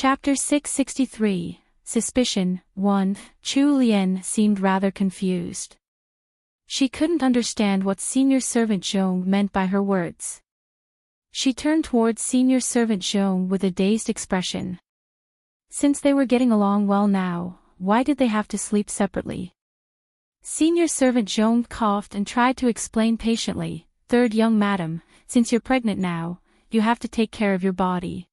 Chapter 663, Suspicion. 1. Chu Lian seemed rather confused. She couldn't understand what Senior Servant Zhong meant by her words. She turned towards Senior Servant Zhong with a dazed expression. Since they were getting along well now, why did they have to sleep separately? Senior Servant Zhong coughed and tried to explain patiently, "Third young madam, since you're pregnant now, you have to take care of your body.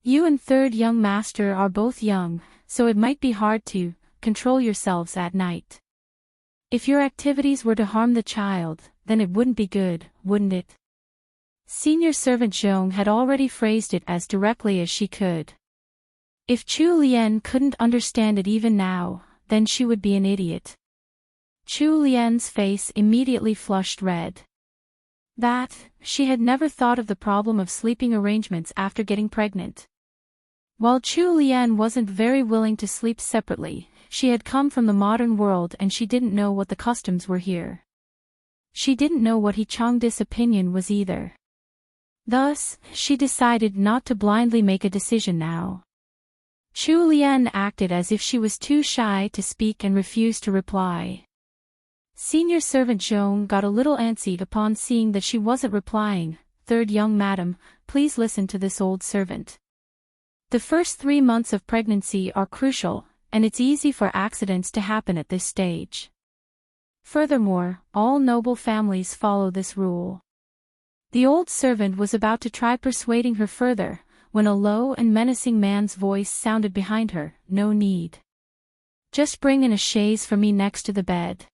You and third young master are both young, so it might be hard to control yourselves at night. If your activities were to harm the child, then it wouldn't be good, wouldn't it?" Senior Servant Zhong had already phrased it as directly as she could. If Chu Lian couldn't understand it even now, then she would be an idiot. Chu Lian's face immediately flushed red. She had never thought of the problem of sleeping arrangements after getting pregnant. While Chu Lian wasn't very willing to sleep separately, she had come from the modern world and she didn't know what the customs were here. She didn't know what He Changdi's opinion was either. Thus, she decided not to blindly make a decision now. Chu Lian acted as if she was too shy to speak and refused to reply. Senior Servant Zhong got a little antsy upon seeing that she wasn't replying. "Third young madam, please listen to this old servant. The first 3 months of pregnancy are crucial, and it's easy for accidents to happen at this stage. Furthermore, all noble families follow this rule." The old servant was about to try persuading her further, when a low and menacing man's voice sounded behind her. "No need. Just bring in a chaise for me next to the bed."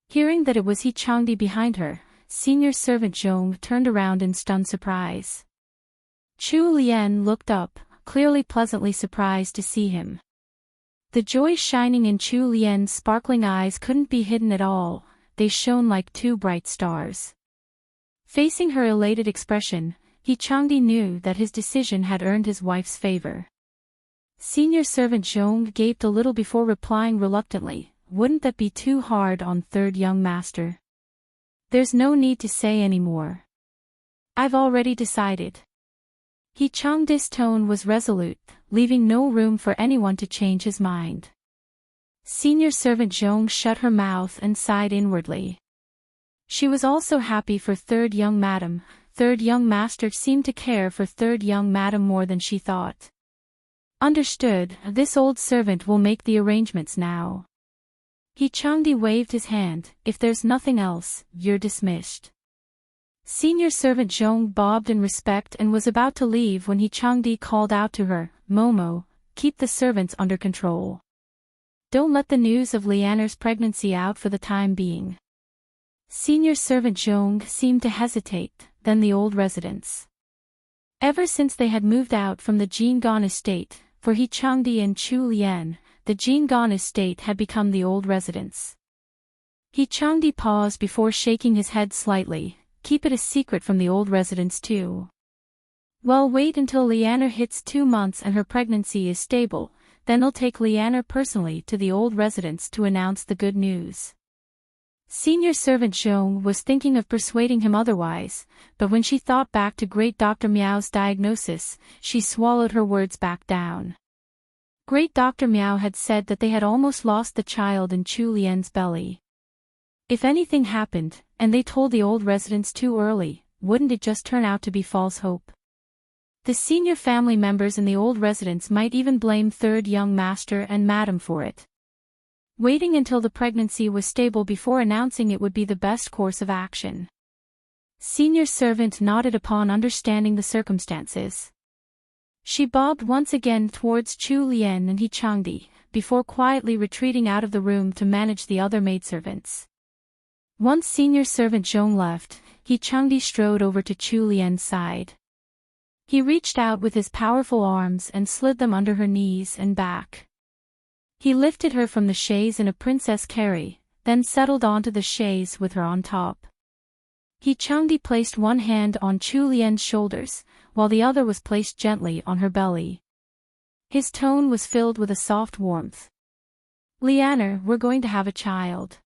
Hearing that it was He Changdi behind her, Senior Servant Zhong turned around in stunned surprise. Chu Lian looked up, clearly pleasantly surprised to see him. The joy shining in Chu Lian's sparkling eyes couldn't be hidden at all, they shone like 2 bright stars. Facing her elated expression, He Changdi knew that his decision had earned his wife's favor. Senior Servant Zhong gaped a little before replying reluctantly, "Wouldn't that be too hard on third young master? There's no need to say any more. I've already decided." He Changdi's tone was resolute, leaving no room for anyone to change his mind. Senior Servant Zhong shut her mouth and sighed inwardly. She was also happy for third young madam. Third young master seemed to care for third young madam more than she thought. "Understood, this old servant will make the arrangements now." He Changdi waved his hand. "If there's nothing else, you're dismissed." Senior Servant Zhong bobbed in respect and was about to leave when He Changdi called out to her, "Momo, keep the servants under control. Don't let the news of Lianer's pregnancy out for the time being." Senior Servant Zhong seemed to hesitate, then the old residence. Ever since they had moved out from the Jingan estate, for He Changdi and Chu Lian, the Jingan estate had become the old residence. He Changdi paused before shaking his head slightly. "Keep it a secret from the old residence too." "Well, wait until Lianer hits 2 months and her pregnancy is stable, then I'll take Lianer personally to the old residence to announce the good news." Senior Servant Zhong was thinking of persuading him otherwise, but when she thought back to Great Dr. Miao's diagnosis, she swallowed her words back down. Great Dr. Miao had said that they had almost lost the child in Chu Lian's belly. If anything happened, and they told the old residents too early, wouldn't it just turn out to be false hope? The senior family members in the old residence might even blame third young master and madam for it. Waiting until the pregnancy was stable before announcing it would be the best course of action. Senior servant nodded upon understanding the circumstances. She bobbed once again towards Chu Lian and He Changdi, before quietly retreating out of the room to manage the other maidservants. Once Senior Servant Zhong left, He Changdi strode over to Chu Lian's side. He reached out with his powerful arms and slid them under her knees and back. He lifted her from the chaise in a princess carry, then settled onto the chaise with her on top. He Changdi placed one hand on Chu Lian's shoulders, while the other was placed gently on her belly. His tone was filled with a soft warmth. "Lianer, we're going to have a child."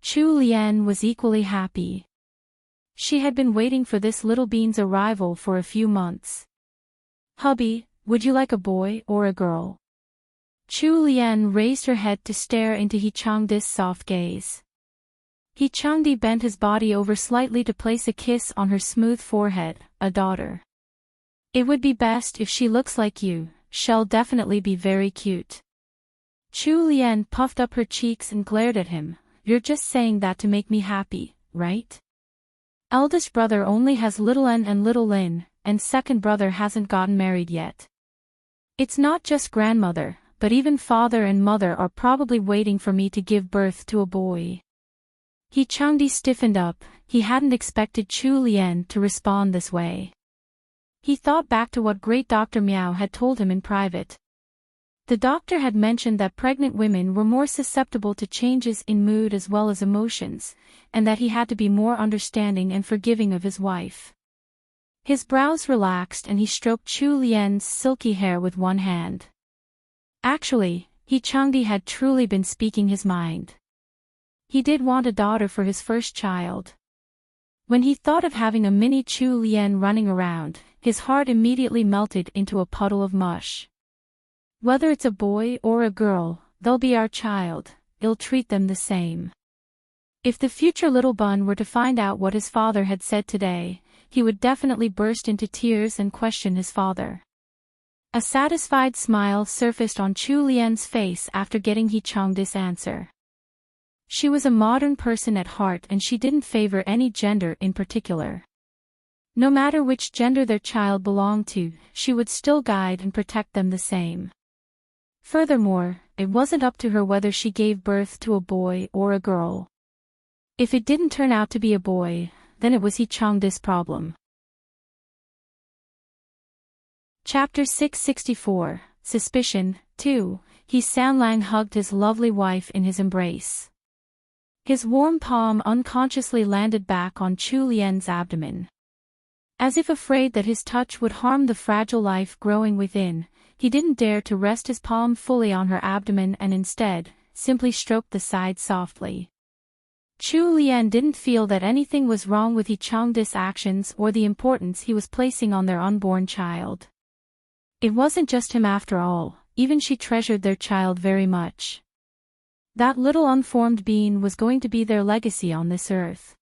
Chu Lian was equally happy. She had been waiting for this little being's arrival for a few months. "Hubby, would you like a boy or a girl? Chu Lian raised her head to stare into He Changdi's soft gaze. He Changdi bent his body over slightly to place a kiss on her smooth forehead. A daughter. It would be best if she looks like you, she'll definitely be very cute. Chu Lian puffed up her cheeks and glared at him. You're just saying that to make me happy, right? Eldest brother only has little N and little Lin, and second brother hasn't gotten married yet. It's not just grandmother, but even father and mother are probably waiting for me to give birth to a boy. He Changdi stiffened up. He hadn't expected Chu Lian to respond this way. He thought back to what great Dr. Miao had told him in private. The doctor had mentioned that pregnant women were more susceptible to changes in mood as well as emotions, and that he had to be more understanding and forgiving of his wife. His brows relaxed and he stroked Chu Lian's silky hair with one hand. Actually, He Changdi had truly been speaking his mind. He did want a daughter for his first child. When he thought of having a mini Chu Lian running around, his heart immediately melted into a puddle of mush. Whether it's a boy or a girl, they'll be our child, I'll treat them the same. If the future little bun were to find out what his father had said today, he would definitely burst into tears and question his father. A satisfied smile surfaced on Chu Lian's face after getting He Changdi's answer. She was a modern person at heart and she didn't favor any gender in particular. No matter which gender their child belonged to, she would still guide and protect them the same. Furthermore, it wasn't up to her whether she gave birth to a boy or a girl. If it didn't turn out to be a boy, then it was He Changdi's problem. Chapter 664, Suspicion, 2, He Sanlang hugged his lovely wife in his embrace. His warm palm unconsciously landed back on Chu Lian's abdomen. As if afraid that his touch would harm the fragile life growing within, he didn't dare to rest his palm fully on her abdomen and instead, simply stroked the side softly. Chu Lian didn't feel that anything was wrong with He Changdi's actions or the importance he was placing on their unborn child. It wasn't just him after all, even she treasured their child very much. That little unformed being was going to be their legacy on this earth.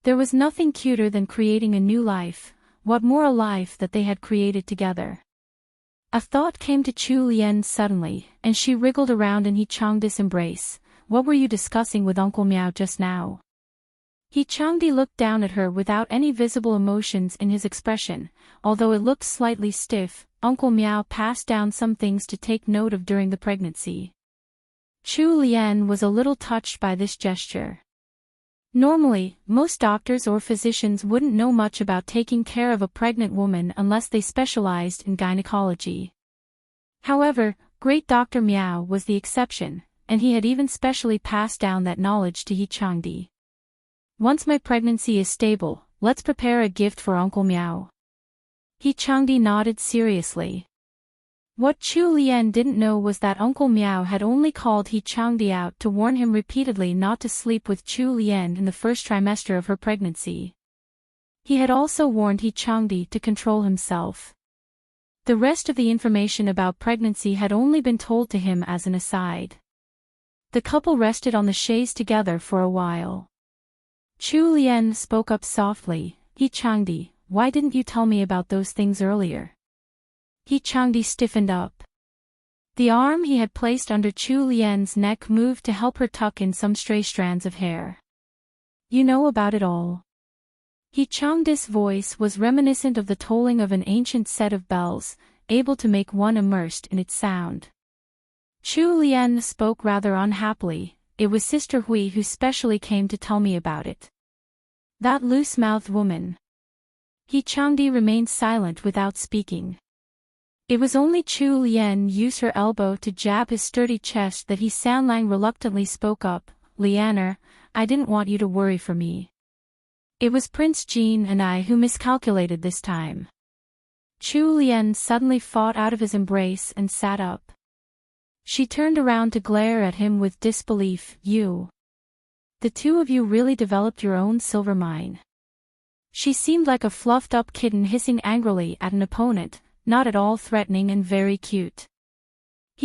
There was nothing cuter than creating a new life, what more a life that they had created together. A thought came to Chu Lian suddenly, and she wriggled around in He Changdi's embrace. What were you discussing with Uncle Miao just now? He Changdi looked down at her without any visible emotions in his expression, although it looked slightly stiff. Uncle Miao passed down some things to take note of during the pregnancy. Chu Lian was a little touched by this gesture. Normally, most doctors or physicians wouldn't know much about taking care of a pregnant woman unless they specialized in gynecology. However, great Dr. Miao was the exception, and he had even specially passed down that knowledge to He Changdi. Once my pregnancy is stable, let's prepare a gift for Uncle Miao. He Changdi nodded seriously. What Chu Lian didn't know was that Uncle Miao had only called He Changdi out to warn him repeatedly not to sleep with Chu Lian in the first trimester of her pregnancy. He had also warned He Changdi to control himself. The rest of the information about pregnancy had only been told to him as an aside. The couple rested on the chaise together for a while. Chu Lian spoke up softly, He Changdi, why didn't you tell me about those things earlier? He Changdi stiffened up. The arm he had placed under Chu Lian's neck moved to help her tuck in some stray strands of hair. You know about it all. He Changdi's voice was reminiscent of the tolling of an ancient set of bells, able to make one immersed in its sound. Chu Lian spoke rather unhappily. It was Sister Hui who specially came to tell me about it. That loose-mouthed woman. He Changdi remained silent without speaking. It was only Chu Lian used her elbow to jab his sturdy chest that He Sanlang reluctantly spoke up, Lianer, I didn't want you to worry for me. It was Prince Jean and I who miscalculated this time. Chu Lian suddenly fought out of his embrace and sat up. She turned around to glare at him with disbelief. You. The two of you really developed your own silver mine. She seemed like a fluffed-up kitten hissing angrily at an opponent. not at all threatening and very cute.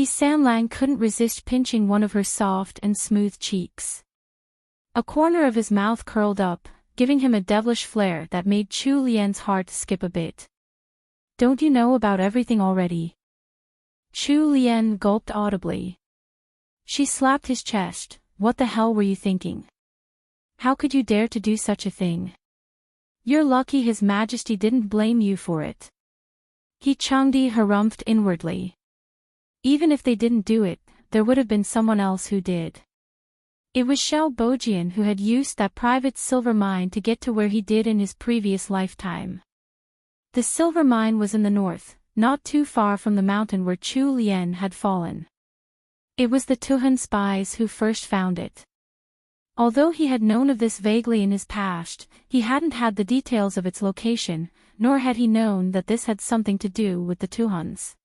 San Lang couldn't resist pinching one of her soft and smooth cheeks. A corner of his mouth curled up, giving him a devilish flair that made Chu Lian's heart skip a bit. "Don't you know about everything already?" Chu Lian gulped audibly. She slapped his chest. "What the hell were you thinking? How could you dare to do such a thing? You're lucky His Majesty didn't blame you for it." Changdi harumphed inwardly. Even if they didn't do it, there would have been someone else who did. It was Xiao Bojian who had used that private silver mine to get to where he did in his previous lifetime. The silver mine was in the north, not too far from the mountain where Chu Lian had fallen. It was the Tuhan spies who first found it. Although he had known of this vaguely in his past, he hadn't had the details of its location, nor had he known that this had something to do with the Tuhans.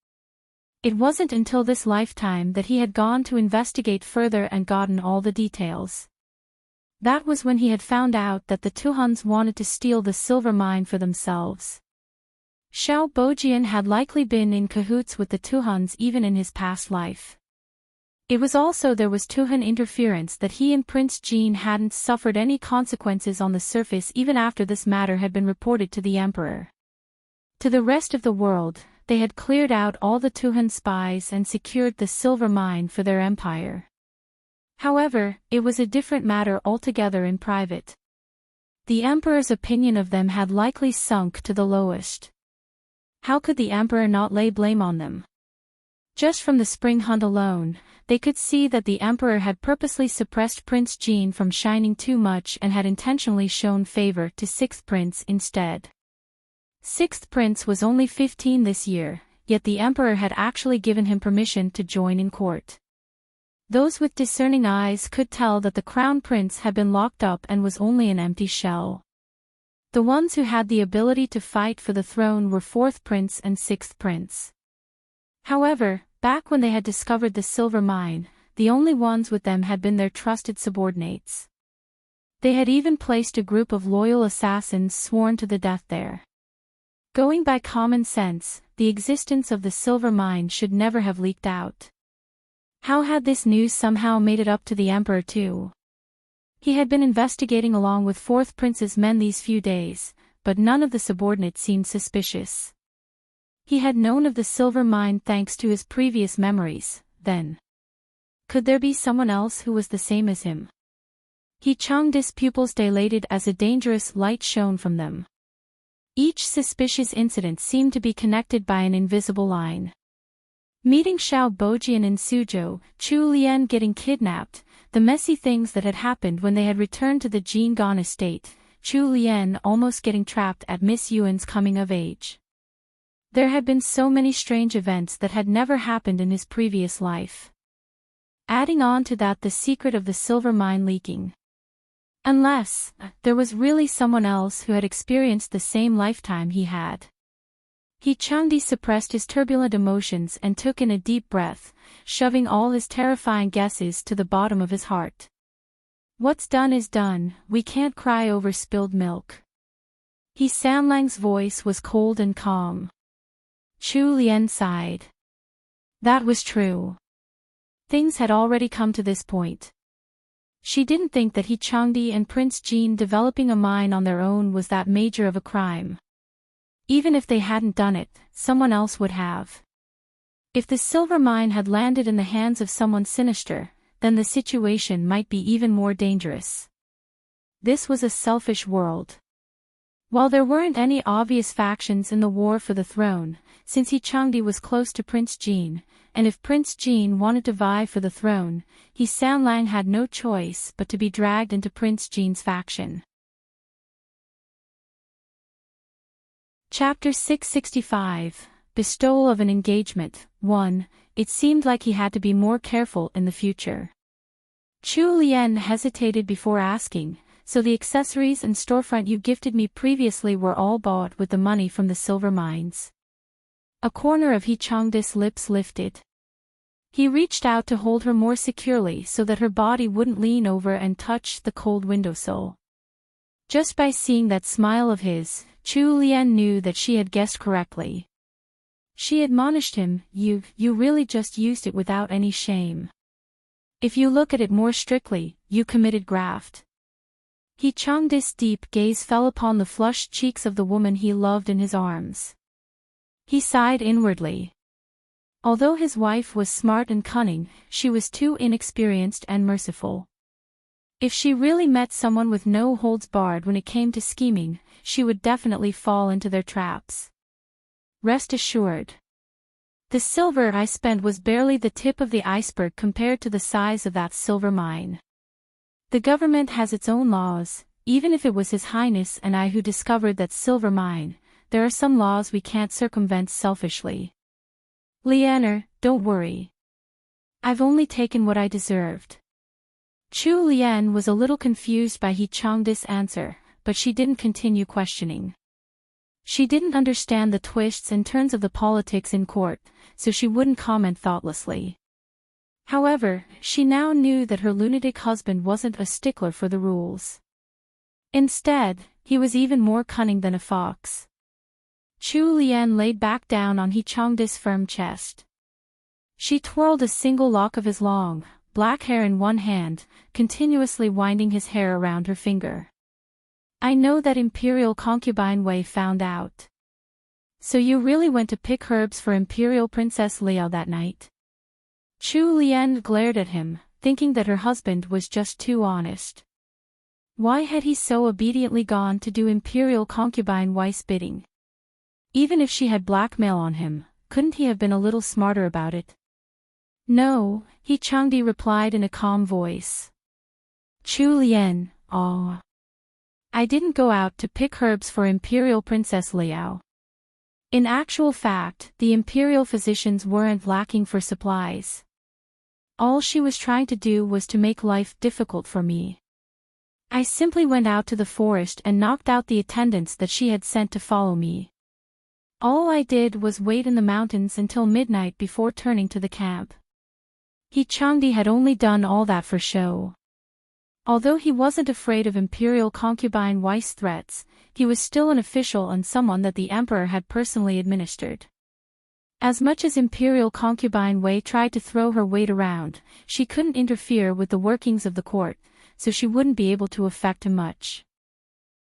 It wasn't until this lifetime that he had gone to investigate further and gotten all the details. That was when he had found out that the Tuhans wanted to steal the silver mine for themselves. Xiao Bojian had likely been in cahoots with the Tuhans even in his past life. It was also there was Tuhan interference that he and Prince Jean hadn't suffered any consequences on the surface even after this matter had been reported to the Emperor. To the rest of the world, they had cleared out all the Tuhan spies and secured the silver mine for their empire. However, it was a different matter altogether in private. The Emperor's opinion of them had likely sunk to the lowest. How could the Emperor not lay blame on them? Just from the spring hunt alone, they could see that the Emperor had purposely suppressed Prince Jean from shining too much and had intentionally shown favor to Sixth Prince instead. Sixth Prince was only 15 this year, yet the Emperor had actually given him permission to join in court. Those with discerning eyes could tell that the Crown Prince had been locked up and was only an empty shell. The ones who had the ability to fight for the throne were Fourth Prince and Sixth Prince. However, back when they had discovered the silver mine, the only ones with them had been their trusted subordinates. They had even placed a group of loyal assassins sworn to the death there. Going by common sense, the existence of the silver mine should never have leaked out. How had this news somehow made it up to the Emperor too? He had been investigating along with Fourth Prince's men these few days, but none of the subordinates seemed suspicious. He had known of the silver mine thanks to his previous memories, then. Could there be someone else who was the same as him? Changdi's pupils dilated as a dangerous light shone from them. Each suspicious incident seemed to be connected by an invisible line. Meeting Xiao Bojian in Suzhou, Chu Lian getting kidnapped, the messy things that had happened when they had returned to the Jinggan estate, Chu Lian almost getting trapped at Miss Yuan's coming of age. There had been so many strange events that had never happened in his previous life. Adding on to that the secret of the silver mine leaking. Unless, there was really someone else who had experienced the same lifetime he had. Changdi suppressed his turbulent emotions and took in a deep breath, shoving all his terrifying guesses to the bottom of his heart. What's done is done, we can't cry over spilled milk. Sanlang's voice was cold and calm. Chu Lian sighed. That was true. Things had already come to this point. She didn't think that Changdi and Prince Jean developing a mine on their own was that major of a crime. Even if they hadn't done it, someone else would have. If the silver mine had landed in the hands of someone sinister, then the situation might be even more dangerous. This was a selfish world. While there weren't any obvious factions in the war for the throne, since Changdi was close to Prince Jean, and if Prince Jean wanted to vie for the throne, Sanlang had no choice but to be dragged into Prince Jean's faction. Chapter 665, Bestowal of an Engagement, 1. It seemed like he had to be more careful in the future. Chu Lian hesitated before asking, so the accessories and storefront you gifted me previously were all bought with the money from the silver mines? A corner of Changdi's lips lifted. He reached out to hold her more securely so that her body wouldn't lean over and touch the cold windowsill. Just by seeing that smile of his, Chu Lian knew that she had guessed correctly. She admonished him, you really just used it without any shame. If you look at it more strictly, you committed graft. He Changdis' deep gaze fell upon the flushed cheeks of the woman he loved in his arms. He sighed inwardly. Although his wife was smart and cunning, she was too inexperienced and merciful. If she really met someone with no holds barred when it came to scheming, she would definitely fall into their traps. Rest assured. The silver I spent was barely the tip of the iceberg compared to the size of that silver mine. The government has its own laws, even if it was His Highness and I who discovered that silver mine, there are some laws we can't circumvent selfishly. Lianer, don't worry. I've only taken what I deserved. Chu Lian was a little confused by He Changdis' answer, but she didn't continue questioning. She didn't understand the twists and turns of the politics in court, so she wouldn't comment thoughtlessly. However, she now knew that her lunatic husband wasn't a stickler for the rules. Instead, he was even more cunning than a fox. Chu Lian laid back down on He Changdis' firm chest. She twirled a single lock of his long, black hair in one hand, continuously winding his hair around her finger. I know that Imperial Concubine Wei found out. So you really went to pick herbs for Imperial Princess Liao that night? Chu Lian glared at him, thinking that her husband was just too honest. Why had he so obediently gone to do Imperial Concubine Wei's bidding? Even if she had blackmail on him, couldn't he have been a little smarter about it? No, He Changdi replied in a calm voice. Chu Lian, oh. I didn't go out to pick herbs for Imperial Princess Liao. In actual fact, the Imperial physicians weren't lacking for supplies. All she was trying to do was to make life difficult for me. I simply went out to the forest and knocked out the attendants that she had sent to follow me. All I did was wait in the mountains until midnight before turning to the camp. He Changdi had only done all that for show. Although he wasn't afraid of Imperial Concubine Wei's threats, he was still an official and someone that the Emperor had personally administered. As much as Imperial Concubine Wei tried to throw her weight around, she couldn't interfere with the workings of the court, so she wouldn't be able to affect him much.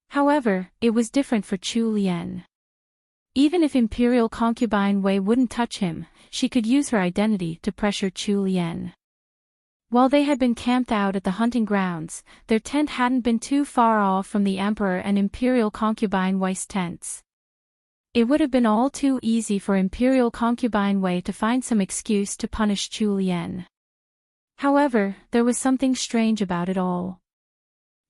However, it was different for Chu Lian. Even if Imperial Concubine Wei wouldn't touch him, she could use her identity to pressure Chu Lian. While they had been camped out at the hunting grounds, their tent hadn't been too far off from the Emperor and Imperial Concubine Wei's tents. It would have been all too easy for Imperial Concubine Wei to find some excuse to punish Chu Lian. However, there was something strange about it all.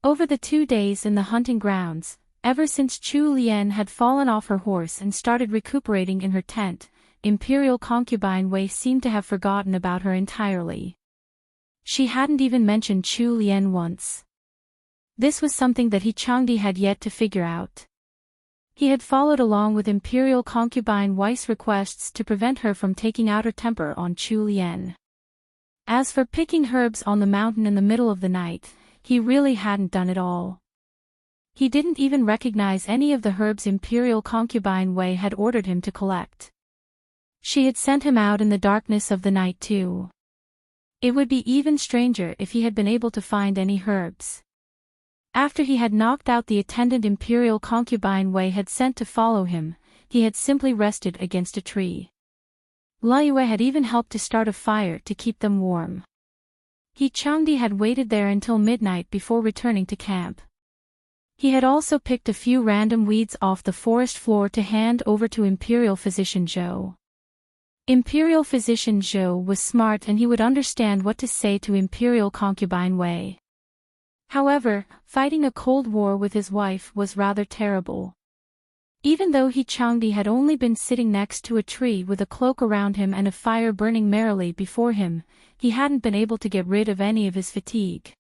Over the 2 days in the hunting grounds, ever since Chu Lian had fallen off her horse and started recuperating in her tent, Imperial Concubine Wei seemed to have forgotten about her entirely. She hadn't even mentioned Chu Lian once. This was something that He Changdi had yet to figure out. He had followed along with Imperial Concubine Wei's requests to prevent her from taking out her temper on Chu Lian. As for picking herbs on the mountain in the middle of the night, he really hadn't done it all. He didn't even recognize any of the herbs Imperial Concubine Wei had ordered him to collect. She had sent him out in the darkness of the night too. It would be even stranger if he had been able to find any herbs. After he had knocked out the attendant Imperial Concubine Wei had sent to follow him, he had simply rested against a tree. Liu had even helped to start a fire to keep them warm. He Changdi had waited there until midnight before returning to camp. He had also picked a few random weeds off the forest floor to hand over to Imperial Physician Zhou. Imperial Physician Zhou was smart and he would understand what to say to Imperial Concubine Wei. However, fighting a cold war with his wife was rather terrible. Even though He Changdi had only been sitting next to a tree with a cloak around him and a fire burning merrily before him, he hadn't been able to get rid of any of his fatigue.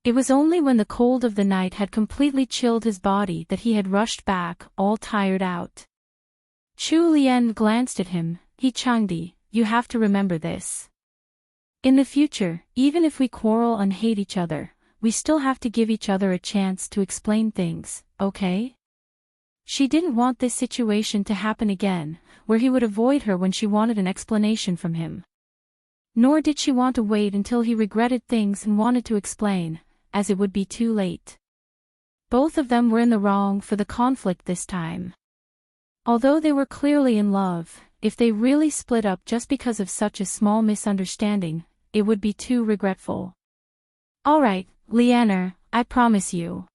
It was only when the cold of the night had completely chilled his body that he had rushed back, all tired out. Chu Lian glanced at him. He Changdi, you have to remember this. In the future, even if we quarrel and hate each other, we still have to give each other a chance to explain things, okay? She didn't want this situation to happen again, where he would avoid her when she wanted an explanation from him. Nor did she want to wait until he regretted things and wanted to explain, as it would be too late. Both of them were in the wrong for the conflict this time. Although they were clearly in love, if they really split up just because of such a small misunderstanding, it would be too regretful. Alright, Lianer, I promise you.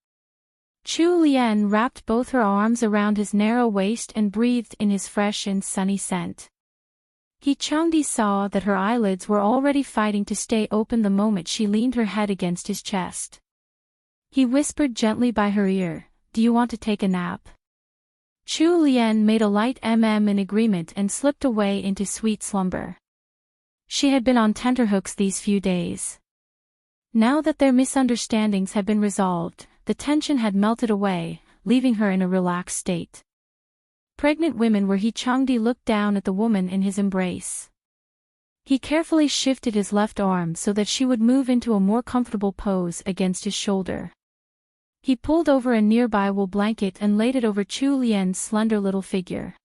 Chu Lian wrapped both her arms around his narrow waist and breathed in his fresh and sunny scent. He Changdi saw that her eyelids were already fighting to stay open the moment she leaned her head against his chest. He whispered gently by her ear, "Do you want to take a nap?" Chu Lian made a light in agreement and slipped away into sweet slumber. She had been on tenterhooks these few days. Now that their misunderstandings had been resolved, the tension had melted away, leaving her in a relaxed state. Pregnant women where He Changdi looked down at the woman in his embrace. He carefully shifted his left arm so that she would move into a more comfortable pose against his shoulder. He pulled over a nearby wool blanket and laid it over Chu Lian's slender little figure.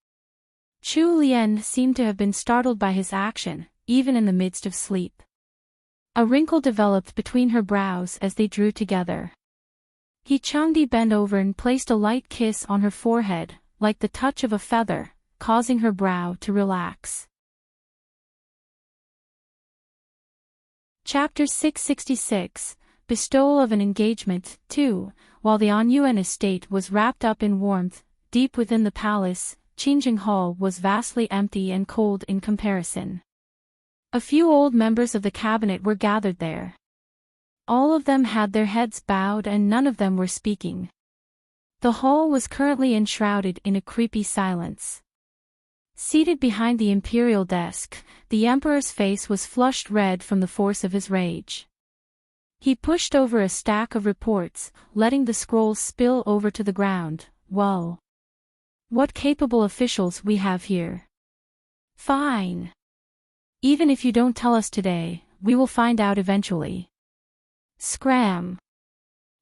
Chu Lian seemed to have been startled by his action, even in the midst of sleep. A wrinkle developed between her brows as they drew together. He Changdi bent over and placed a light kiss on her forehead, like the touch of a feather, causing her brow to relax. Chapter 666, Bestowal of an Engagement, 2. While the Anyuan estate was wrapped up in warmth, deep within the palace, Qingjing Hall was vastly empty and cold in comparison. A few old members of the cabinet were gathered there. All of them had their heads bowed and none of them were speaking. The hall was currently enshrouded in a creepy silence. Seated behind the imperial desk, the emperor's face was flushed red from the force of his rage. He pushed over a stack of reports, letting the scrolls spill over to the ground. Well, what capable officials we have here. Fine. Even if you don't tell us today, we will find out eventually. Scram.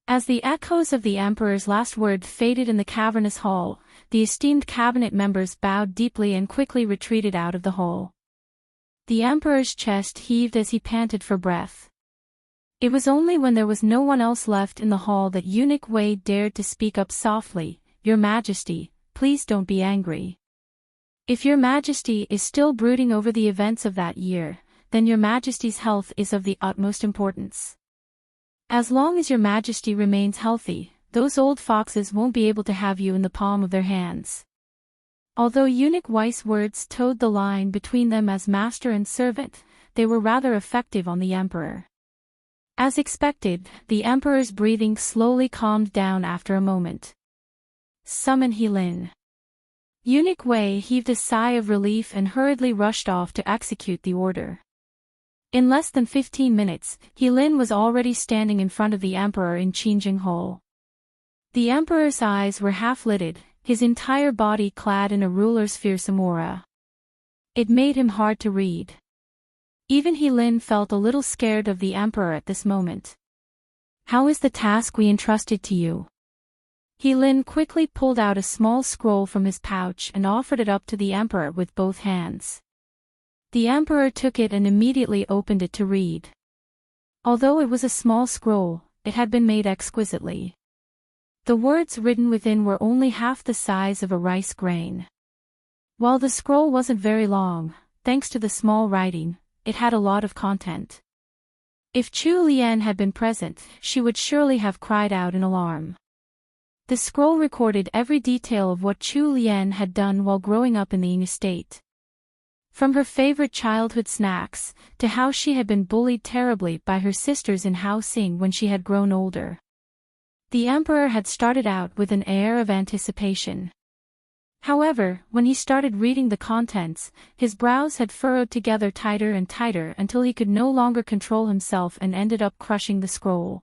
As the echoes of the emperor's last word faded in the cavernous hall, the esteemed cabinet members bowed deeply and quickly retreated out of the hall. The emperor's chest heaved as he panted for breath. It was only when there was no one else left in the hall that Eunuch Wei dared to speak up softly, "Your Majesty, please don't be angry. If Your Majesty is still brooding over the events of that year, then Your Majesty's health is of the utmost importance. As long as Your Majesty remains healthy, those old foxes won't be able to have you in the palm of their hands." Although Eunuch Wei's words towed the line between them as master and servant, they were rather effective on the emperor. As expected, the emperor's breathing slowly calmed down after a moment. "Summon Helin." Eunuch Wei heaved a sigh of relief and hurriedly rushed off to execute the order. In less than 15 minutes, Helin was already standing in front of the emperor in Qingjing Hall. The emperor's eyes were half-lidded, his entire body clad in a ruler's fearsome aura. It made him hard to read. Even Helin felt a little scared of the emperor at this moment. "How is the task we entrusted to you?" Helin quickly pulled out a small scroll from his pouch and offered it up to the emperor with both hands. The emperor took it and immediately opened it to read. Although it was a small scroll, it had been made exquisitely. The words written within were only half the size of a rice grain. While the scroll wasn't very long, thanks to the small writing, it had a lot of content. If Chu Lian had been present, she would surely have cried out in alarm. The scroll recorded every detail of what Chu Lian had done while growing up in the Ying estate. From her favorite childhood snacks, to how she had been bullied terribly by her sisters in Haoxing when she had grown older. The emperor had started out with an air of anticipation. However, when he started reading the contents, his brows had furrowed together tighter and tighter until he could no longer control himself and ended up crushing the scroll.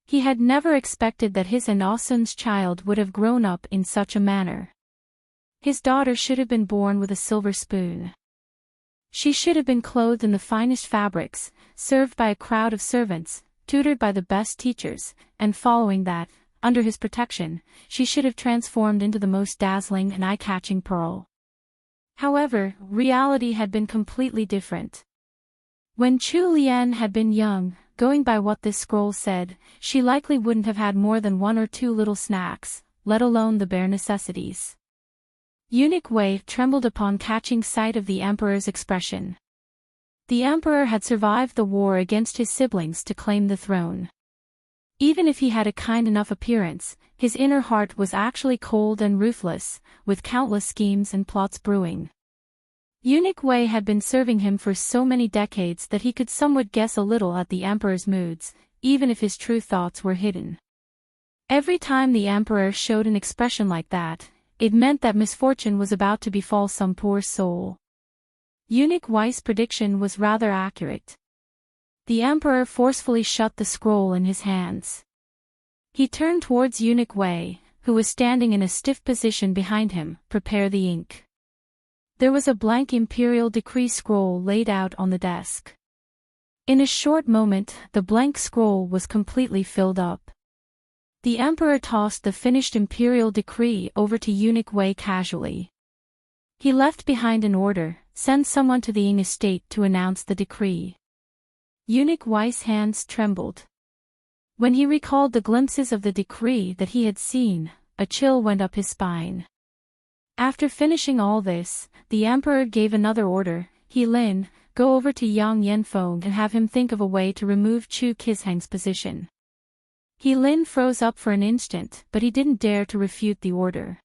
He had never expected that his and Asun's child would have grown up in such a manner. His daughter should have been born with a silver spoon. She should have been clothed in the finest fabrics, served by a crowd of servants, tutored by the best teachers, and following that, under his protection, she should have transformed into the most dazzling and eye-catching pearl. However, reality had been completely different. When Chu Lian had been young, going by what this scroll said, she likely wouldn't have had more than 1 or 2 little snacks, let alone the bare necessities. Eunuch Wei trembled upon catching sight of the emperor's expression. The emperor had survived the war against his siblings to claim the throne. Even if he had a kind enough appearance, his inner heart was actually cold and ruthless, with countless schemes and plots brewing. Eunuch Wei had been serving him for so many decades that he could somewhat guess a little at the emperor's moods, even if his true thoughts were hidden. Every time the emperor showed an expression like that, it meant that misfortune was about to befall some poor soul. Eunuch Wei's prediction was rather accurate. The emperor forcefully shut the scroll in his hands. He turned towards Eunuch Wei, who was standing in a stiff position behind him. Prepare the ink. There was a blank imperial decree scroll laid out on the desk. In a short moment, the blank scroll was completely filled up. The emperor tossed the finished imperial decree over to Eunuch Wei casually. He left behind an order: send someone to the Ying estate to announce the decree. Eunuch Wei's hands trembled. When he recalled the glimpses of the decree that he had seen, a chill went up his spine. After finishing all this, the emperor gave another order: He Lin, go over to Yang Yanfeng and have him think of a way to remove Chu Qizhang's position. He Lin froze up for an instant, but he didn't dare to refute the order.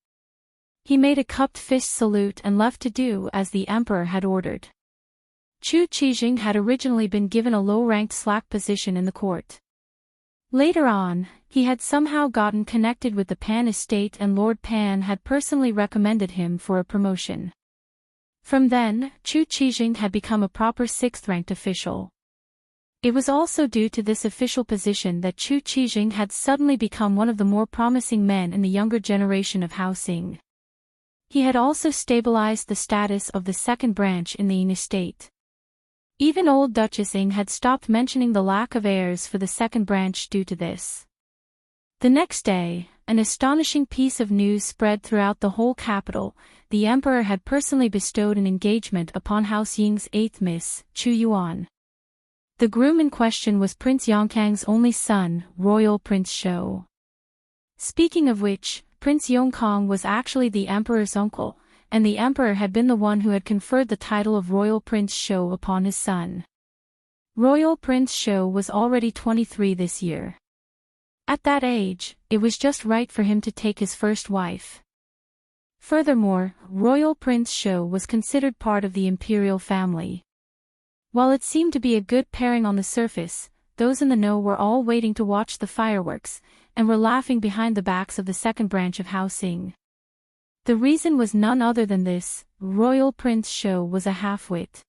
He made a cupped fist salute and left to do as the emperor had ordered. Chu Qizhang had originally been given a low-ranked slack position in the court. Later on, he had somehow gotten connected with the Pan estate and Lord Pan had personally recommended him for a promotion. From then, Chu Qizhang had become a proper 6th-ranked official. It was also due to this official position that Chu Qizhang had suddenly become one of the more promising men in the younger generation of House Ying. He had also stabilized the status of the second branch in the Ying estate. Even old Duchess Ying had stopped mentioning the lack of heirs for the second branch due to this. The next day, an astonishing piece of news spread throughout the whole capital: the emperor had personally bestowed an engagement upon House Ying's 8th miss, Chu Yuan. The groom in question was Prince Yongkang's only son, Royal Prince Shou. Speaking of which, Prince Yongkang was actually the emperor's uncle, and the emperor had been the one who had conferred the title of Royal Prince Shou upon his son. Royal Prince Shou was already 23 this year. At that age, it was just right for him to take his first wife. Furthermore, Royal Prince Shou was considered part of the imperial family. While it seemed to be a good pairing on the surface, those in the know were all waiting to watch the fireworks, and were laughing behind the backs of the second branch of House Ying. The reason was none other than this: Royal Prince Shou was a half-wit.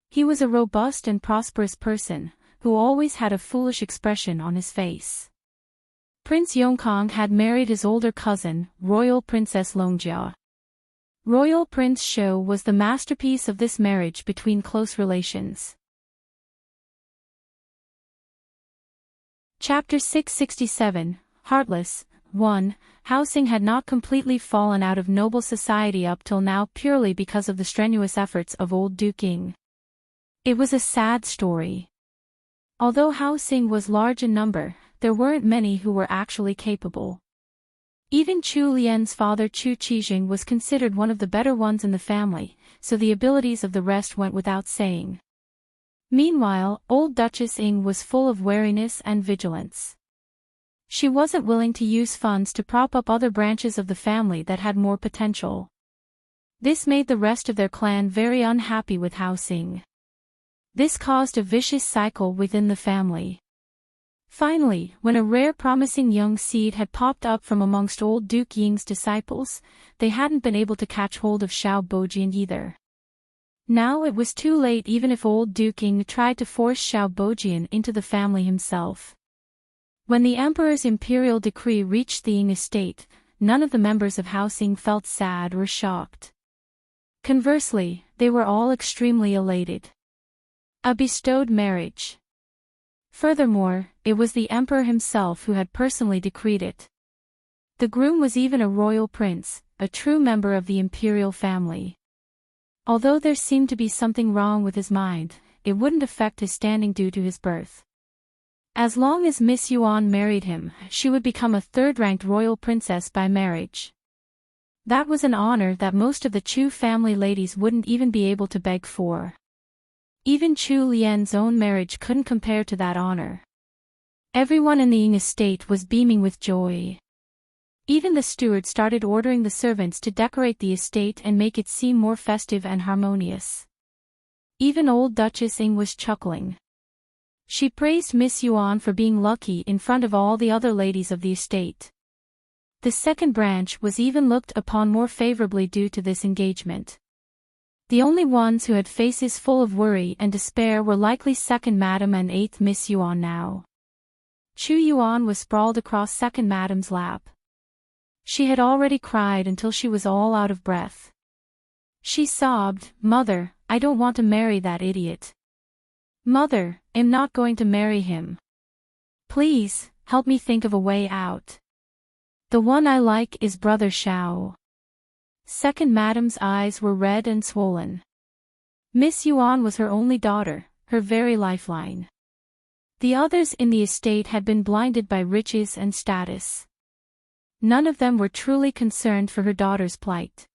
He was a robust and prosperous person, who always had a foolish expression on his face. Prince Yongkang had married his older cousin, Royal Princess Longjia. Royal Prince Shou was the masterpiece of this marriage between close relations. Chapter 667, Heartless. 1. House Ying had not completely fallen out of noble society up till now purely because of the strenuous efforts of old Duke Ying. It was a sad story. Although House Ying was large in number, there weren't many who were actually capable. Even Chu Lian's father Chu Qizhang was considered one of the better ones in the family, so the abilities of the rest went without saying. Meanwhile, old Duchess Ying was full of wariness and vigilance. She wasn't willing to use funds to prop up other branches of the family that had more potential. This made the rest of their clan very unhappy with House Ying. This caused a vicious cycle within the family. Finally, when a rare promising young seed had popped up from amongst old Duke Ying's disciples, they hadn't been able to catch hold of Xiao Bojian either. Now it was too late even if old Duke Ying tried to force Xiao Bojian into the family himself. When the emperor's imperial decree reached the Ying estate, none of the members of House Ying felt sad or shocked. Conversely, they were all extremely elated. A bestowed marriage. Furthermore, it was the emperor himself who had personally decreed it. The groom was even a royal prince, a true member of the imperial family. Although there seemed to be something wrong with his mind, it wouldn't affect his standing due to his birth. As long as Miss Yuan married him, she would become a third-ranked royal princess by marriage. That was an honor that most of the Chu family ladies wouldn't even be able to beg for. Even Chu Lian's own marriage couldn't compare to that honor. Everyone in the Ying estate was beaming with joy. Even the steward started ordering the servants to decorate the estate and make it seem more festive and harmonious. Even old Duchess Ying was chuckling. She praised Miss Yuan for being lucky in front of all the other ladies of the estate. The second branch was even looked upon more favorably due to this engagement. The only ones who had faces full of worry and despair were likely second madam and eighth Miss Yuan now. Chu Yuan was sprawled across second madam's lap. She had already cried until she was all out of breath. She sobbed, "Mother, I don't want to marry that idiot. Mother, I'm not going to marry him. Please, help me think of a way out. The one I like is Brother Shao." Second madam's eyes were red and swollen. Miss Yuan was her only daughter, her very lifeline. The others in the estate had been blinded by riches and status. None of them were truly concerned for her daughter's plight.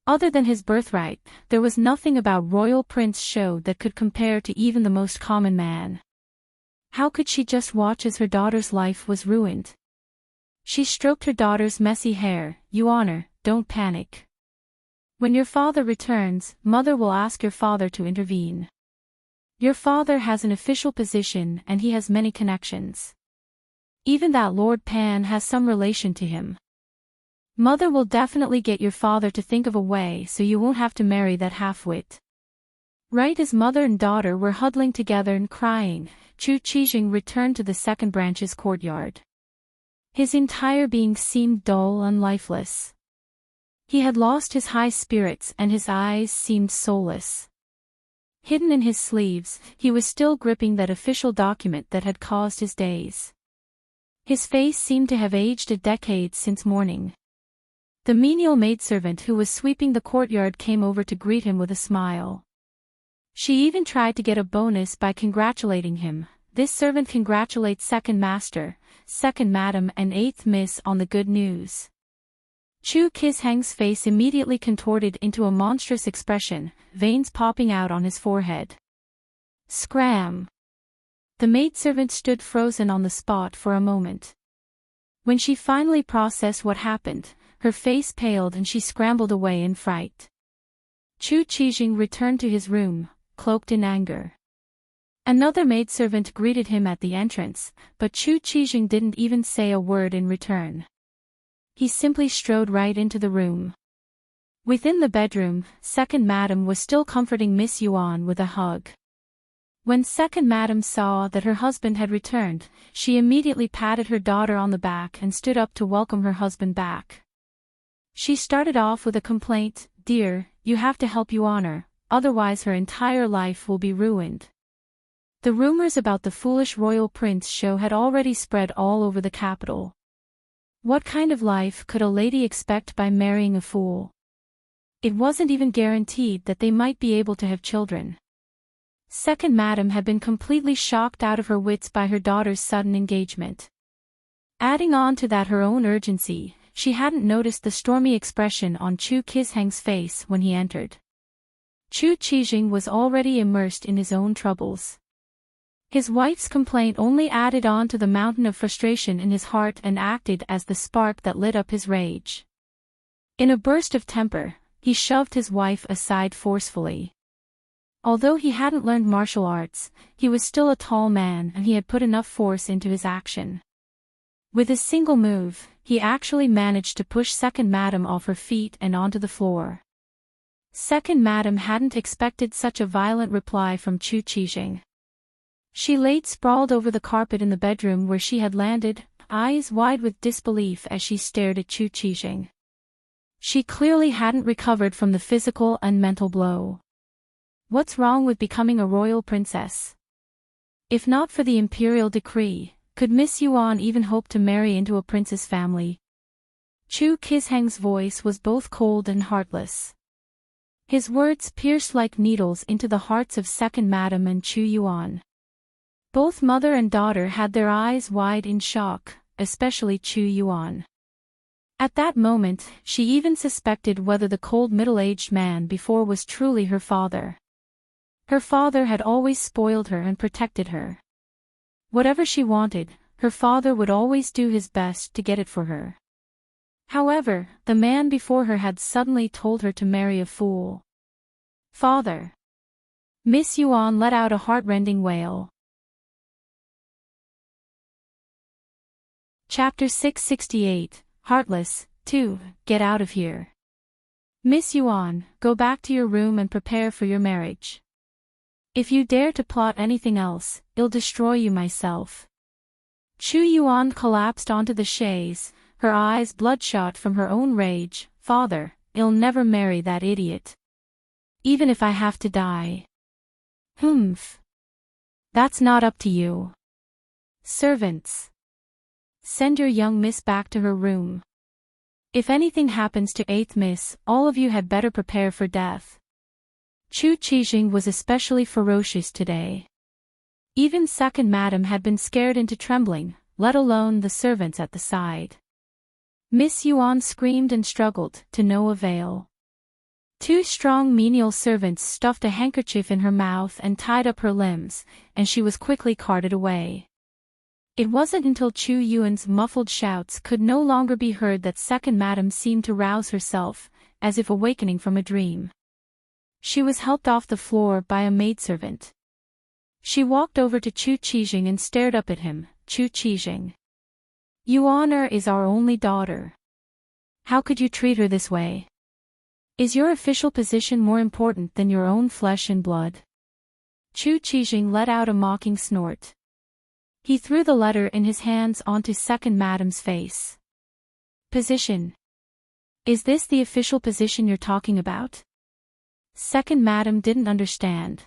Other than his birthright, there was nothing about Royal Prince Shou that could compare to even the most common man. How could she just watch as her daughter's life was ruined? She stroked her daughter's messy hair. "Yuan, don't panic. When your father returns, Mother will ask your father to intervene. Your father has an official position and he has many connections. Even that Lord Pan has some relation to him. Mother will definitely get your father to think of a way so you won't have to marry that half-wit." Right as mother and daughter were huddling together and crying, Chu Qijing returned to the second branch's courtyard. His entire being seemed dull and lifeless. He had lost his high spirits and his eyes seemed soulless. Hidden in his sleeves, he was still gripping that official document that had caused his days. His face seemed to have aged a decade since morning. The menial maidservant who was sweeping the courtyard came over to greet him with a smile. She even tried to get a bonus by congratulating him. This servant congratulates second master, second madam and eighth miss on the good news. Chu Qisheng's face immediately contorted into a monstrous expression, veins popping out on his forehead. Scram! The maidservant stood frozen on the spot for a moment. When she finally processed what happened, her face paled and she scrambled away in fright. Chu Qijing returned to his room, cloaked in anger. Another maidservant greeted him at the entrance, but Chu Qijing didn't even say a word in return. He simply strode right into the room. Within the bedroom, second madam was still comforting Miss Yuan with a hug. When second madam saw that her husband had returned, she immediately patted her daughter on the back and stood up to welcome her husband back. She started off with a complaint, "Dear, you have to help Yuan, otherwise her entire life will be ruined." The rumors about the foolish royal prince show had already spread all over the capital. What kind of life could a lady expect by marrying a fool? It wasn't even guaranteed that they might be able to have children. Second madam had been completely shocked out of her wits by her daughter's sudden engagement. Adding on to that her own urgency, she hadn't noticed the stormy expression on Chu Qisheng's face when he entered. Chu Qijing was already immersed in his own troubles. His wife's complaint only added on to the mountain of frustration in his heart and acted as the spark that lit up his rage. In a burst of temper, he shoved his wife aside forcefully. Although he hadn't learned martial arts, he was still a tall man and he had put enough force into his action. With a single move, he actually managed to push second madam off her feet and onto the floor. Second madam hadn't expected such a violent reply from Chu Qijing. She laid sprawled over the carpet in the bedroom where she had landed, eyes wide with disbelief as she stared at Chu Qijing. She clearly hadn't recovered from the physical and mental blow. What's wrong with becoming a royal princess? If not for the imperial decree, could Miss Yuan even hope to marry into a prince's family? Chu Qisheng's voice was both cold and heartless. His words pierced like needles into the hearts of Second Madam and Chu Yuan. Both mother and daughter had their eyes wide in shock, especially Chu Yuan. At that moment, she even suspected whether the cold middle-aged man before was truly her father. Her father had always spoiled her and protected her. Whatever she wanted, her father would always do his best to get it for her. However, the man before her had suddenly told her to marry a fool. Father! Miss Yuan let out a heart-rending wail. Chapter 668, Heartless, 2, Get out of here. Miss Yuan, go back to your room and prepare for your marriage. If you dare to plot anything else, I'll destroy you myself. Chu Yuan collapsed onto the chaise, her eyes bloodshot from her own rage. Father, I'll never marry that idiot. Even if I have to die. Humph. That's not up to you. Servants. Send your young miss back to her room. If anything happens to 8th Miss, all of you had better prepare for death. Chu Qijing was especially ferocious today. Even Second Madam had been scared into trembling, let alone the servants at the side. Miss Yuan screamed and struggled, to no avail. 2 strong menial servants stuffed a handkerchief in her mouth and tied up her limbs, and she was quickly carted away. It wasn't until Chu Yuan's muffled shouts could no longer be heard that Second Madam seemed to rouse herself, as if awakening from a dream. She was helped off the floor by a maidservant. She walked over to Chu Qijing and stared up at him. Chu Qijing. Yuan is our only daughter. How could you treat her this way? Is your official position more important than your own flesh and blood? Chu Qijing let out a mocking snort. He threw the letter in his hands onto Second Madam's face. Position. Is this the official position you're talking about? Second Madam didn't understand.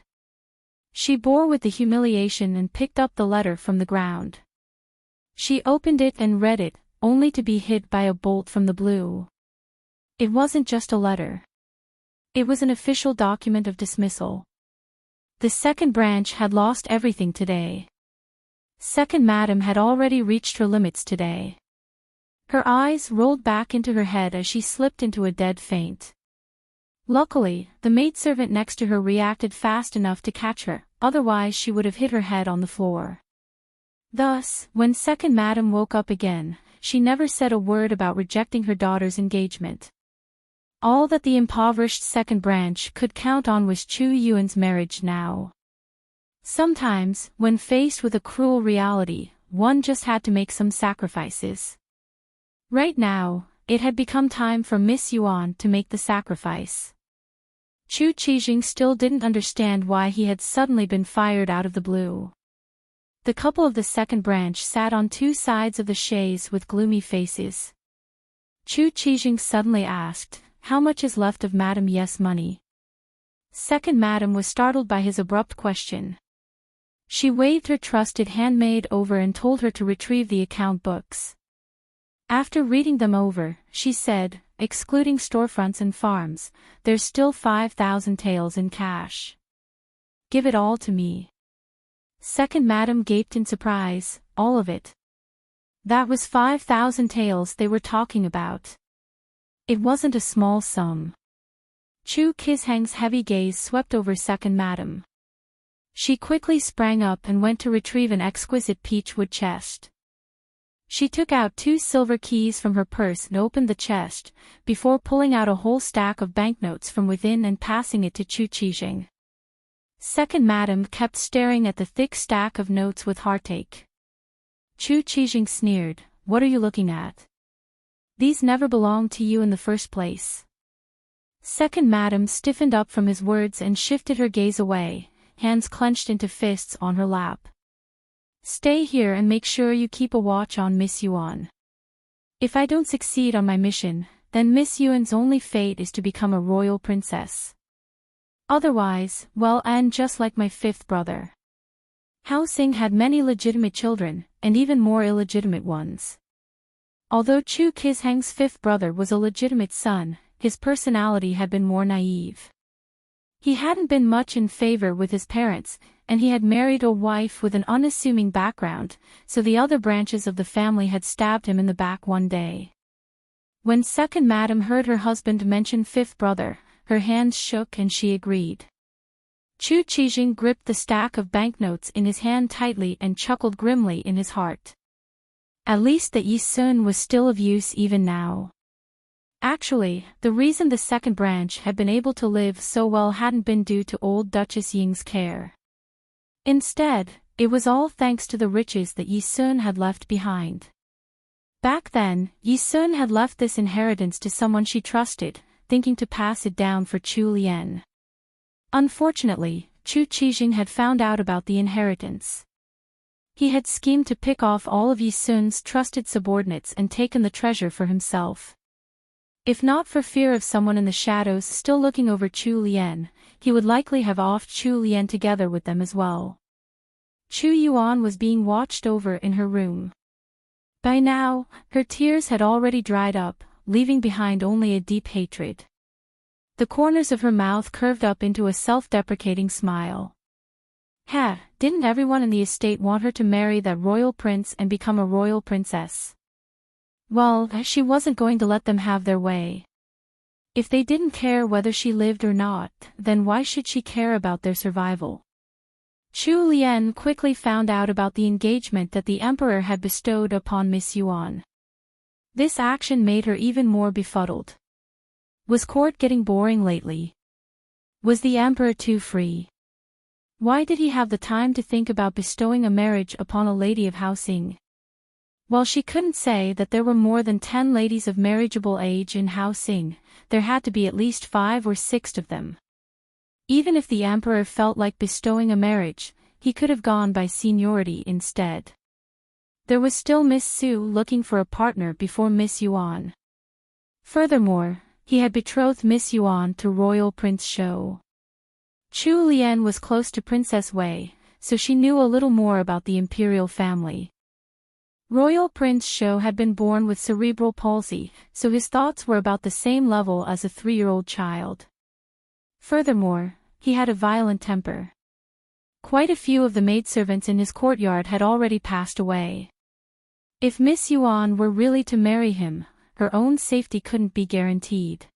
She bore with the humiliation and picked up the letter from the ground. She opened it and read it, only to be hit by a bolt from the blue. It wasn't just a letter. It was an official document of dismissal. The second branch had lost everything today. Second Madam had already reached her limits today. Her eyes rolled back into her head as she slipped into a dead faint. Luckily, the maidservant next to her reacted fast enough to catch her, otherwise she would have hit her head on the floor. Thus, when Second Madam woke up again, she never said a word about rejecting her daughter's engagement. All that the impoverished second branch could count on was Chu Yuan's marriage now. Sometimes, when faced with a cruel reality, one just had to make some sacrifices. Right now, it had become time for Miss Yuan to make the sacrifice. Chu Qijing still didn't understand why he had suddenly been fired out of the blue. The couple of the second branch sat on 2 sides of the chaise with gloomy faces. Chu Qijing suddenly asked, "How much is left of Madam Yes money?" Second Madam was startled by his abrupt question. She waved her trusted handmaid over and told her to retrieve the account books. After reading them over, she said, "Excluding storefronts and farms, there's still 5,000 taels in cash. Give it all to me." Second Madam gaped in surprise. All of it? That was 5,000 taels they were talking about. It wasn't a small sum. Chu Qisheng's heavy gaze swept over Second Madam. She quickly sprang up and went to retrieve an exquisite peachwood chest. She took out 2 silver keys from her purse and opened the chest, before pulling out a whole stack of banknotes from within and passing it to Chu Qijing. Second Madam kept staring at the thick stack of notes with heartache. Chu Qijing sneered, "What are you looking at? These never belonged to you in the first place." Second Madam stiffened up from his words and shifted her gaze away, hands clenched into fists on her lap. "Stay here and make sure you keep a watch on Miss Yuan. If I don't succeed on my mission, then Miss Yuan's only fate is to become a royal princess. Otherwise, well, and just like my 5th brother." Hao Xing had many legitimate children, and even more illegitimate ones. Although Chu Qisheng's fifth brother was a legitimate son, his personality had been more naive. He hadn't been much in favor with his parents, and he had married a wife with an unassuming background, so the other branches of the family had stabbed him in the back one day. When second madam heard her husband mention fifth brother, her hands shook and she agreed. Chu Qisheng gripped the stack of banknotes in his hand tightly and chuckled grimly in his heart. At least that Yi Sun was still of use even now. Actually, the reason the second branch had been able to live so well hadn't been due to old Duchess Ying's care. Instead, it was all thanks to the riches that Yi Sun had left behind. Back then, Yi Sun had left this inheritance to someone she trusted, thinking to pass it down for Chu Lian. Unfortunately, Chu Qisheng had found out about the inheritance. He had schemed to pick off all of Yi Sun's trusted subordinates and taken the treasure for himself. If not for fear of someone in the shadows still looking over Chu Lian, he would likely have offed Chu Lian together with them as well. Chu Yuan was being watched over in her room. By now, her tears had already dried up, leaving behind only a deep hatred. The corners of her mouth curved up into a self-deprecating smile. Didn't everyone in the estate want her to marry that royal prince and become a royal princess? Well, she wasn't going to let them have their way. If they didn't care whether she lived or not, then why should she care about their survival? Chu Lian quickly found out about the engagement that the emperor had bestowed upon Miss Yuan. This action made her even more befuddled. Was court getting boring lately? Was the emperor too free? Why did he have the time to think about bestowing a marriage upon a lady of Hao Xing? While she couldn't say that there were more than 10 ladies of marriageable age in Hao Xing, there had to be at least 5 or 6 of them. Even if the emperor felt like bestowing a marriage, he could have gone by seniority instead. There was still Miss Su looking for a partner before Miss Yuan. Furthermore, he had betrothed Miss Yuan to Royal Prince Shou. Chu Lian was close to Princess Wei, so she knew a little more about the imperial family. Royal Prince Shou had been born with cerebral palsy, so his thoughts were about the same level as a 3-year-old child. Furthermore, he had a violent temper. Quite a few of the maidservants in his courtyard had already passed away. If Miss Yuan were really to marry him, her own safety couldn't be guaranteed.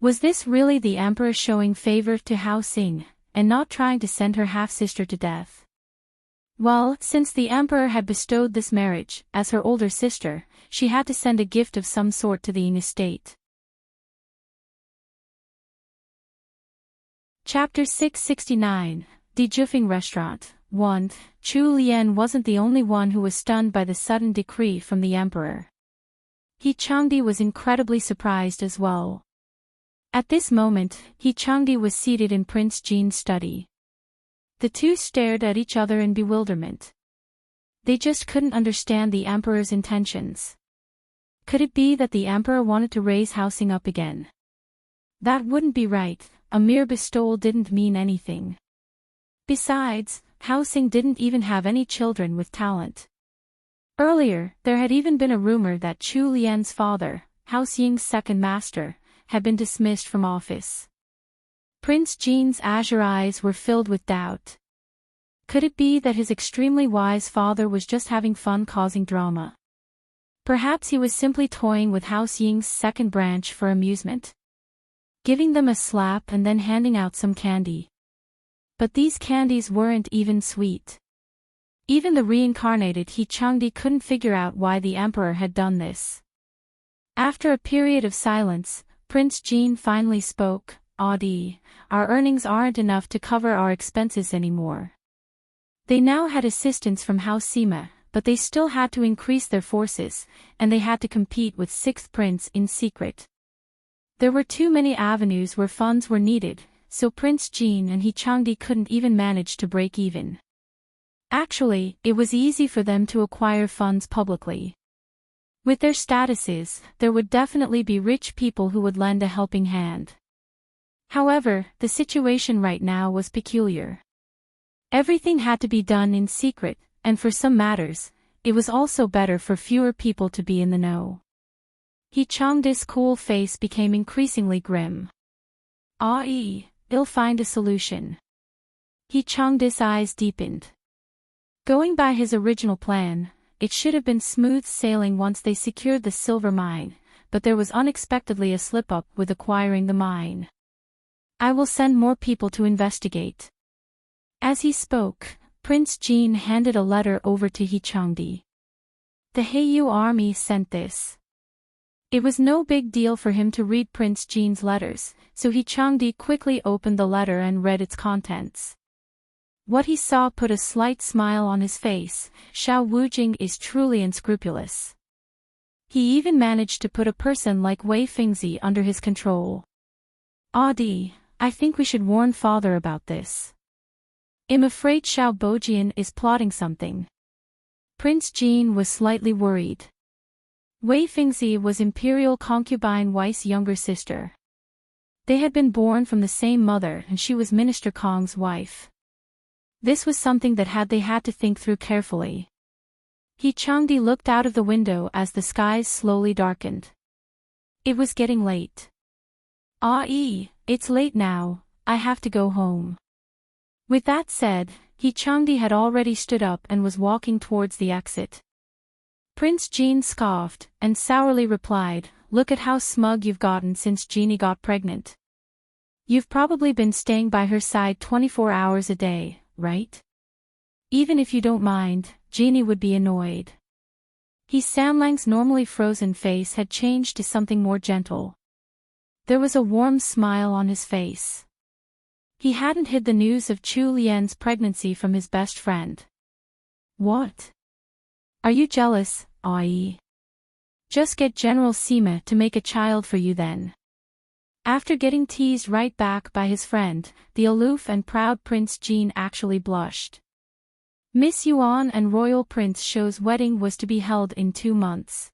Was this really the emperor showing favor to Hao Xing, and not trying to send her half-sister to death? Well, since the emperor had bestowed this marriage, as her older sister, she had to send a gift of some sort to the Ying estate. Chapter 669, Die Jufing Restaurant. 1. Chu Lian wasn't the only one who was stunned by the sudden decree from the emperor. He Changdi was incredibly surprised as well. At this moment, He Changdi was seated in Prince Jin's study. The two stared at each other in bewilderment. They just couldn't understand the emperor's intentions. Could it be that the emperor wanted to raise Hao Xing up again? That wouldn't be right, a mere bestowal didn't mean anything. Besides, Hao Xing didn't even have any children with talent. Earlier, there had even been a rumor that Chu Lian's father, Hao Xing's second master, had been dismissed from office. Prince Jin's azure eyes were filled with doubt. Could it be that his extremely wise father was just having fun causing drama? Perhaps he was simply toying with Hao Xing's second branch for amusement. Giving them a slap and then handing out some candy. But these candies weren't even sweet. Even the reincarnated He Changdi couldn't figure out why the emperor had done this. After a period of silence, Prince Jin finally spoke. Audi, our earnings aren't enough to cover our expenses anymore. They now had assistance from Hao Sima, but they still had to increase their forces, and they had to compete with 6th Prince in secret. There were too many avenues where funds were needed, so Prince Jin and He Changdi couldn't even manage to break even. Actually, it was easy for them to acquire funds publicly. With their statuses, there would definitely be rich people who would lend a helping hand. However, the situation right now was peculiar. Everything had to be done in secret, and for some matters, it was also better for fewer people to be in the know. Changdi's cool face became increasingly grim. I'll find a solution. Changdi's eyes deepened. Going by his original plan, it should have been smooth sailing once they secured the silver mine, but there was unexpectedly a slip-up with acquiring the mine. I will send more people to investigate. As he spoke, Prince Jean handed a letter over to Changdi. The Heiyu army sent this. It was no big deal for him to read Prince Jean's letters, so Changdi quickly opened the letter and read its contents. What he saw put a slight smile on his face. Xiao Wujing is truly unscrupulous. He even managed to put a person like Wei Fingzi under his control. Audi, I think we should warn father about this. I'm afraid Xiao Bojian is plotting something. Prince Jean was slightly worried. Wei Fingzi was Imperial concubine Wei's younger sister. They had been born from the same mother and she was Minister Kong's wife. This was something that they had to think through carefully. Changdi looked out of the window as the skies slowly darkened. It was getting late. It's late now, I have to go home. With that said, Changdi had already stood up and was walking towards the exit. Prince Jean scoffed, and sourly replied, look at how smug you've gotten since Jeannie got pregnant. You've probably been staying by her side 24 hours a day, right? Even if you don't mind, Jeannie would be annoyed. Samlang's normally frozen face had changed to something more gentle. There was a warm smile on his face. He hadn't hid the news of Chu Lian's pregnancy from his best friend. What? Are you jealous, Ai? Just get General Sima to make a child for you then. After getting teased right back by his friend, the aloof and proud Prince Jean actually blushed. Miss Yuan and Royal Prince Shou's wedding was to be held in 2 months.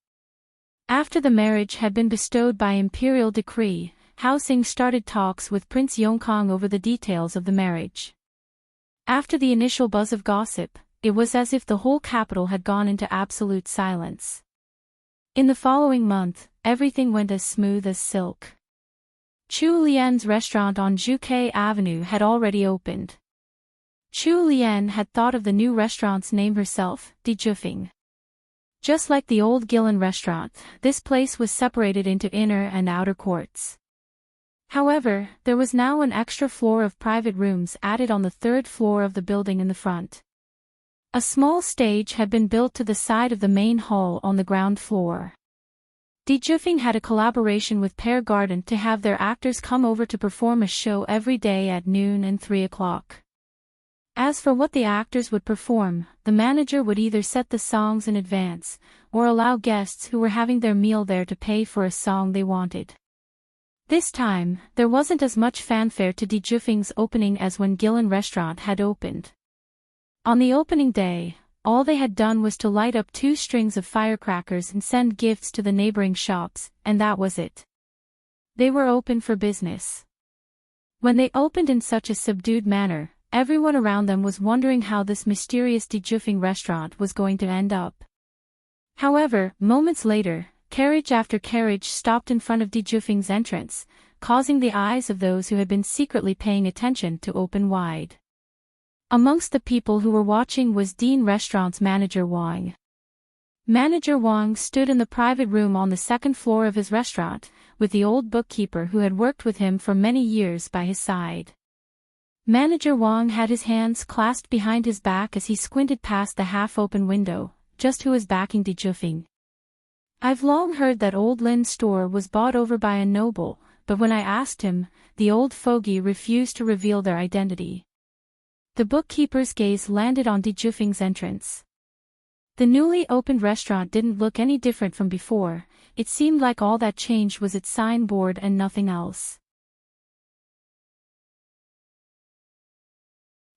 After the marriage had been bestowed by imperial decree, Haoxing started talks with Prince Yongkong over the details of the marriage. After the initial buzz of gossip, it was as if the whole capital had gone into absolute silence. In the following month, everything went as smooth as silk. Chu Lian's restaurant on Zhuke Avenue had already opened. Chu Lian had thought of the new restaurant's name herself, Dijufing. Just like the old Gillen restaurant, this place was separated into inner and outer courts. However, there was now an extra floor of private rooms added on the 3rd floor of the building in the front. A small stage had been built to the side of the main hall on the ground floor. Dijufing had a collaboration with Pear Garden to have their actors come over to perform a show every day at noon and 3 o'clock. As for what the actors would perform, the manager would either set the songs in advance, or allow guests who were having their meal there to pay for a song they wanted. This time, there wasn't as much fanfare to Dijufing's opening as when Gillen Restaurant had opened. On the opening day, all they had done was to light up 2 strings of firecrackers and send gifts to the neighboring shops, and that was it. They were open for business. When they opened in such a subdued manner, everyone around them was wondering how this mysterious Dijufing restaurant was going to end up. However, moments later, carriage after carriage stopped in front of Dijufing's entrance, causing the eyes of those who had been secretly paying attention to open wide. Amongst the people who were watching was Dean Restaurant's manager Wang. Manager Wang stood in the private room on the 2nd floor of his restaurant, with the old bookkeeper who had worked with him for many years by his side. Manager Wang had his hands clasped behind his back as he squinted past the half-open window, just who was backing Dijufing. I've long heard that old Lin's store was bought over by a noble, but when I asked him, the old fogey refused to reveal their identity. The bookkeeper's gaze landed on Dijufing's entrance. The newly opened restaurant didn't look any different from before, it seemed like all that changed was its signboard and nothing else.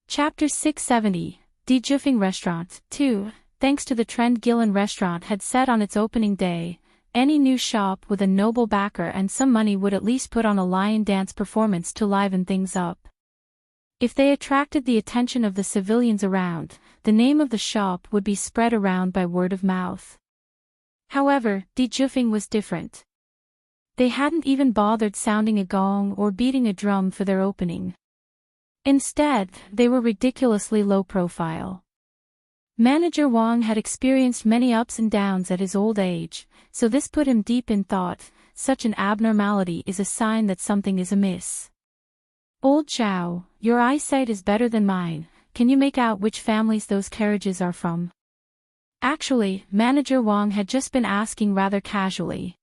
Chapter 670, Dijufing Restaurant, 2. Thanks to the trend Gillen Restaurant had set on its opening day, any new shop with a noble backer and some money would at least put on a lion dance performance to liven things up. If they attracted the attention of the civilians around, the name of the shop would be spread around by word of mouth. However, Dijufing was different. They hadn't even bothered sounding a gong or beating a drum for their opening. Instead, they were ridiculously low profile. Manager Wang had experienced many ups and downs at his old age, so this put him deep in thought. Such an abnormality is a sign that something is amiss. Old Zhao, your eyesight is better than mine, can you make out which families those carriages are from? Actually, Manager Wang had just been asking rather casually.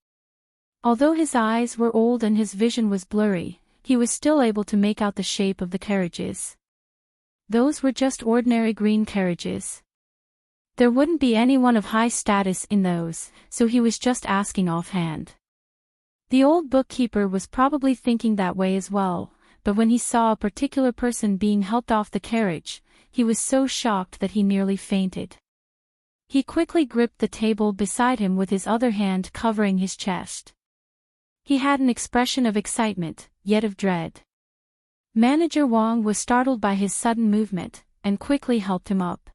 Although his eyes were old and his vision was blurry, he was still able to make out the shape of the carriages. Those were just ordinary green carriages. There wouldn't be anyone of high status in those, so he was just asking offhand. The old bookkeeper was probably thinking that way as well, but when he saw a particular person being helped off the carriage, he was so shocked that he nearly fainted. He quickly gripped the table beside him with his other hand covering his chest. He had an expression of excitement, yet of dread. Manager Wang was startled by his sudden movement, and quickly helped him up.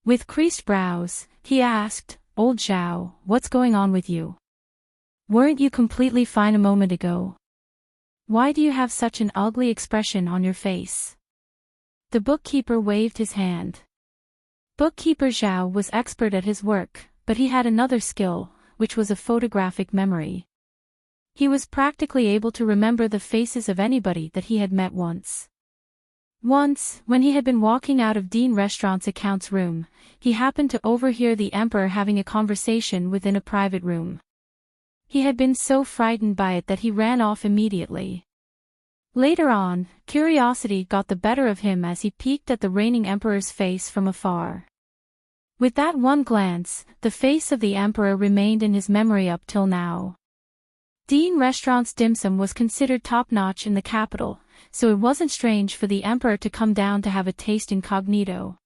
With creased brows, he asked, Old Zhao, what's going on with you? Weren't you completely fine a moment ago? Why do you have such an ugly expression on your face? The bookkeeper waved his hand. Bookkeeper Zhao was expert at his work, but he had another skill, which was a photographic memory. He was practically able to remember the faces of anybody that he had met once. Once, when he had been walking out of Dean Restaurant's accounts room, he happened to overhear the Emperor having a conversation within a private room. He had been so frightened by it that he ran off immediately. Later on, curiosity got the better of him as he peeked at the reigning Emperor's face from afar. With that one glance, the face of the Emperor remained in his memory up till now. Dean Restaurant's dim sum was considered top-notch in the capital, so it wasn't strange for the Emperor to come down to have a taste incognito.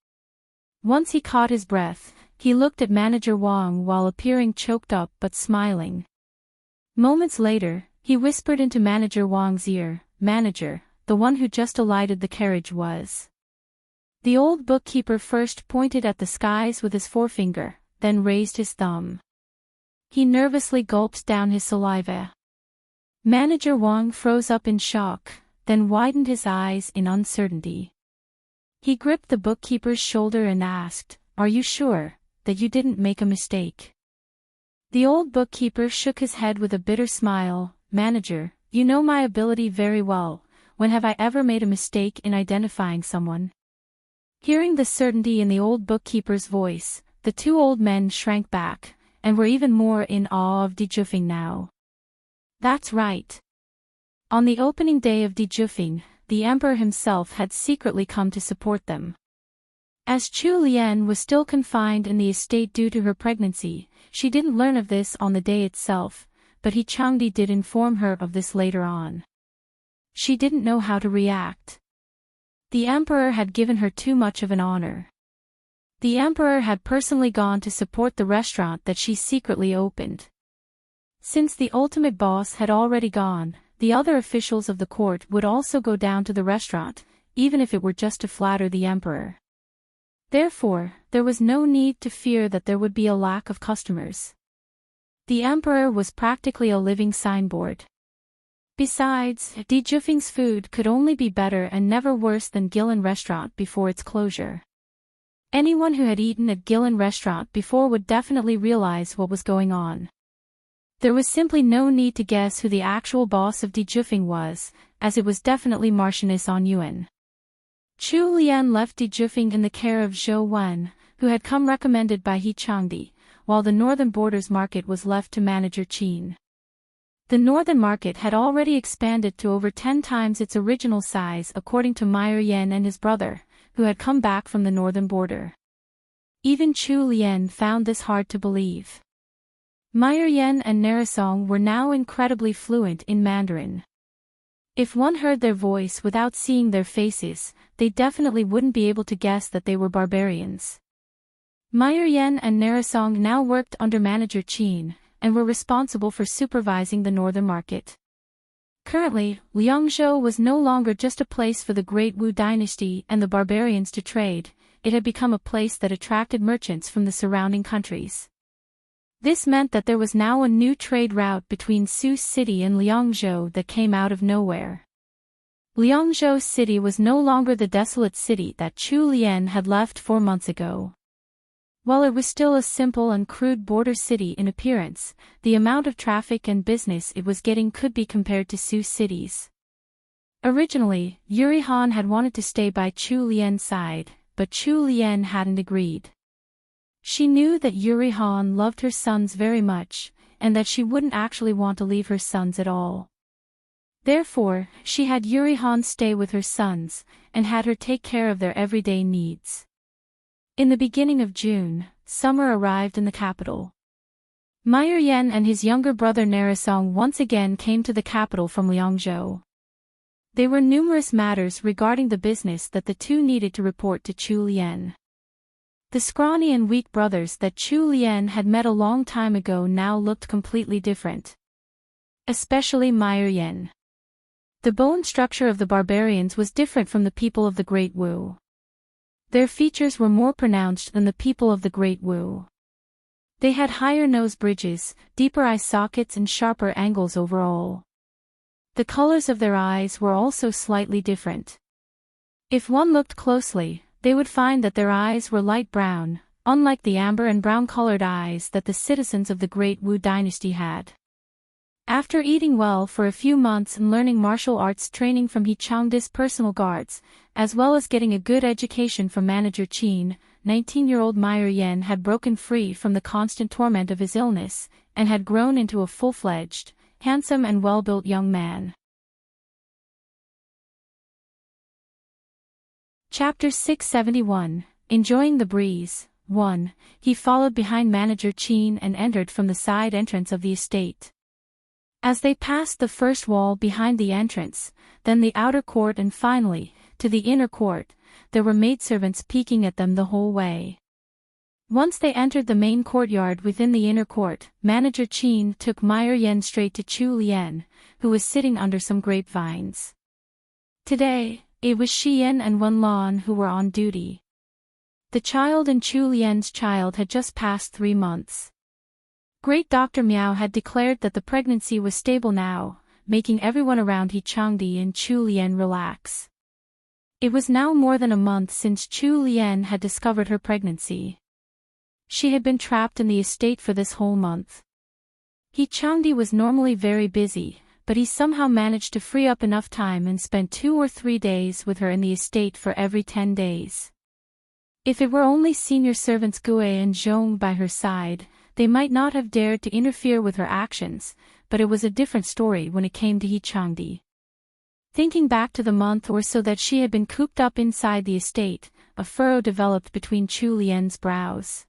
Once he caught his breath, he looked at Manager Wang while appearing choked up but smiling. Moments later, he whispered into Manager Wang's ear, Manager, the one who just alighted the carriage was. The old bookkeeper first pointed at the skies with his forefinger, then raised his thumb. He nervously gulped down his saliva. Manager Wang froze up in shock, then widened his eyes in uncertainty. He gripped the bookkeeper's shoulder and asked, Are you sure that you didn't make a mistake? The old bookkeeper shook his head with a bitter smile. Manager, you know my ability very well. When have I ever made a mistake in identifying someone? Hearing the certainty in the old bookkeeper's voice, the two old men shrank back, and were even more in awe of Dijufing now. That's right. On the opening day of Dijufing, the Emperor himself had secretly come to support them. As Chu Lian was still confined in the estate due to her pregnancy, she didn't learn of this on the day itself, but He Changdi did inform her of this later on. She didn't know how to react. The Emperor had given her too much of an honor. The Emperor had personally gone to support the restaurant that she secretly opened. Since the ultimate boss had already gone, the other officials of the court would also go down to the restaurant, even if it were just to flatter the Emperor. Therefore, there was no need to fear that there would be a lack of customers. The Emperor was practically a living signboard. Besides, Dijufing's food could only be better and never worse than Gillen Restaurant before its closure. Anyone who had eaten at Gillen Restaurant before would definitely realize what was going on. There was simply no need to guess who the actual boss of Dijufing was, as it was definitely Marchioness On Yuan. Chu Lian left Dijufing in the care of Zhou Wen, who had come recommended by He Changdi, while the northern borders market was left to Manager Qin. The northern market had already expanded to over 10 times its original size according to Meyer Yen and his brother, who had come back from the northern border. Even Chu Lian found this hard to believe. Meyer Yen and Narisong were now incredibly fluent in Mandarin. If one heard their voice without seeing their faces, they definitely wouldn't be able to guess that they were barbarians. Meyer Yen and Narisong now worked under Manager Qin, and were responsible for supervising the northern market. Currently, Liangzhou was no longer just a place for the Great Wu dynasty and the barbarians to trade, it had become a place that attracted merchants from the surrounding countries. This meant that there was now a new trade route between Su City and Liangzhou that came out of nowhere. Liangzhou City was no longer the desolate city that Chu Lian had left 4 months ago. While it was still a simple and crude border city in appearance, the amount of traffic and business it was getting could be compared to Su City's. Originally, Yuri Han had wanted to stay by Chu Lian's side, but Chu Lian hadn't agreed. She knew that Yuri Han loved her sons very much, and that she wouldn't actually want to leave her sons at all. Therefore, she had Yuri Han stay with her sons, and had her take care of their everyday needs. In the beginning of June, summer arrived in the capital. Meyer Yen and his younger brother Narisong once again came to the capital from Liangzhou. There were numerous matters regarding the business that the two needed to report to Chu Lian. The scrawny and weak brothers that Chu Lian had met a long time ago now looked completely different. Especially Meyer Yen. The bone structure of the barbarians was different from the people of the Great Wu. Their features were more pronounced than the people of the Great Wu. They had higher nose bridges, deeper eye sockets and sharper angles overall. The colors of their eyes were also slightly different. If one looked closely, they would find that their eyes were light brown, unlike the amber and brown-colored eyes that the citizens of the Great Wu dynasty had. After eating well for a few months and learning martial arts training from He Changda's personal guards, as well as getting a good education from Manager Qin, 19-year-old Meyer Yen had broken free from the constant torment of his illness, and had grown into a full-fledged, handsome and well-built young man. Chapter 671, Enjoying the Breeze. 1. He followed behind Manager Qin and entered from the side entrance of the estate. As they passed the first wall behind the entrance, then the outer court and finally, to the inner court, there were maidservants peeking at them the whole way. Once they entered the main courtyard within the inner court, Manager Qin took Meyer Yen straight to Chu Lian, who was sitting under some grapevines. Today, it was Xian and Wenlan who were on duty. The child and Chu Lian's child had just passed 3 months. Great Dr. Miao had declared that the pregnancy was stable now, making everyone around He Changdi and Chu Lian relax. It was now more than a month since Chu Lian had discovered her pregnancy. She had been trapped in the estate for this whole month. He Changdi was normally very busy, but he somehow managed to free up enough time and spent 2 or 3 days with her in the estate for every 10 days. If it were only senior servants Gue and Zhong by her side, they might not have dared to interfere with her actions, but it was a different story when it came to He Changdi. Thinking back to the month or so that she had been cooped up inside the estate, a furrow developed between Chu Lian's brows.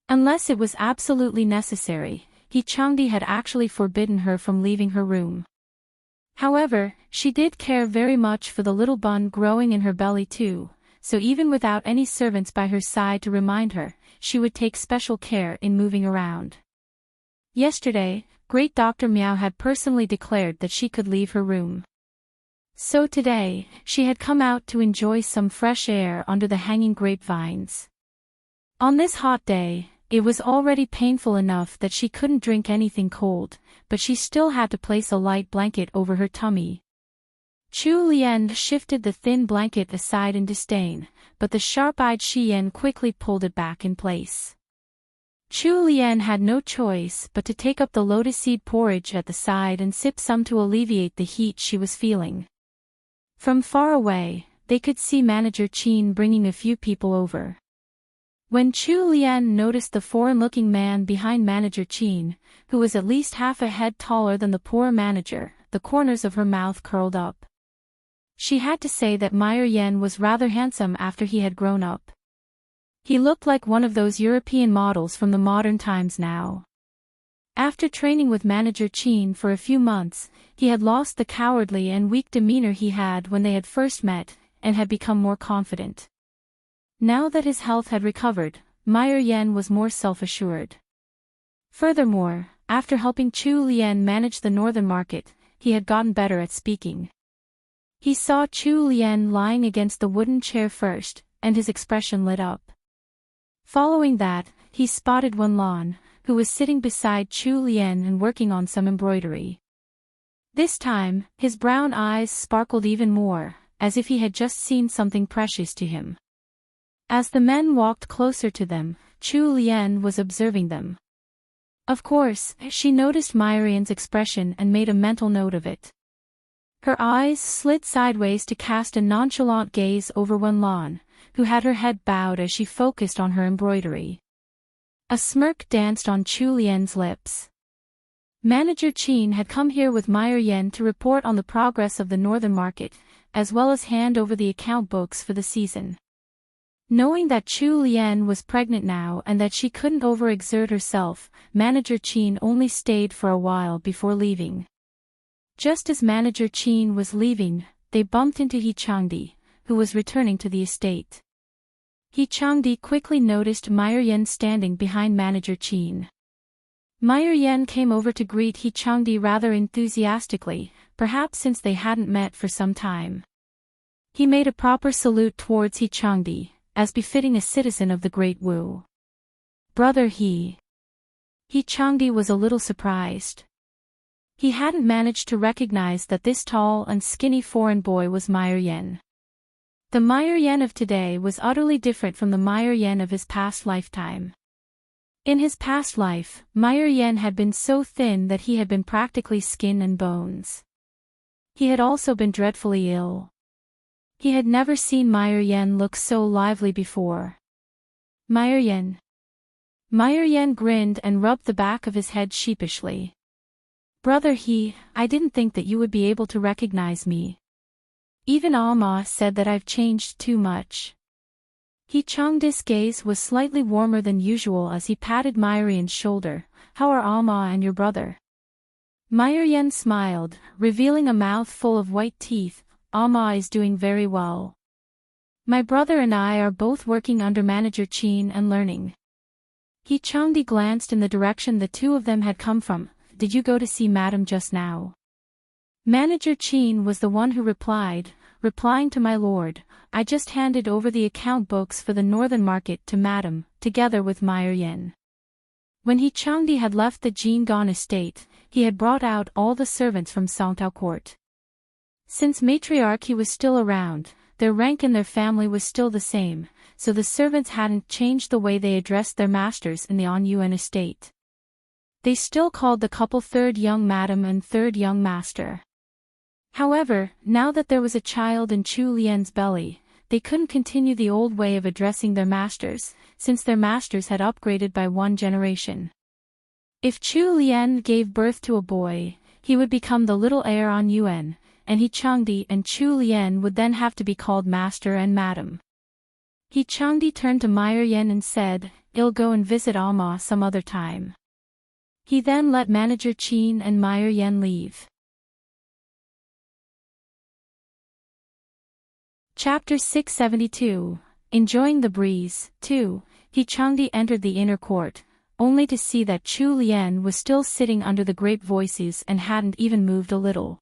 Unless it was absolutely necessary, He Changdi had actually forbidden her from leaving her room. However, she did care very much for the little bun growing in her belly too, so even without any servants by her side to remind her, she would take special care in moving around. Yesterday, Great Dr. Miao had personally declared that she could leave her room. So today, she had come out to enjoy some fresh air under the hanging grapevines. On this hot day, it was already painful enough that she couldn't drink anything cold, but she still had to place a light blanket over her tummy. Chu Lian shifted the thin blanket aside in disdain, but the sharp-eyed Xian quickly pulled it back in place. Chu Lian had no choice but to take up the lotus seed porridge at the side and sip some to alleviate the heat she was feeling. From far away, they could see Manager Qin bringing a few people over. When Chu Lian noticed the foreign-looking man behind Manager Qin, who was at least half a head taller than the poor manager, the corners of her mouth curled up. She had to say that Meyer Yen was rather handsome after he had grown up. He looked like one of those European models from the modern times now. After training with Manager Qin for a few months, he had lost the cowardly and weak demeanor he had when they had first met, and had become more confident. Now that his health had recovered, Meyer Yen was more self-assured. Furthermore, after helping Chu Lian manage the northern market, he had gotten better at speaking. He saw Chu Lian lying against the wooden chair first, and his expression lit up. Following that, he spotted Wenlan, who was sitting beside Chu Lian and working on some embroidery. This time, his brown eyes sparkled even more, as if he had just seen something precious to him. As the men walked closer to them, Chu Lian was observing them. Of course, she noticed Myrian's expression and made a mental note of it. Her eyes slid sideways to cast a nonchalant gaze over Wenlan, who had her head bowed as she focused on her embroidery. A smirk danced on Chu Lian's lips. Manager Qin had come here with Myrian to report on the progress of the northern market, as well as hand over the account books for the season. Knowing that Chu Lian was pregnant now and that she couldn't overexert herself, Manager Qin only stayed for a while before leaving. Just as Manager Qin was leaving, they bumped into He Changdi, who was returning to the estate. He Changdi quickly noticed Myrian standing behind Manager Qin. Myrian came over to greet He Changdi rather enthusiastically, perhaps since they hadn't met for some time. He made a proper salute towards He Changdi, as befitting a citizen of the Great Wu. Brother He Changdi was a little surprised. He hadn't managed to recognize that this tall and skinny foreign boy was Myrian. The Myrian of today was utterly different from the Myrian of his past lifetime. In his past life, Myrian had been so thin that he had been practically skin and bones. He had also been dreadfully ill. He had never seen Myrian look so lively before. Myrian grinned and rubbed the back of his head sheepishly. Brother He, I didn't think that you would be able to recognize me. Even Alma said that I've changed too much. He Changdi's gaze was slightly warmer than usual as he patted Myrian's shoulder. How are Alma and your brother? Myrian smiled, revealing a mouth full of white teeth. Alma is doing very well. My brother and I are both working under Manager Qin and learning. He Changdi glanced in the direction the two of them had come from. Did you go to see Madam just now? Manager Qin was the one who replying to my lord, I just handed over the account books for the northern market to Madam, together with Myrian. When He Changdi had left the Jingon estate, he had brought out all the servants from Songtao court. Since Matriarch He was still around, their rank in their family was still the same, so the servants hadn't changed the way they addressed their masters in the Anyuan estate. They still called the couple third young madam and third young master. However, now that there was a child in Chu Lian's belly, they couldn't continue the old way of addressing their masters, since their masters had upgraded by one generation. If Chu Lian gave birth to a boy, he would become the little heir on Yuan, and He Changdi and Chu Lian would then have to be called master and madam. He Changdi turned to Myrian and said, I'll go and visit Alma some other time. He then let Manager Qin and Myrian leave. Chapter 672, Enjoying the Breeze, 2, He Changdi entered the inner court, only to see that Chu Lian was still sitting under the grape voices and hadn't even moved a little.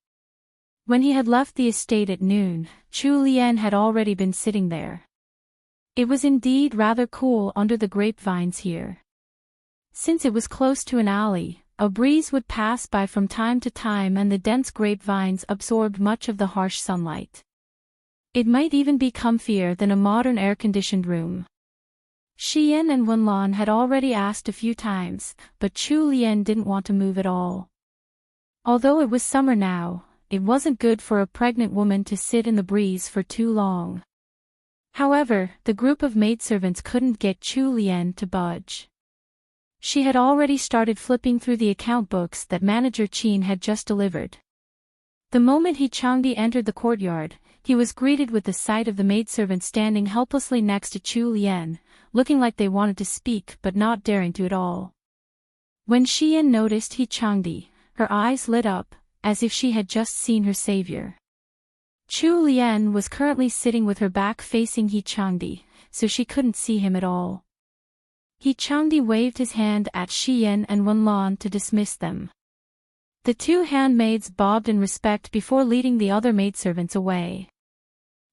When he had left the estate at noon, Chu Lian had already been sitting there. It was indeed rather cool under the grapevines here. Since it was close to an alley, a breeze would pass by from time to time and the dense grapevines absorbed much of the harsh sunlight. It might even be comfier than a modern air-conditioned room. Xian and Wenlan had already asked a few times, but Chu Lian didn't want to move at all. Although it was summer now, it wasn't good for a pregnant woman to sit in the breeze for too long. However, the group of maidservants couldn't get Chu Lian to budge. She had already started flipping through the account books that Manager Qin had just delivered. The moment He Changdi entered the courtyard, he was greeted with the sight of the maidservants standing helplessly next to Chu Lian, looking like they wanted to speak but not daring to at all. When Xian noticed He Changdi, her eyes lit up, as if she had just seen her savior. Chu Lian was currently sitting with her back facing He Changdi, so she couldn't see him at all. He Changdi waved his hand at Xian and Wenlan to dismiss them. The two handmaids bobbed in respect before leading the other maidservants away.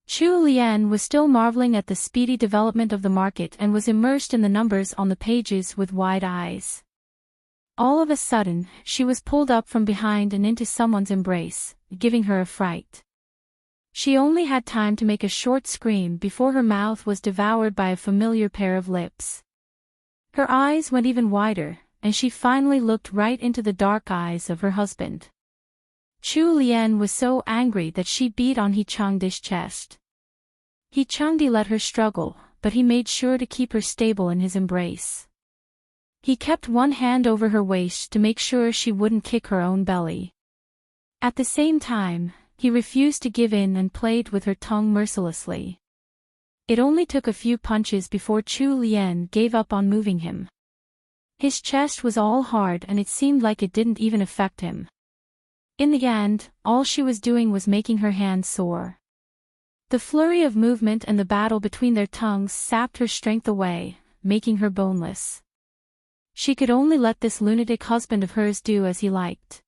Chu Lian was still marveling at the speedy development of the market and was immersed in the numbers on the pages with wide eyes. All of a sudden, she was pulled up from behind and into someone's embrace, giving her a fright. She only had time to make a short scream before her mouth was devoured by a familiar pair of lips. Her eyes went even wider, and she finally looked right into the dark eyes of her husband. Chu Lian was so angry that she beat on He Changdi's chest. He Changdi let her struggle, but he made sure to keep her stable in his embrace. He kept one hand over her waist to make sure she wouldn't kick her own belly. At the same time, he refused to give in and played with her tongue mercilessly. It only took a few punches before Chu Lian gave up on moving him. His chest was all hard and it seemed like it didn't even affect him. In the end, all she was doing was making her hands sore. The flurry of movement and the battle between their tongues sapped her strength away, making her boneless. She could only let this lunatic husband of hers do as he liked.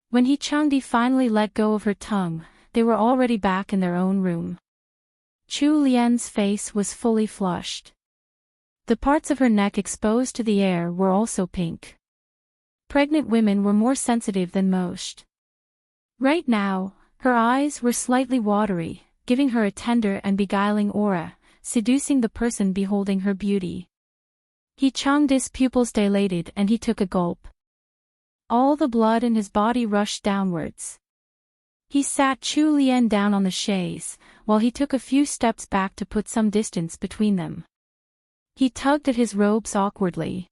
When He Changdi finally let go of her tongue, they were already back in their own room. Chu Lian's face was fully flushed. The parts of her neck exposed to the air were also pink. Pregnant women were more sensitive than most. Right now, her eyes were slightly watery, giving her a tender and beguiling aura, seducing the person beholding her beauty. He Changdi's pupils dilated and he took a gulp. All the blood in his body rushed downwards. He sat Chu Lian down on the chaise, while he took a few steps back to put some distance between them. He tugged at his robes awkwardly.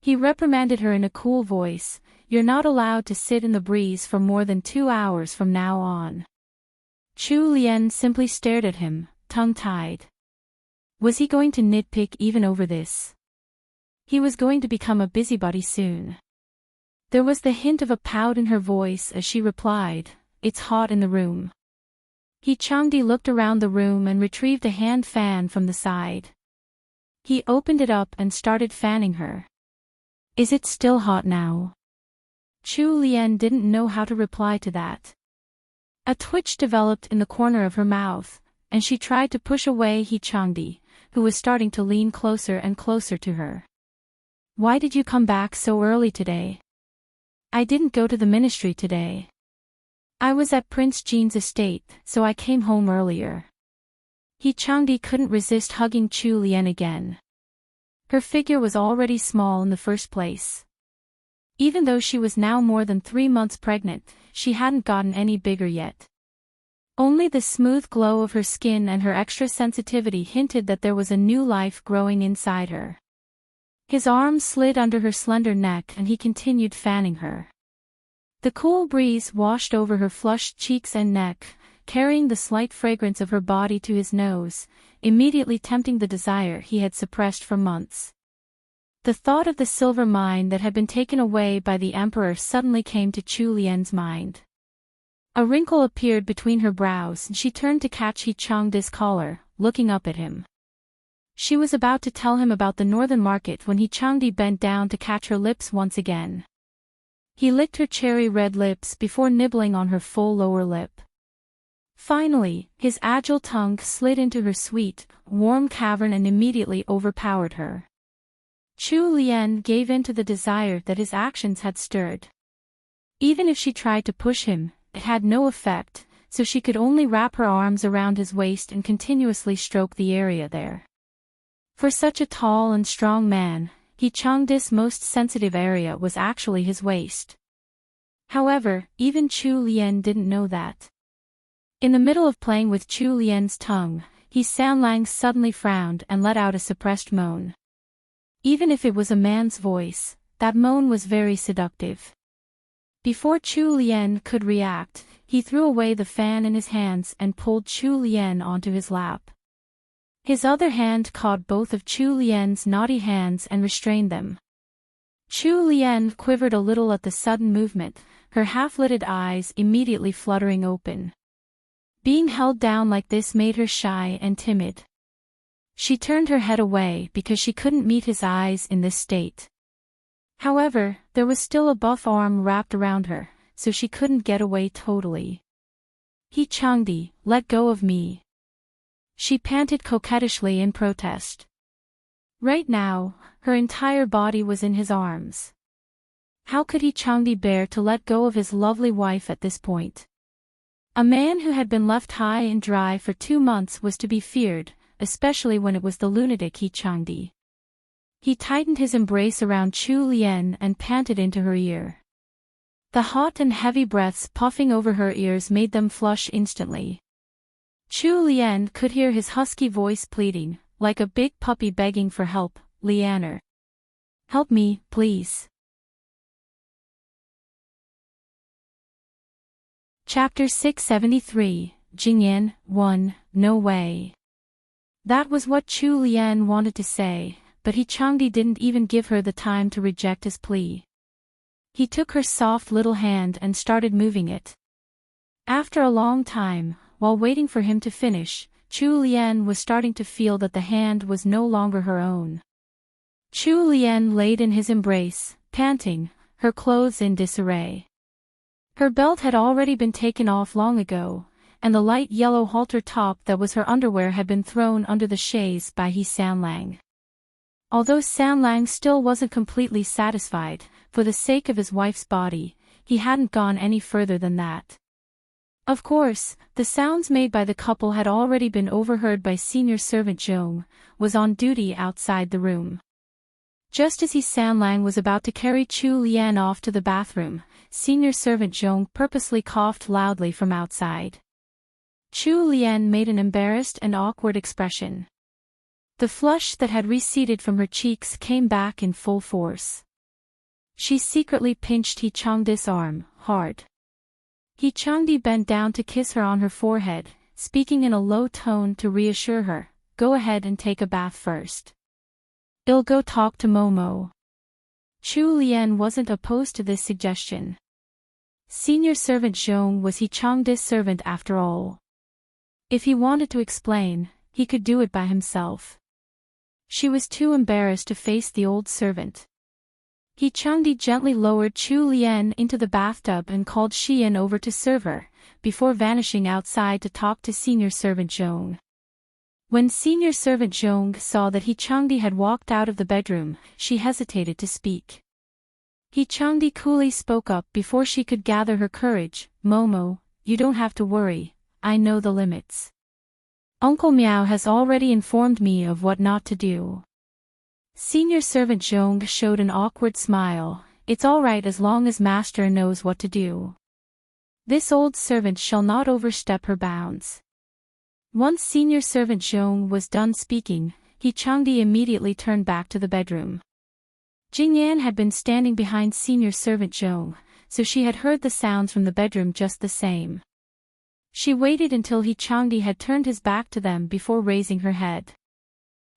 He reprimanded her in a cool voice, "You're not allowed to sit in the breeze for more than 2 hours from now on." Chu Lian simply stared at him, tongue-tied. Was he going to nitpick even over this? He was going to become a busybody soon. There was the hint of a pout in her voice as she replied, "It's hot in the room." He Changdi looked around the room and retrieved a hand fan from the side. He opened it up and started fanning her. "Is it still hot now?" Chu Lian didn't know how to reply to that. A twitch developed in the corner of her mouth, and she tried to push away He Changdi, who was starting to lean closer and closer to her. "Why did you come back so early today?" "I didn't go to the ministry today. I was at Prince Jin's estate, so I came home earlier." He Changdi couldn't resist hugging Chu Lian again. Her figure was already small in the first place. Even though she was now more than 3 months pregnant, she hadn't gotten any bigger yet. Only the smooth glow of her skin and her extra sensitivity hinted that there was a new life growing inside her. His arm slid under her slender neck and he continued fanning her. The cool breeze washed over her flushed cheeks and neck, carrying the slight fragrance of her body to his nose, immediately tempting the desire he had suppressed for months. The thought of the silver mine that had been taken away by the emperor suddenly came to Chu Lian's mind. A wrinkle appeared between her brows and she turned to catch He Changdi's collar, looking up at him. She was about to tell him about the northern market when He Changdi bent down to catch her lips once again. He licked her cherry-red lips before nibbling on her full lower lip. Finally, his agile tongue slid into her sweet, warm cavern and immediately overpowered her. Chu Lian gave in to the desire that his actions had stirred. Even if she tried to push him, it had no effect, so she could only wrap her arms around his waist and continuously stroke the area there. For such a tall and strong man, He Changdi's most sensitive area was actually his waist. However, even Chu Lian didn't know that. In the middle of playing with Chu Lian's tongue, He Sanlang suddenly frowned and let out a suppressed moan. Even if it was a man's voice, that moan was very seductive. Before Chu Lian could react, he threw away the fan in his hands and pulled Chu Lian onto his lap. His other hand caught both of Chu Lian's naughty hands and restrained them. Chu Lian quivered a little at the sudden movement, her half-lidded eyes immediately fluttering open. Being held down like this made her shy and timid. She turned her head away because she couldn't meet his eyes in this state. However, there was still a buff arm wrapped around her, so she couldn't get away totally. He Changdi, let go of me. She panted coquettishly in protest. Right now, her entire body was in his arms. How could he Changdi bear to let go of his lovely wife at this point? A man who had been left high and dry for 2 months was to be feared, especially when it was the lunatic he Changdi. He tightened his embrace around Chu Lien and panted into her ear. The hot and heavy breaths puffing over her ears made them flush instantly. Chu Lien could hear his husky voice pleading, like a big puppy begging for help, Lianer. Help me, please. Chapter 673, Jingyan, 1, No way. That was what Chu Lien wanted to say, but he Changdi didn't even give her the time to reject his plea. He took her soft little hand and started moving it. After a long time, while waiting for him to finish, Chu Lien was starting to feel that the hand was no longer her own. Chu Lien laid in his embrace, panting, her clothes in disarray. Her belt had already been taken off long ago, and the light yellow halter top that was her underwear had been thrown under the chaise by He Sanlang. Although Sanlang still wasn't completely satisfied, for the sake of his wife's body, he hadn't gone any further than that. Of course, the sounds made by the couple had already been overheard by senior servant Zhong, was on duty outside the room. Just as He Sanlang was about to carry Chu Lien off to the bathroom, senior servant Zhong purposely coughed loudly from outside. Chu Lien made an embarrassed and awkward expression. The flush that had receded from her cheeks came back in full force. She secretly pinched He Changdi's arm, hard. He Changdi bent down to kiss her on her forehead, speaking in a low tone to reassure her, "Go ahead and take a bath first. I'll go talk to Momo." Chu Lien wasn't opposed to this suggestion. Senior servant Zhong was He Changdi's servant after all. If he wanted to explain, he could do it by himself. She was too embarrassed to face the old servant. He Changdi gently lowered Chu Lien into the bathtub and called Xian over to serve her, before vanishing outside to talk to senior servant Zhong. When senior servant Zhong saw that He Changdi had walked out of the bedroom, she hesitated to speak. He Changdi coolly spoke up before she could gather her courage, "Momo, you don't have to worry, I know the limits. Uncle Miao has already informed me of what not to do." Senior servant Zhong showed an awkward smile. "It's all right as long as master knows what to do. This old servant shall not overstep her bounds." Once senior servant Zhong was done speaking, He Changdi immediately turned back to the bedroom. Jingyan had been standing behind senior servant Zhong, so she had heard the sounds from the bedroom just the same. She waited until He Changdi had turned his back to them before raising her head.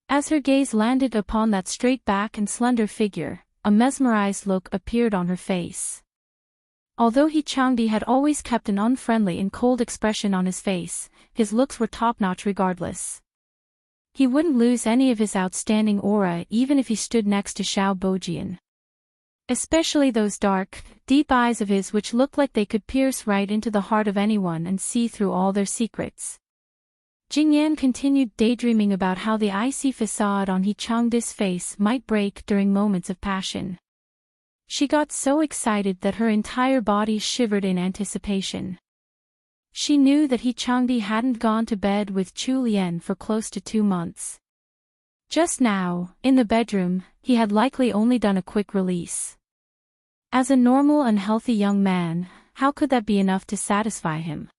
As her gaze landed upon that straight back and slender figure, a mesmerized look appeared on her face. Although He Changdi had always kept an unfriendly and cold expression on his face, his looks were top-notch regardless. He wouldn't lose any of his outstanding aura even if he stood next to Xiao Bojian. Especially those dark, deep eyes of his which looked like they could pierce right into the heart of anyone and see through all their secrets. Jingyan continued daydreaming about how the icy facade on He Changdi's face might break during moments of passion. She got so excited that her entire body shivered in anticipation. She knew that He Changdi hadn't gone to bed with Chu Lien for close to 2 months. Just now, in the bedroom, he had likely only done a quick release. As a normal and healthy young man, how could that be enough to satisfy him?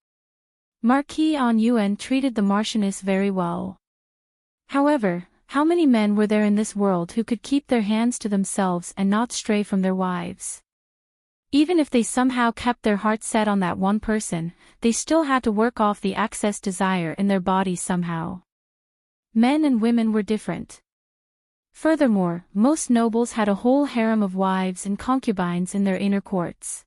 Marquis An Yuan treated the Marchioness very well. However, how many men were there in this world who could keep their hands to themselves and not stray from their wives? Even if they somehow kept their hearts set on that one person, they still had to work off the excess desire in their bodies somehow. Men and women were different. Furthermore, most nobles had a whole harem of wives and concubines in their inner courts.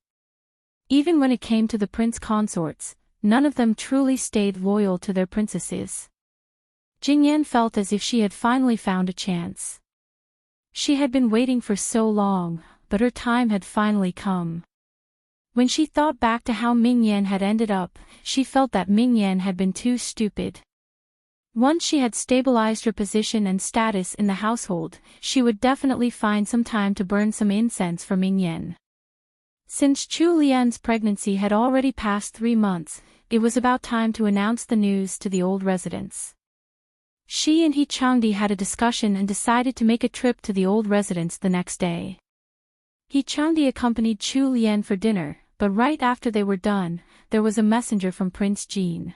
Even when it came to the prince consorts, none of them truly stayed loyal to their princesses. Jingyan felt as if she had finally found a chance. She had been waiting for so long, but her time had finally come. When she thought back to how Ming Yan had ended up, she felt that Ming Yan had been too stupid. Once she had stabilized her position and status in the household, she would definitely find some time to burn some incense for Ming Yan. Since Chu Lian's pregnancy had already passed 3 months, it was about time to announce the news to the old residents. She and He Changdi had a discussion and decided to make a trip to the old residence the next day. He Changdi accompanied Chu Lian for dinner, but right after they were done, there was a messenger from Prince Jean.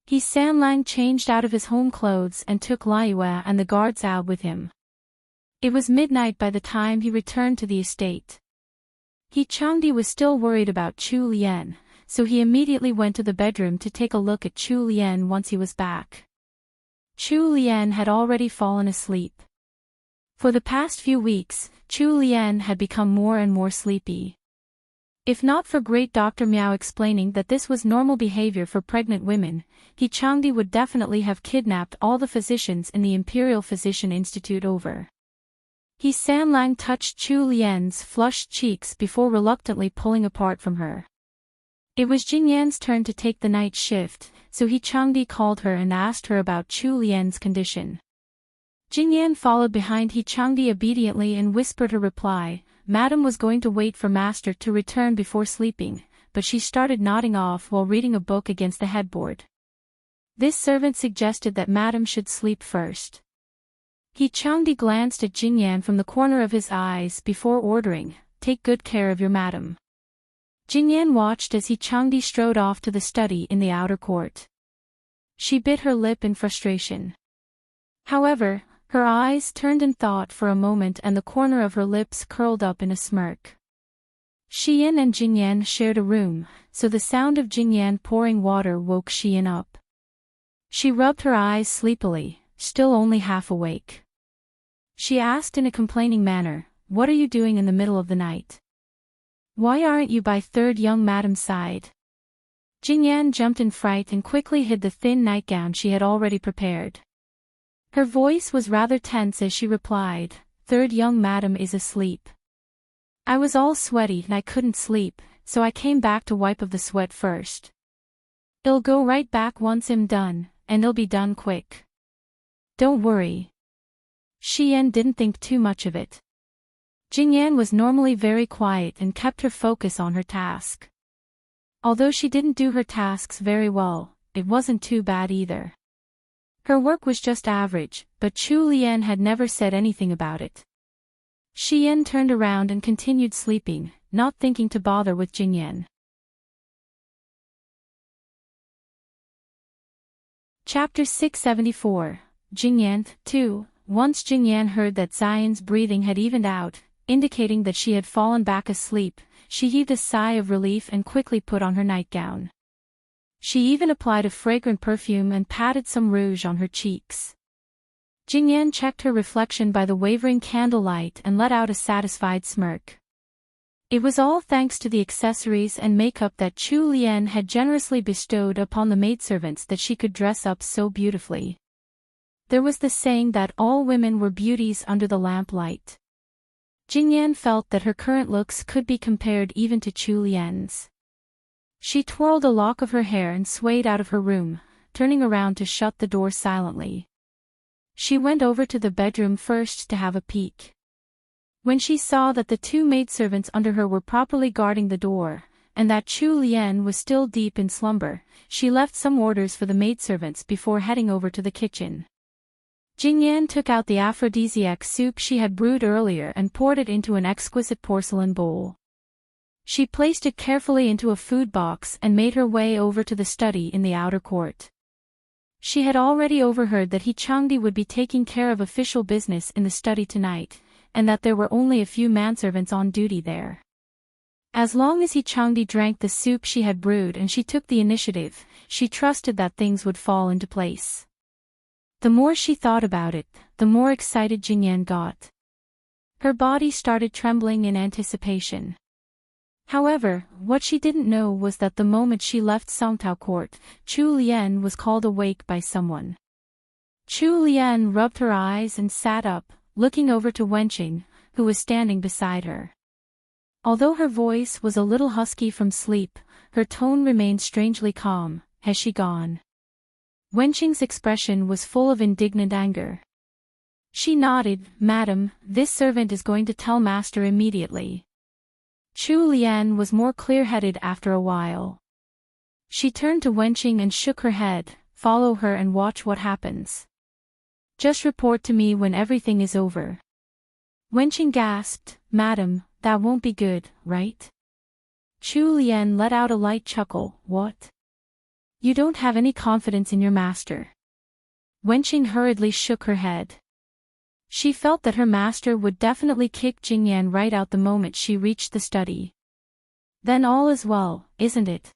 He Sanlang changed out of his home clothes and took Liyue and the guards out with him. It was midnight by the time he returned to the estate. He Changdi was still worried about Chu Lian, so he immediately went to the bedroom to take a look at Chu Lian once he was back. Chu Lian had already fallen asleep. For the past few weeks, Chu Lian had become more and more sleepy. If not for Great Dr. Miao explaining that this was normal behavior for pregnant women, He Changdi would definitely have kidnapped all the physicians in the Imperial Physician Institute over. He Sanlang touched Chu Lian's flushed cheeks before reluctantly pulling apart from her. It was Jingyan's turn to take the night shift, so He Changdi called her and asked her about Chu Lian's condition. Jingyan followed behind He Changdi obediently and whispered her reply. Madam was going to wait for Master to return before sleeping, but she started nodding off while reading a book against the headboard. This servant suggested that Madam should sleep first. He Changdi glanced at Jingyan from the corner of his eyes before ordering, "Take good care of your madam." Jingyan watched as He Changdi strode off to the study in the outer court. She bit her lip in frustration. However, her eyes turned in thought for a moment and the corner of her lips curled up in a smirk. Xian and Jingyan shared a room, so the sound of Jingyan pouring water woke Xian up. She rubbed her eyes sleepily, still only half awake. She asked in a complaining manner, "What are you doing in the middle of the night? Why aren't you by third young madam's side?" Jingyan jumped in fright and quickly hid the thin nightgown she had already prepared. Her voice was rather tense as she replied, "Third young madam is asleep. I was all sweaty and I couldn't sleep, so I came back to wipe of the sweat first. It'll go right back once I'm done, and it'll be done quick. Don't worry." Xian didn't think too much of it. Jingyan was normally very quiet and kept her focus on her task. Although she didn't do her tasks very well, it wasn't too bad either. Her work was just average, but Chu Lian had never said anything about it. Xian turned around and continued sleeping, not thinking to bother with Jingyan. Chapter 674, Jingyan, 2. Once Jingyan heard that Xian's breathing had evened out, indicating that she had fallen back asleep, she heaved a sigh of relief and quickly put on her nightgown. She even applied a fragrant perfume and patted some rouge on her cheeks. Jingyan checked her reflection by the wavering candlelight and let out a satisfied smirk. It was all thanks to the accessories and makeup that Chu Lian had generously bestowed upon the maidservants that she could dress up so beautifully. There was the saying that all women were beauties under the lamplight. Jingyan felt that her current looks could be compared even to Chu Lian's. She twirled a lock of her hair and swayed out of her room, turning around to shut the door silently. She went over to the bedroom first to have a peek. When she saw that the two maidservants under her were properly guarding the door, and that Chu Lian was still deep in slumber, she left some orders for the maidservants before heading over to the kitchen. Jingyan took out the aphrodisiac soup she had brewed earlier and poured it into an exquisite porcelain bowl. She placed it carefully into a food box and made her way over to the study in the outer court. She had already overheard that He Changdi would be taking care of official business in the study tonight, and that there were only a few manservants on duty there. As long as He Changdi drank the soup she had brewed and she took the initiative, she trusted that things would fall into place. The more she thought about it, the more excited Jingyan got. Her body started trembling in anticipation. However, what she didn't know was that the moment she left Songtao Court, Chu Lian was called awake by someone. Chu Lian rubbed her eyes and sat up, looking over to Wenqing, who was standing beside her. Although her voice was a little husky from sleep, her tone remained strangely calm. Has she gone? Wenqing's expression was full of indignant anger. She nodded. Madam, this servant is going to tell master immediately. Chu Lian was more clear-headed after a while. She turned to Wenqing and shook her head. Follow her and watch what happens. Just report to me when everything is over. Wenqing gasped. Madam, that won't be good, right? Chu Lian let out a light chuckle. What? You don't have any confidence in your master. Wenqing hurriedly shook her head. She felt that her master would definitely kick Jingyan right out the moment she reached the study. Then all is well, isn't it?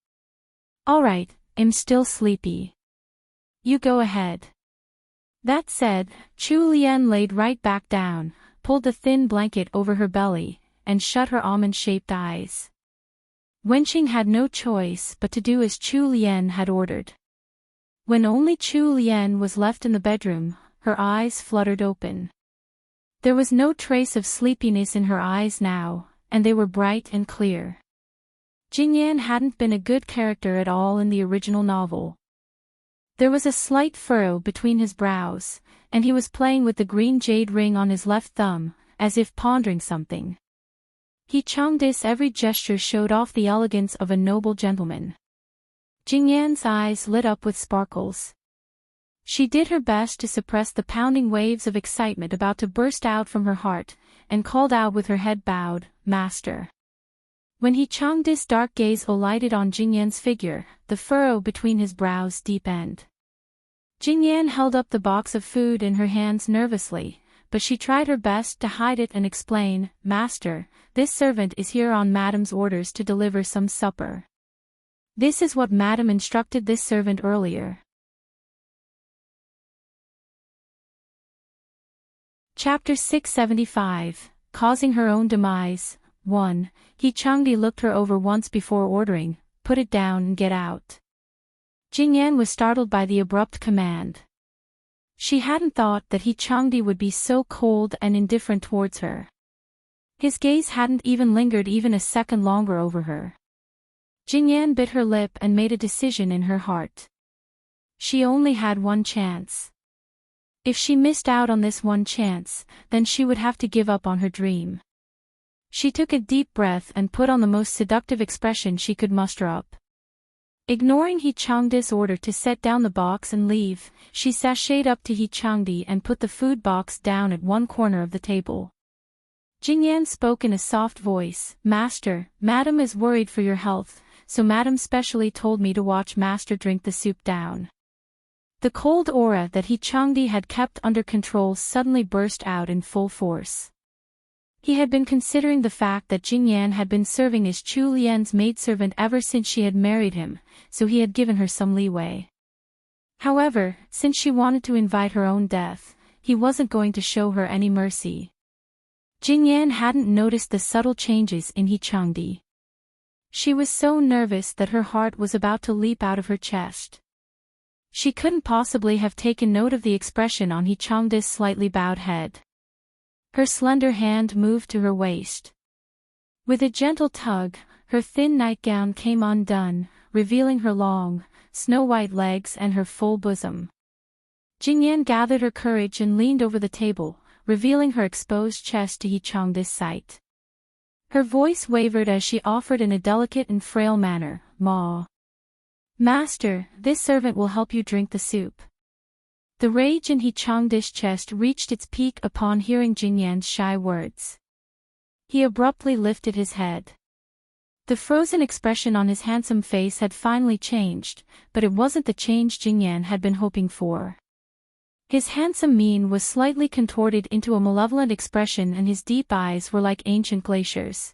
Alright, I'm still sleepy. You go ahead. That said, Chu Lian laid right back down, pulled the thin blanket over her belly, and shut her almond-shaped eyes. Wenqing had no choice but to do as Chu Lian had ordered. When only Chu Lian was left in the bedroom, her eyes fluttered open. There was no trace of sleepiness in her eyes now, and they were bright and clear. Jingyan hadn't been a good character at all in the original novel. There was a slight furrow between his brows, and he was playing with the green jade ring on his left thumb, as if pondering something. Changdis' every gesture showed off the elegance of a noble gentleman. Jingyan's eyes lit up with sparkles. She did her best to suppress the pounding waves of excitement about to burst out from her heart, and called out with her head bowed, Master. When Changdis' dark gaze alighted on Jingyan's figure, the furrow between his brows deepened. Jingyan held up the box of food in her hands nervously, but she tried her best to hide it and explain, Master, this servant is here on Madam's orders to deliver some supper. This is what Madam instructed this servant earlier. Chapter 675, Causing Her Own Demise. 1. Changdi looked her over once before ordering, put it down and get out. Jingyan was startled by the abrupt command. She hadn't thought that Changdi would be so cold and indifferent towards her. His gaze hadn't even lingered even a second longer over her. Jingyan bit her lip and made a decision in her heart. She only had one chance. If she missed out on this one chance, then she would have to give up on her dream. She took a deep breath and put on the most seductive expression she could muster up. Ignoring Changdi's order to set down the box and leave, she sashayed up to Changdi and put the food box down at one corner of the table. Jingyan spoke in a soft voice, Master, Madam is worried for your health, so Madam specially told me to watch Master drink the soup down. The cold aura that Changdi had kept under control suddenly burst out in full force. He had been considering the fact that Jingyan had been serving as Chu Lian's maidservant ever since she had married him, so he had given her some leeway. However, since she wanted to invite her own death, he wasn't going to show her any mercy. Jingyan hadn't noticed the subtle changes in Changdi. She was so nervous that her heart was about to leap out of her chest. She couldn't possibly have taken note of the expression on Changdi's slightly bowed head. Her slender hand moved to her waist. With a gentle tug, her thin nightgown came undone, revealing her long, snow-white legs and her full bosom. Jingyan gathered her courage and leaned over the table, revealing her exposed chest to Changdi's sight. Her voice wavered as she offered in a delicate and frail manner, Ma. Master, this servant will help you drink the soup. The rage in Changdi's chest reached its peak upon hearing Jingyan's shy words. He abruptly lifted his head. The frozen expression on his handsome face had finally changed, but it wasn't the change Jingyan had been hoping for. His handsome mien was slightly contorted into a malevolent expression and his deep eyes were like ancient glaciers.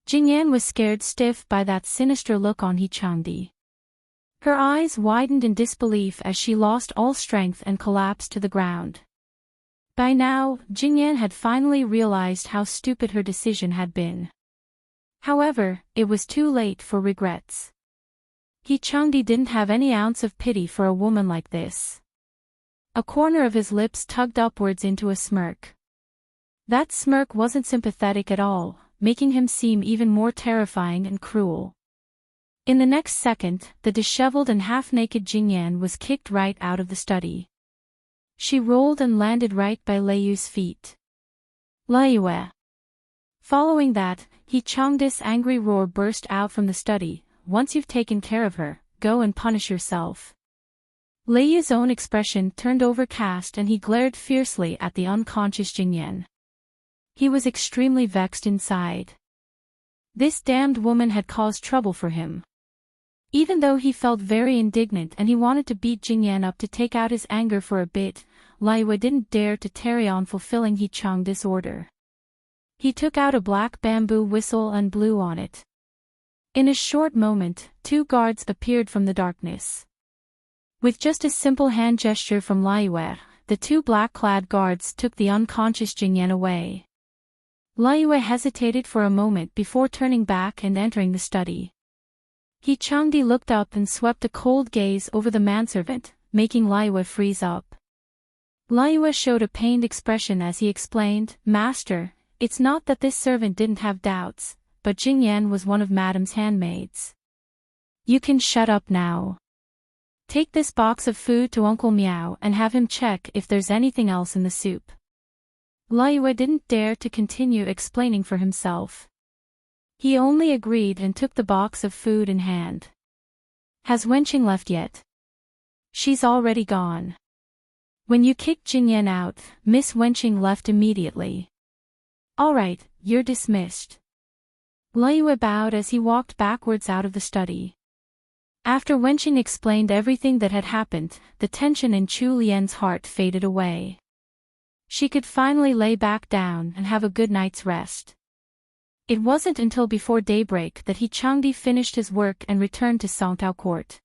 Jingyan was scared stiff by that sinister look on Changdi. Her eyes widened in disbelief as she lost all strength and collapsed to the ground. By now, Jingyan had finally realized how stupid her decision had been. However, it was too late for regrets. Changdi didn't have any ounce of pity for a woman like this. A corner of his lips tugged upwards into a smirk. That smirk wasn't sympathetic at all. making him seem even more terrifying and cruel. In the next second, the disheveled and half-naked Jingyan was kicked right out of the study. She rolled and landed right by Leiyu's feet. Leiyue. Following that, Chang's angry roar burst out from the study. Once you've taken care of her, go and punish yourself. Leiyu's own expression turned overcast and he glared fiercely at the unconscious Jingyan. He was extremely vexed inside. This damned woman had caused trouble for him. Even though he felt very indignant and he wanted to beat Jingyan up to take out his anger for a bit, Leiyue didn't dare to tarry on fulfilling Chang's order. He took out a black bamboo whistle and blew on it. In a short moment, 2 guards appeared from the darkness. With just a simple hand gesture from Leiyue, the 2 black-clad guards took the unconscious Jingyan away. Leiyue hesitated for a moment before turning back and entering the study. Changdi looked up and swept a cold gaze over the manservant, making Leiyue freeze up. Leiyue showed a pained expression as he explained, "Master, it's not that this servant didn't have doubts, but Jingyan was one of Madam's handmaids. You can shut up now. Take this box of food to Uncle Meow and have him check if there's anything else in the soup." Leiyue didn't dare to continue explaining for himself. He only agreed and took the box of food in hand. "Has Wenqing left yet?" "She's already gone. When you kicked Jingyan out, Miss Wenqing left immediately." "All right, you're dismissed." Leiyue bowed as he walked backwards out of the study. After Wenqing explained everything that had happened, the tension in Chu Lian's heart faded away. She could finally lay back down and have a good night's rest. It wasn't until before daybreak that Changdi finished his work and returned to Songtao Court.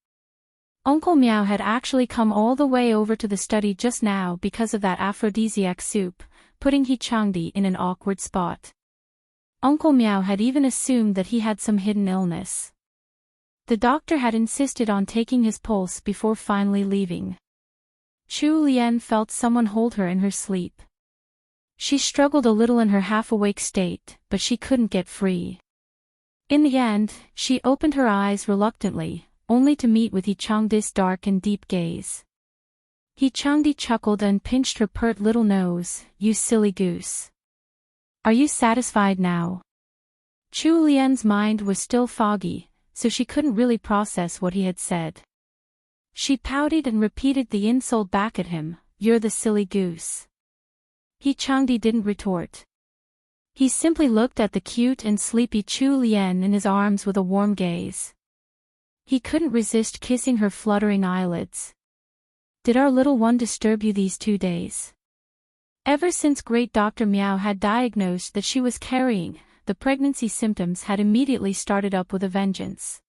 Uncle Meow had actually come all the way over to the study just now because of that aphrodisiac soup, putting Changdi in an awkward spot. Uncle Meow had even assumed that he had some hidden illness. The doctor had insisted on taking his pulse before finally leaving. Chu Lian felt someone hold her in her sleep. She struggled a little in her half-awake state, but she couldn't get free. In the end, she opened her eyes reluctantly, only to meet with Changdi's dark and deep gaze. Changdi chuckled and pinched her pert little nose. "You silly goose. Are you satisfied now?" Chu Lian's mind was still foggy, so she couldn't really process what he had said. She pouted and repeated the insult back at him, "You're the silly goose." Changdi didn't retort. He simply looked at the cute and sleepy Chu Lian in his arms with a warm gaze. He couldn't resist kissing her fluttering eyelids. "Did our little one disturb you these 2 days?" Ever since Great Dr. Meow had diagnosed that she was carrying, the pregnancy symptoms had immediately started up with a vengeance.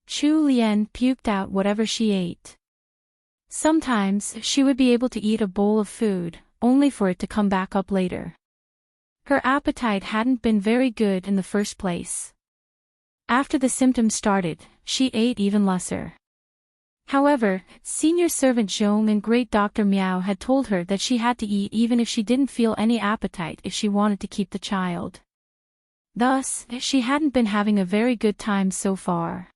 Chu Lian puked out whatever she ate. Sometimes she would be able to eat a bowl of food, only for it to come back up later. Her appetite hadn't been very good in the first place. After the symptoms started, she ate even lesser. However, senior servant Zhong and Great Dr. Meow had told her that she had to eat even if she didn't feel any appetite if she wanted to keep the child. Thus, she hadn't been having a very good time so far.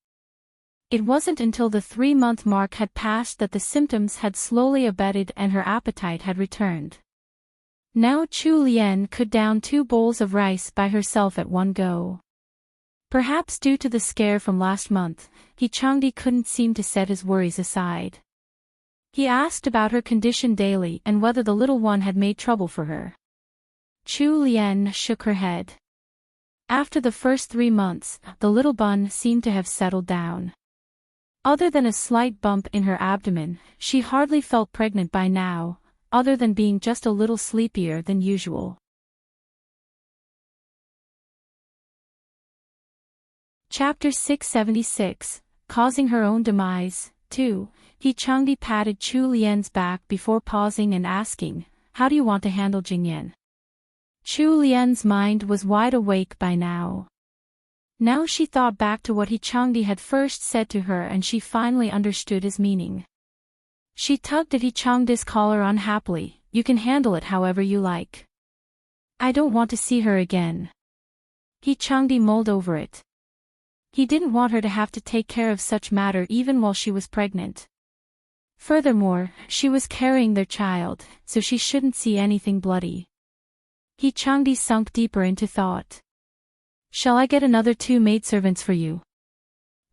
It wasn't until the 3-month mark had passed that the symptoms had slowly abated and her appetite had returned. Now Chu Lian could down 2 bowls of rice by herself at one go. Perhaps due to the scare from last month, Changdi couldn't seem to set his worries aside. He asked about her condition daily and whether the little one had made trouble for her. Chu Lian shook her head. After the first 3 months, the little bun seemed to have settled down. Other than a slight bump in her abdomen, she hardly felt pregnant by now, other than being just a little sleepier than usual. Chapter 676, Causing Her Own Demise, 2. Changdi patted Chu Lian's back before pausing and asking, "How do you want to handle Jingyan?" Chu Lian's mind was wide awake by now. Now she thought back to what Changdi had first said to her and she finally understood his meaning. She tugged at Changdi's collar unhappily. "You can handle it however you like. I don't want to see her again." Changdi mulled over it. He didn't want her to have to take care of such matter even while she was pregnant. Furthermore, she was carrying their child, so she shouldn't see anything bloody. Changdi sunk deeper into thought. Shall I get another 2 maidservants for you?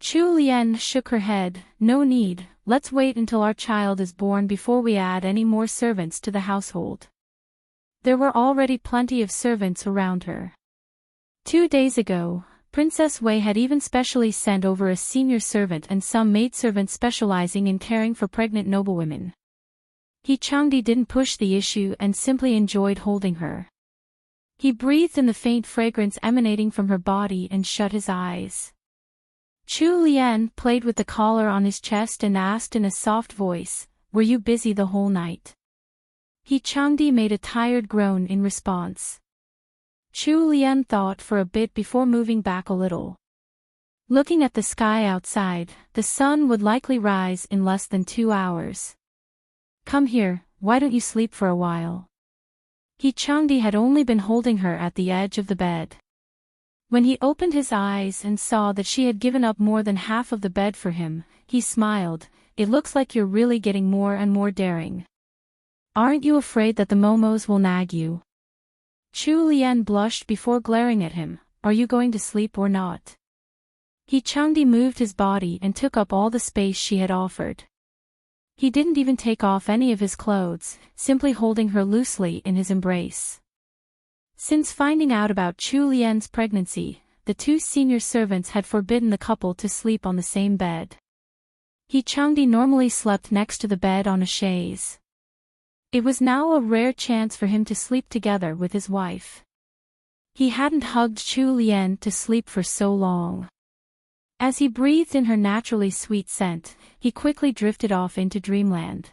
Chu Lian shook her head. No need, let's wait until our child is born before we add any more servants to the household. There were already plenty of servants around her. 2 days ago, Princess Wei had even specially sent over a senior servant and some maidservants specializing in caring for pregnant noblewomen. Changdi didn't push the issue and simply enjoyed holding her. He breathed in the faint fragrance emanating from her body and shut his eyes. Chu Lian played with the collar on his chest and asked in a soft voice, "Were you busy the whole night?" Changdi made a tired groan in response. Chu Lian thought for a bit before moving back a little. Looking at the sky outside, the sun would likely rise in less than 2 hours. Come here, why don't you sleep for a while? Changdi had only been holding her at the edge of the bed. When he opened his eyes and saw that she had given up more than half of the bed for him, he smiled. It looks like you're really getting more and more daring. Aren't you afraid that the momos will nag you? Chu Lian blushed before glaring at him. Are you going to sleep or not? Changdi moved his body and took up all the space she had offered. He didn't even take off any of his clothes, simply holding her loosely in his embrace. Since finding out about Chu Lian's pregnancy, the 2 senior servants had forbidden the couple to sleep on the same bed. Changdi normally slept next to the bed on a chaise. It was now a rare chance for him to sleep together with his wife. He hadn't hugged Chu Lian to sleep for so long. As he breathed in her naturally sweet scent, he quickly drifted off into dreamland.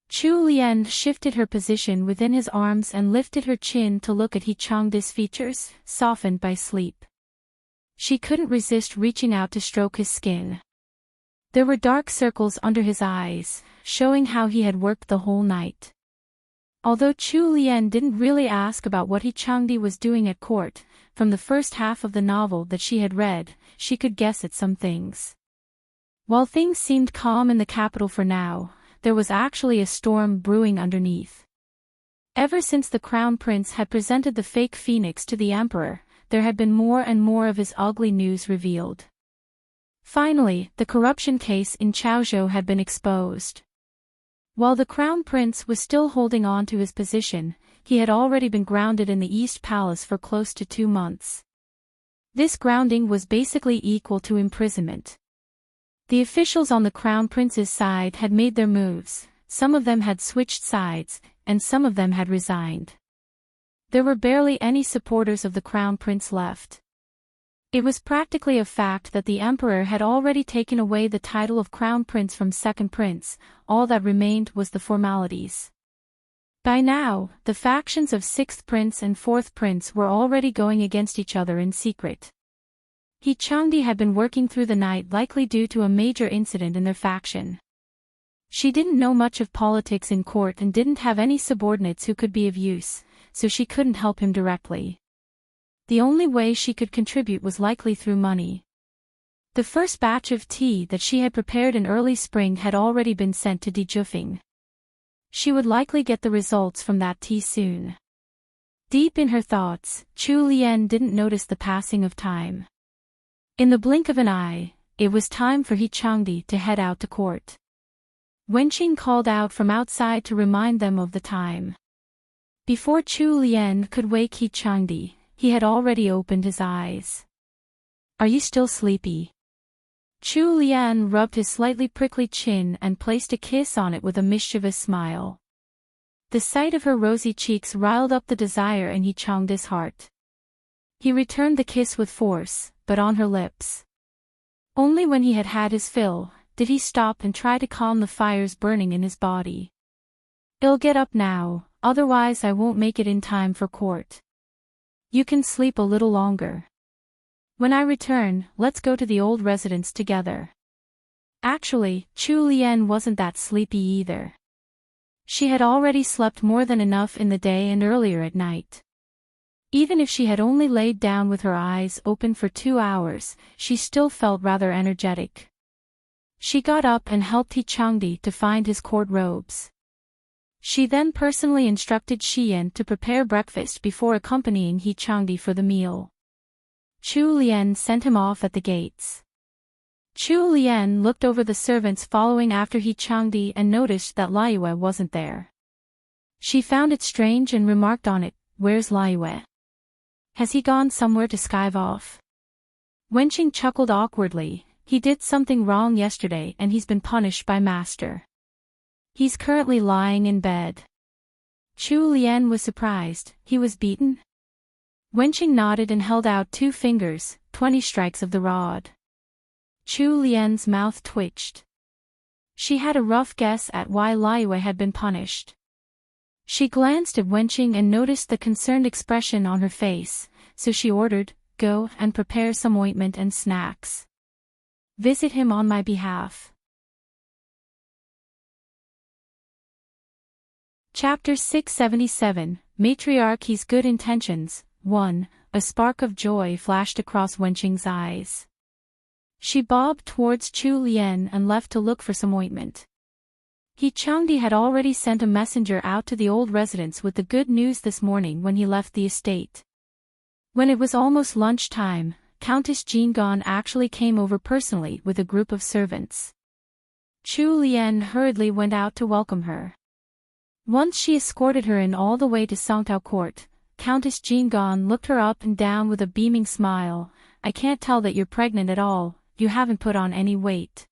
Chu Lian shifted her position within his arms and lifted her chin to look at Changdi's features, softened by sleep. She couldn't resist reaching out to stroke his skin. There were dark circles under his eyes, showing how he had worked the whole night. Although Chu Lian didn't really ask about what Changdi was doing at court, from the first half of the novel that she had read, she could guess at some things. While things seemed calm in the capital for now, there was actually a storm brewing underneath. Ever since the crown prince had presented the fake phoenix to the emperor, there had been more and more of his ugly news revealed. Finally, the corruption case in Chaozhou had been exposed. While the crown prince was still holding on to his position, he had already been grounded in the East Palace for close to 2 months. This grounding was basically equal to imprisonment. The officials on the crown prince's side had made their moves, some of them had switched sides, and some of them had resigned. There were barely any supporters of the crown prince left. It was practically a fact that the emperor had already taken away the title of crown prince from second prince. All that remained was the formalities. By now, the factions of 6th prince and 4th prince were already going against each other in secret. Changdi had been working through the night likely due to a major incident in their faction. She didn't know much of politics in court and didn't have any subordinates who could be of use, so she couldn't help him directly. The only way she could contribute was likely through money. The first batch of tea that she had prepared in early spring had already been sent to Dijufeng. She would likely get the results from that tea soon. Deep in her thoughts, Chu Lian didn't notice the passing of time. In the blink of an eye, it was time for Changdi to head out to court. Wenqing called out from outside to remind them of the time. Before Chu Lian could wake Changdi, he had already opened his eyes. Are you still sleepy? Chu Lian rubbed his slightly prickly chin and placed a kiss on it with a mischievous smile. The sight of her rosy cheeks riled up the desire in Changdi's heart. He returned the kiss with force, but on her lips. Only when he had had his fill, did he stop and try to calm the fires burning in his body. I'll get up now, otherwise I won't make it in time for court. You can sleep a little longer. When I return, let's go to the old residence together. Actually, Chu Lian wasn't that sleepy either. She had already slept more than enough in the day and earlier at night. Even if she had only laid down with her eyes open for 2 hours, she still felt rather energetic. She got up and helped Changdi to find his court robes. She then personally instructed Xian to prepare breakfast before accompanying Changdi for the meal. Chu Lian sent him off at the gates. Chu Lian looked over the servants following after Changdi and noticed that Liyue wasn't there. She found it strange and remarked on it, "Where's Liyue? Has he gone somewhere to skive off?" Wenqing chuckled awkwardly. "He did something wrong yesterday and he's been punished by master. He's currently lying in bed." Chu Lian was surprised. "He was beaten?" Wenqing nodded and held out 2 fingers, 20 strikes of the rod. Chu Lian's mouth twitched. She had a rough guess at why Liyue had been punished. She glanced at Wenqing and noticed the concerned expression on her face, so she ordered, "Go and prepare some ointment and snacks. Visit him on my behalf." Chapter 677, Matriarchy's Good Intentions. 1. A spark of joy flashed across Wenqing's eyes. She bobbed towards Chu Lian and left to look for some ointment. Changdi had already sent a messenger out to the old residence with the good news this morning when he left the estate. When it was almost lunchtime, Countess Jingon actually came over personally with a group of servants. Chu Lian hurriedly went out to welcome her. Once she escorted her in all the way to Songtao Court, Countess Jingon looked her up and down with a beaming smile. "I can't tell that you're pregnant at all, you haven't put on any weight."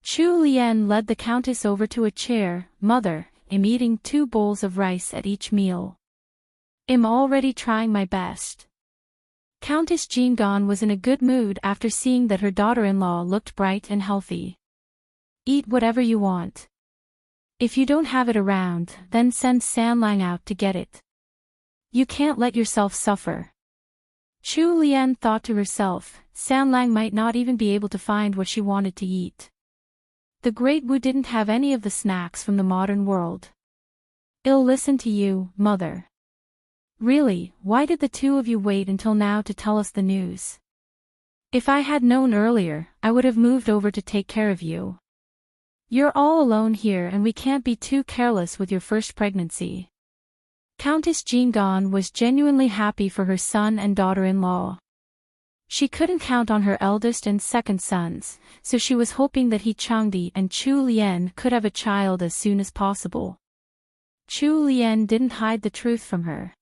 Chu Lian led the countess over to a chair. "Mother, I'm eating 2 bowls of rice at each meal. I'm already trying my best." Countess Jingon was in a good mood after seeing that her daughter-in-law looked bright and healthy. "Eat whatever you want. If you don't have it around, then send Sanlang out to get it. You can't let yourself suffer." Chu Lian thought to herself, Sanlang might not even be able to find what she wanted to eat. The Great Wu didn't have any of the snacks from the modern world. "I'll listen to you, mother." "Really, why did the 2 of you wait until now to tell us the news? If I had known earlier, I would have moved over to take care of you. You're all alone here and we can't be too careless with your first pregnancy." Countess Jingon was genuinely happy for her son and daughter-in-law. She couldn't count on her eldest and second sons, so she was hoping that Changdi and Chu Lian could have a child as soon as possible. Chu Lian didn't hide the truth from her.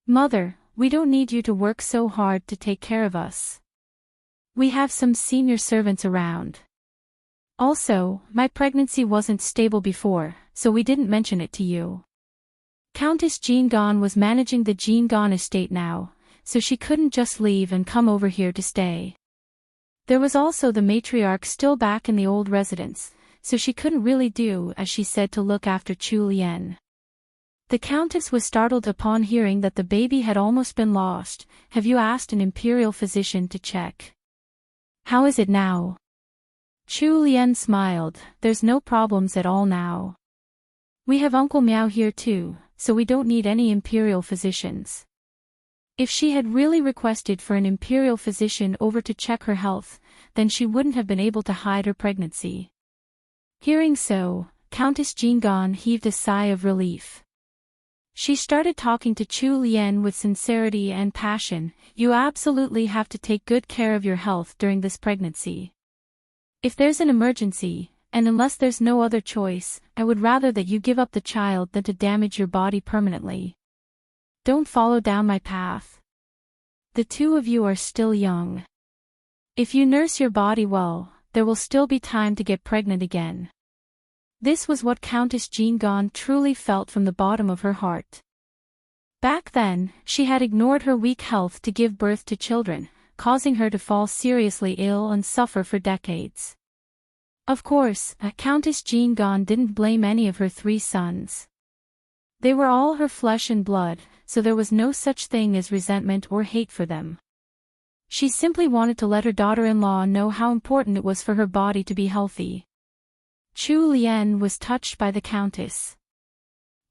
"Mother, we don't need you to work so hard to take care of us. We have some senior servants around. Also, my pregnancy wasn't stable before, so we didn't mention it to you." Countess Jingon was managing the Jingon estate now, so she couldn't just leave and come over here to stay. There was also the matriarch still back in the old residence, so she couldn't really do as she said to look after Chu Lian. The countess was startled upon hearing that the baby had almost been lost. "Have you asked an imperial physician to check? How is it now?" Chu Lian smiled. "There's no problems at all now. We have Uncle Miao here too, so we don't need any imperial physicians." If she had really requested for an imperial physician over to check her health, then she wouldn't have been able to hide her pregnancy. Hearing so, Countess Jingon heaved a sigh of relief. She started talking to Chu Lian with sincerity and passion. "You absolutely have to take good care of your health during this pregnancy. If there's an emergency, and unless there's no other choice, I would rather that you give up the child than to damage your body permanently. Don't follow down my path. The 2 of you are still young. If you nurse your body well, there will still be time to get pregnant again." This was what Countess Jingon truly felt from the bottom of her heart. Back then, she had ignored her weak health to give birth to children, causing her to fall seriously ill and suffer for decades. Of course, Countess Jingon didn't blame any of her 3 sons. They were all her flesh and blood, so there was no such thing as resentment or hate for them. She simply wanted to let her daughter-in-law know how important it was for her body to be healthy. Chu Lian was touched by the countess.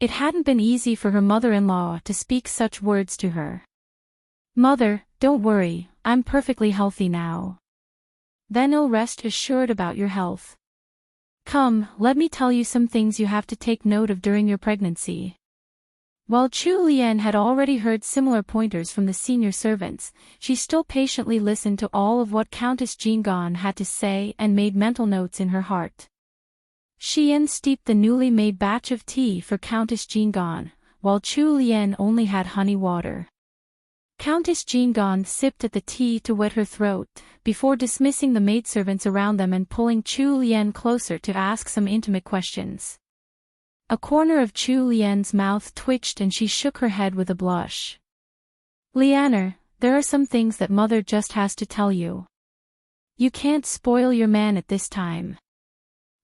It hadn't been easy for her mother-in-law to speak such words to her. "Mother, don't worry, I'm perfectly healthy now." "Then you'll rest assured about your health. Come, let me tell you some things you have to take note of during your pregnancy." While Chu Lian had already heard similar pointers from the senior servants, she still patiently listened to all of what Countess Jingon had to say and made mental notes in her heart. Xian steeped the newly made batch of tea for Countess Jingon, while Chu Lian only had honey water. Countess Jingon sipped at the tea to wet her throat, before dismissing the maidservants around them and pulling Chu Lian closer to ask some intimate questions. A corner of Chu Lian's mouth twitched and she shook her head with a blush. "Lianer, there are some things that mother just has to tell you. You can't spoil your man at this time.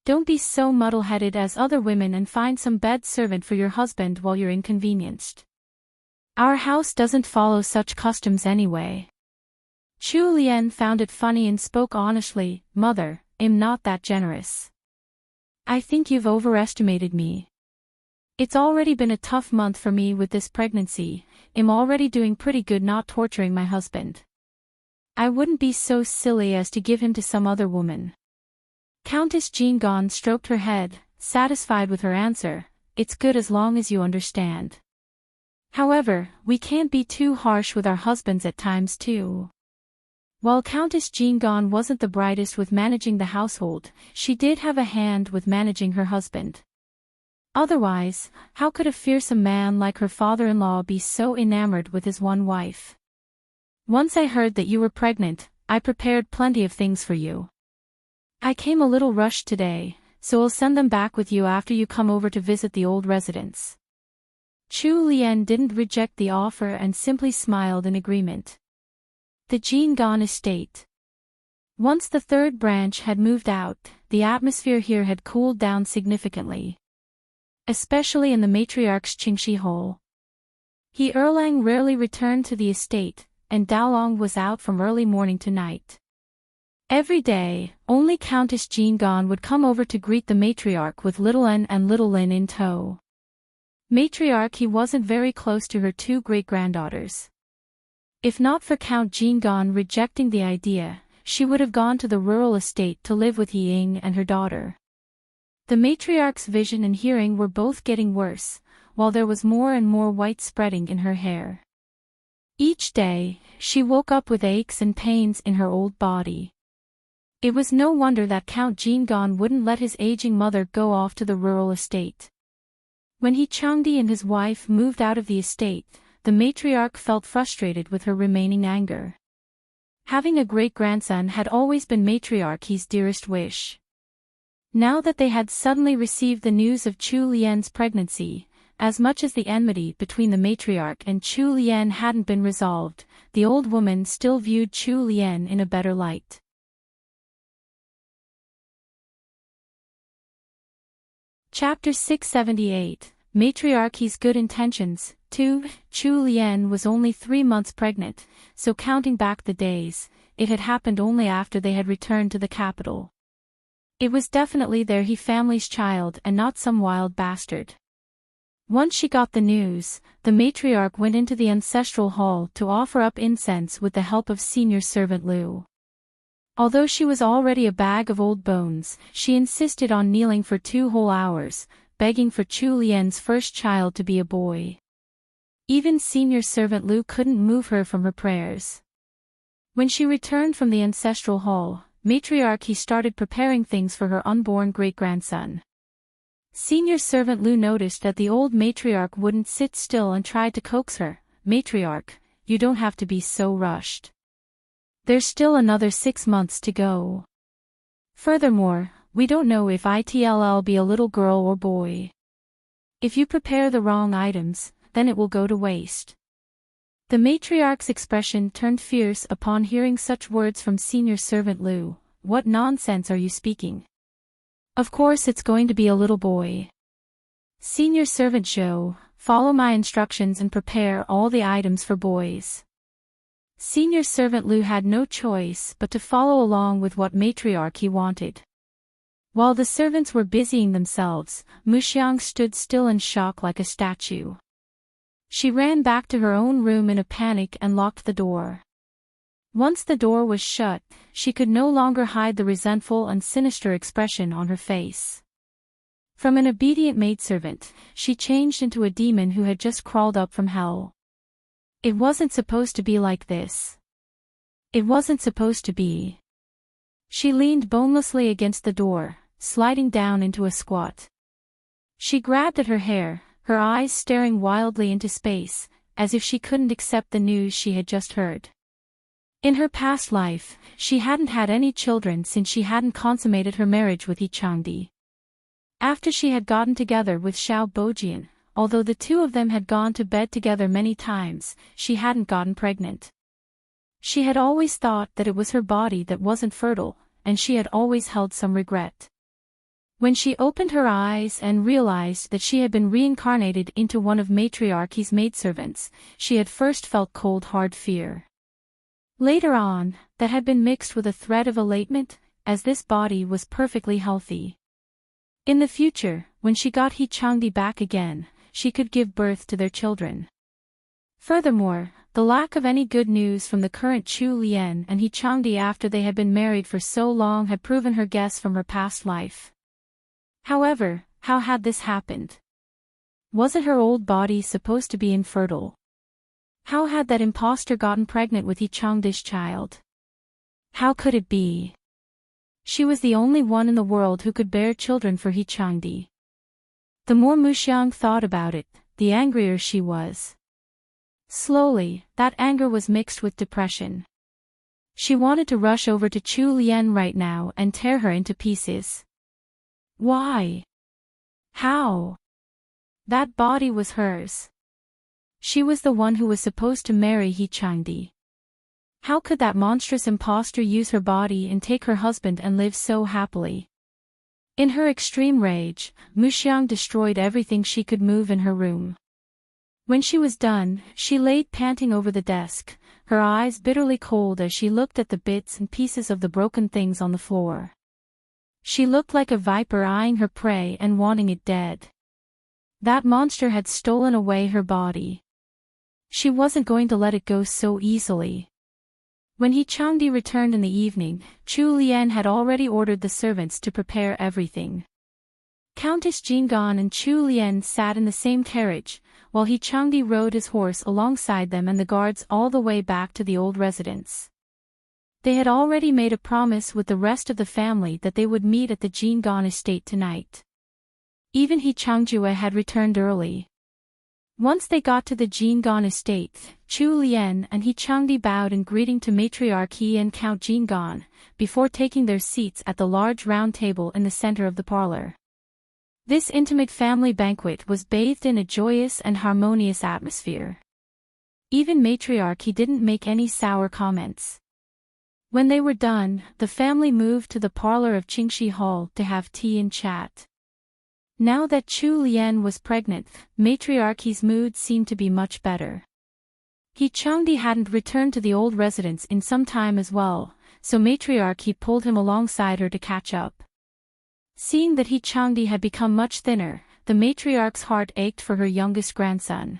Don't be so muddle-headed as other women and find some bed servant for your husband while you're inconvenienced. Our house doesn't follow such customs anyway." Chu Lian found it funny and spoke honestly. "Mother, I'm not that generous. I think you've overestimated me. It's already been a tough month for me with this pregnancy. I'm already doing pretty good not torturing my husband. I wouldn't be so silly as to give him to some other woman." Countess Jingon stroked her head, satisfied with her answer. "It's good as long as you understand. However, we can't be too harsh with our husbands at times too." While Countess Jingon wasn't the brightest with managing the household, she did have a hand with managing her husband. Otherwise, how could a fearsome man like her father-in-law be so enamored with his one wife? "Once I heard that you were pregnant, I prepared plenty of things for you. I came a little rushed today, so I'll send them back with you after you come over to visit the old residents." Chu Lian didn't reject the offer and simply smiled in agreement. The Jingon estate. Once the third branch had moved out, the atmosphere here had cooled down significantly. Especially in the matriarch's Qingxi hole. He Erlang rarely returned to the estate, and Daolong was out from early morning to night. Every day, only Countess Jingon would come over to greet the matriarch with Little En and Little Lin in tow. Matriarch he wasn't very close to her two great-granddaughters. If not for Count Jingon rejecting the idea, she would have gone to the rural estate to live with Ying and her daughter. The matriarch's vision and hearing were both getting worse, while there was more and more white spreading in her hair. Each day, she woke up with aches and pains in her old body. It was no wonder that Count Jingon wouldn't let his aging mother go off to the rural estate. When He Changdi and his wife moved out of the estate, the matriarch felt frustrated with her remaining anger. Having a great-grandson had always been matriarchy's dearest wish. Now that they had suddenly received the news of Chu Lian's pregnancy, as much as the enmity between the matriarch and Chu Lian hadn't been resolved, the old woman still viewed Chu Lian in a better light. Chapter 678, Matriarchy's Good Intentions. 2. Chu Lian was only 3 months pregnant, so counting back the days, it had happened only after they had returned to the capital. It was definitely their He family's child and not some wild bastard. Once she got the news, the matriarch went into the ancestral hall to offer up incense with the help of senior servant Lu. Although she was already a bag of old bones, she insisted on kneeling for 2 whole hours, begging for Chu Lian's first child to be a boy. Even senior servant Lu couldn't move her from her prayers. When she returned from the ancestral hall, matriarch He started preparing things for her unborn great-grandson. Senior servant Lu noticed that the old matriarch wouldn't sit still and tried to coax her. "Matriarch, you don't have to be so rushed. There's still another 6 months to go. Furthermore, we don't know if it'll be a little girl or boy. If you prepare the wrong items, then it will go to waste." The matriarch's expression turned fierce upon hearing such words from senior servant Lu. "What nonsense are you speaking? Of course it's going to be a little boy. Senior servant Zhou, follow my instructions and prepare all the items for boys." Senior servant Lu had no choice but to follow along with what matriarch He wanted. While the servants were busying themselves, Muxiang stood still in shock like a statue. She ran back to her own room in a panic and locked the door. Once the door was shut, she could no longer hide the resentful and sinister expression on her face. From an obedient maidservant, she changed into a demon who had just crawled up from hell. It wasn't supposed to be like this. It wasn't supposed to be. She leaned bonelessly against the door, sliding down into a squat. She grabbed at her hair, her eyes staring wildly into space, as if she couldn't accept the news she had just heard. In her past life, she hadn't had any children since she hadn't consummated her marriage with Enchanting. After she had gotten together with Xiao Bojian, although the two of them had gone to bed together many times, she hadn't gotten pregnant. She had always thought that it was her body that wasn't fertile, and she had always held some regret. When she opened her eyes and realized that she had been reincarnated into one of Matriarchy's maidservants, she had first felt cold hard fear. Later on, that had been mixed with a threat of elatement, as this body was perfectly healthy. In the future, when she got Heartwarming back again, she could give birth to their children. Furthermore, the lack of any good news from the current Chu Lian and Heartwarming after they had been married for so long had proven her guess from her past life. However, how had this happened? Wasn't her old body supposed to be infertile? How had that imposter gotten pregnant with Heartwarming's child? How could it be? She was the only one in the world who could bear children for Heartwarming. The more Muxiang thought about it, the angrier she was. Slowly, that anger was mixed with depression. She wanted to rush over to Chu Lian right now and tear her into pieces. Why? How? That body was hers. She was the one who was supposed to marry Heartwarming. How could that monstrous impostor use her body and take her husband and live so happily? In her extreme rage, Muxiang destroyed everything she could move in her room. When she was done, she laid panting over the desk, her eyes bitterly cold as she looked at the bits and pieces of the broken things on the floor. She looked like a viper eyeing her prey and wanting it dead. That monster had stolen away her body. She wasn't going to let it go so easily. When Heartwarming returned in the evening, Chu Lian had already ordered the servants to prepare everything. Countess Jingan and Chu Lian sat in the same carriage, while Heartwarming rode his horse alongside them and the guards all the way back to the old residence. They had already made a promise with the rest of the family that they would meet at the Jingan estate tonight. Even Heartwarming had returned early. Once they got to the Jingan estate, Chu Lian and Heartwarming bowed in greeting to Matriarchy and Count Jingan, before taking their seats at the large round table in the center of the parlor. This intimate family banquet was bathed in a joyous and harmonious atmosphere. Even Matriarchy didn't make any sour comments. When they were done, the family moved to the parlor of Qingxi Hall to have tea and chat. Now that Chu Lian was pregnant, Matriarchy's mood seemed to be much better. Heartwarming hadn't returned to the old residence in some time as well, so Matriarchy pulled him alongside her to catch up. Seeing that Heartwarming had become much thinner, the matriarch's heart ached for her youngest grandson.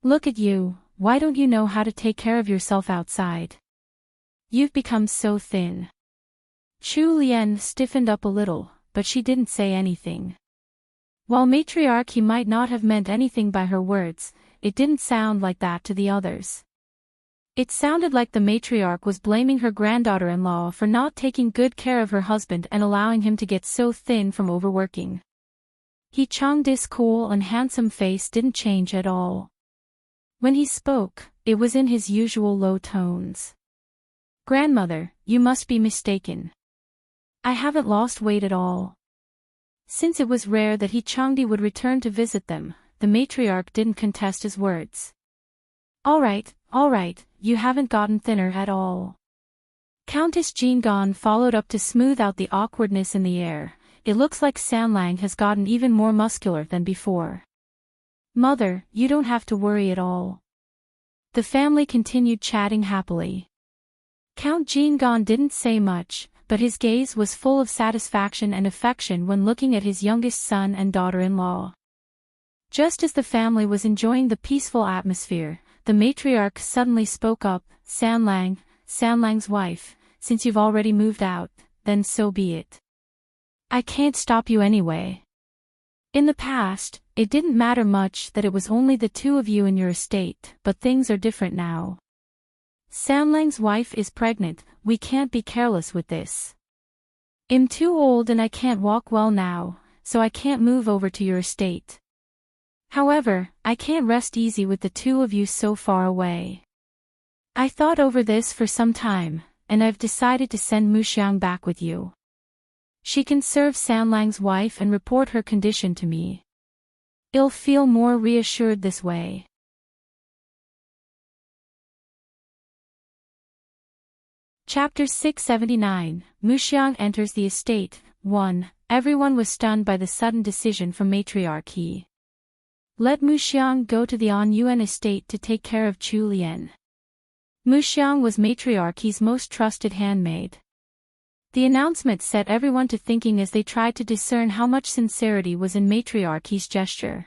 Look at you, why don't you know how to take care of yourself outside? You've become so thin. Chu Lian stiffened up a little, but she didn't say anything. While Matriarchy might not have meant anything by her words, it didn't sound like that to the others. It sounded like the matriarch was blaming her granddaughter-in-law for not taking good care of her husband and allowing him to get so thin from overworking. Heartwarming's cool and handsome face didn't change at all. When he spoke, it was in his usual low tones. Grandmother, you must be mistaken. I haven't lost weight at all. Since it was rare that Heartwarming would return to visit them, the matriarch didn't contest his words. All right, you haven't gotten thinner at all. Countess Jingan followed up to smooth out the awkwardness in the air. It looks like Sanlang has gotten even more muscular than before. Mother, you don't have to worry at all. The family continued chatting happily. Count Jingan didn't say much, but his gaze was full of satisfaction and affection when looking at his youngest son and daughter-in-law. Just as the family was enjoying the peaceful atmosphere, the matriarch suddenly spoke up, Sanlang's wife, since you've already moved out, then so be it. I can't stop you anyway. In the past, it didn't matter much that it was only the two of you in your estate, but things are different now. Sanlang's wife is pregnant, we can't be careless with this. I'm too old and I can't walk well now, so I can't move over to your estate. However, I can't rest easy with the two of you so far away. I thought over this for some time, and I've decided to send Muxiang back with you. She can serve Sanlang's wife and report her condition to me. I'll feel more reassured this way. Chapter 679, Muxiang enters the estate. 1. Everyone was stunned by the sudden decision from matriarchy. Let Muxiang go to the Anyuan estate to take care of Chu Lian. Muxiang was matriarchy's most trusted handmaid. The announcement set everyone to thinking as they tried to discern how much sincerity was in matriarchy's gesture.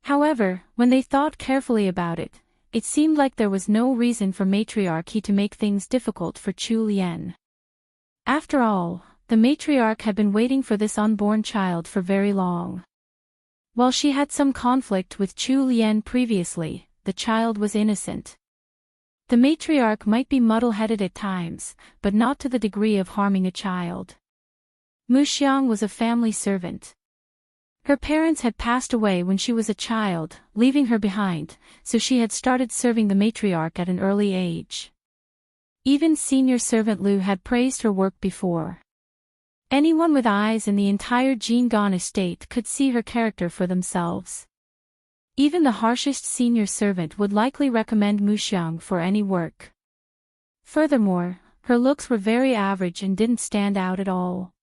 However, when they thought carefully about it, it seemed like there was no reason for matriarchy to make things difficult for Chu Lian. After all, the matriarch had been waiting for this unborn child for very long. While she had some conflict with Chu Lian previously, the child was innocent. The matriarch might be muddle-headed at times, but not to the degree of harming a child. Muxiang was a family servant. Her parents had passed away when she was a child, leaving her behind, so she had started serving the matriarch at an early age. Even senior servant Lu had praised her work before. Anyone with eyes in the entire Jingan estate could see her character for themselves. Even the harshest senior servant would likely recommend Muxiang for any work. Furthermore, her looks were very average and didn't stand out at all.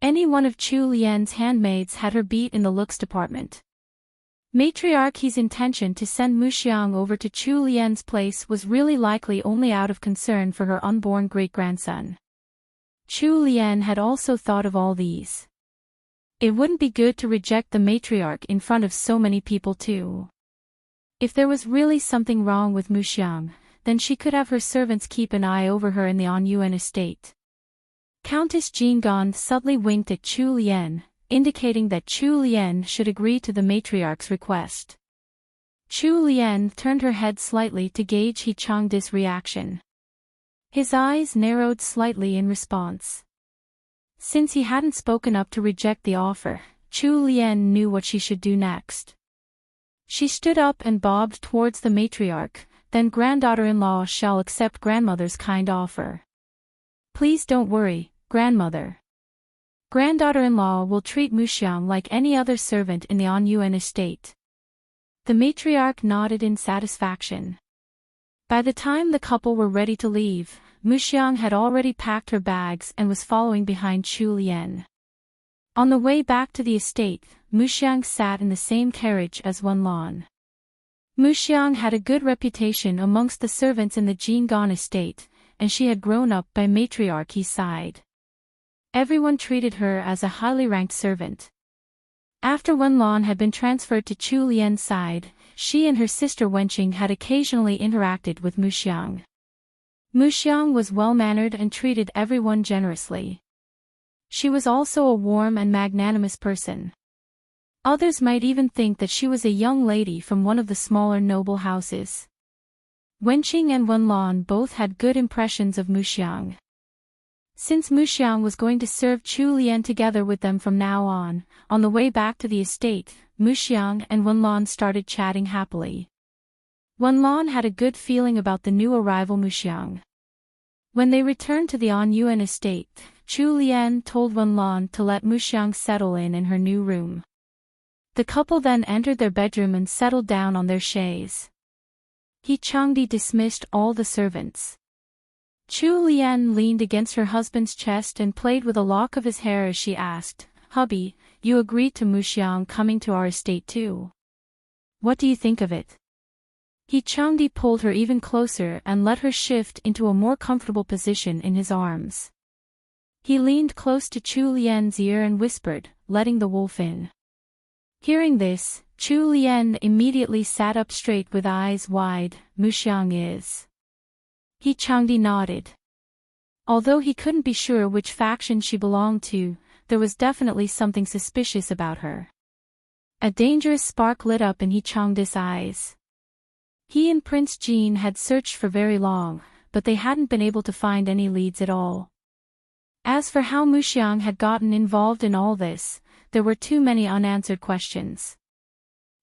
Any one of Chu Lian's handmaids had her beat in the looks department. Matriarchy's intention to send Muxiang over to Chu Lian's place was really likely only out of concern for her unborn great-grandson. Chu Lian had also thought of all these. It wouldn't be good to reject the matriarch in front of so many people too. If there was really something wrong with Muxiang, then she could have her servants keep an eye over her in the Anyuan estate. Countess Jingan subtly winked at Chu Lian, indicating that Chu Lian should agree to the matriarch's request. Chu Lian turned her head slightly to gauge He Changda's reaction. His eyes narrowed slightly in response. Since he hadn't spoken up to reject the offer, Chu Lian knew what she should do next. She stood up and bobbed towards the matriarch, then granddaughter-in-law shall accept grandmother's kind offer. Please don't worry, grandmother. Granddaughter-in-law will treat Muxiang like any other servant in the Anyuan estate. The matriarch nodded in satisfaction. By the time the couple were ready to leave, Muxiang had already packed her bags and was following behind Chu Lian. On the way back to the estate, Muxiang sat in the same carriage as Wenlan. Muxiang had a good reputation amongst the servants in the Jingan estate, and she had grown up by matriarchy's side. Everyone treated her as a highly ranked servant. After Wenlan had been transferred to Chu Lian's side, she and her sister Wenqing had occasionally interacted with Muxiang. Muxiang was well-mannered and treated everyone generously. She was also a warm and magnanimous person. Others might even think that she was a young lady from one of the smaller noble houses. Wenqing and Wenlan both had good impressions of Muxiang. Since Muxiang was going to serve Chu Lian together with them from now on the way back to the estate, Muxiang and Wenlan started chatting happily. Wenlan had a good feeling about the new arrival Muxiang. When they returned to the Anyuan estate, Chu Lian told Wenlan to let Muxiang settle in her new room. The couple then entered their bedroom and settled down on their chaise. He Changdi dismissed all the servants. Chu Lian leaned against her husband's chest and played with a lock of his hair as she asked, "Hubby, you agreed to Muxiang coming to our estate too. What do you think of it?" He Changdi pulled her even closer and let her shift into a more comfortable position in his arms. He leaned close to Chu Lian's ear and whispered, letting the wolf in. Hearing this, Chu Lian immediately sat up straight with eyes wide. Muxiang is. He Changdi nodded. Although he couldn't be sure which faction she belonged to, there was definitely something suspicious about her. A dangerous spark lit up in He Changdi's eyes. He and Prince Jean had searched for very long, but they hadn't been able to find any leads at all. As for how Muxiang had gotten involved in all this, there were too many unanswered questions.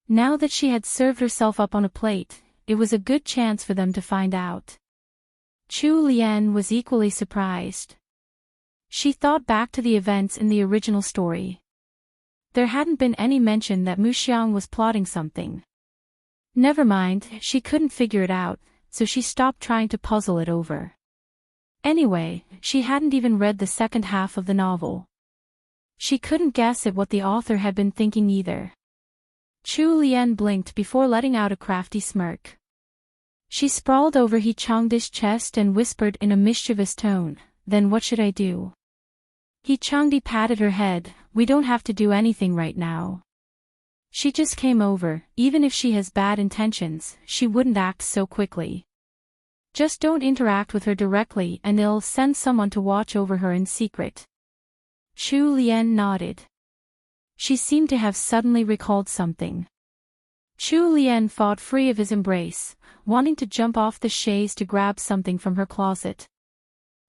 Now that she had served herself up on a plate, it was a good chance for them to find out. Chu Lian was equally surprised. She thought back to the events in the original story. There hadn't been any mention that Muxiang was plotting something. Never mind, she couldn't figure it out, so she stopped trying to puzzle it over. Anyway, she hadn't even read the second half of the novel. She couldn't guess at what the author had been thinking either. Chu Lian blinked before letting out a crafty smirk. She sprawled over He Changdi's chest and whispered in a mischievous tone, "Then what should I do?" He Changdi patted her head, "We don't have to do anything right now. She just came over, even if she has bad intentions, she wouldn't act so quickly. Just don't interact with her directly and I'll send someone to watch over her in secret." Chu Lian nodded. She seemed to have suddenly recalled something. Chu Lian fought free of his embrace, wanting to jump off the chaise to grab something from her closet.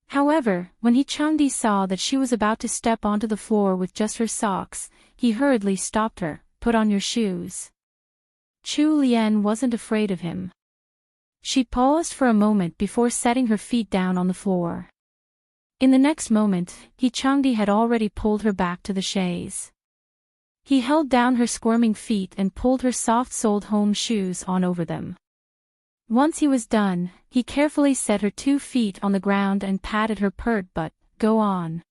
However, when He Changdi saw that she was about to step onto the floor with just her socks, he hurriedly stopped her. "Put on your shoes." Chu Lian wasn't afraid of him. She paused for a moment before setting her feet down on the floor. In the next moment, He Changdi had already pulled her back to the chaise. He held down her squirming feet and pulled her soft-soled home shoes on over them. Once he was done, he carefully set her 2 feet on the ground and patted her pert butt. "Go on."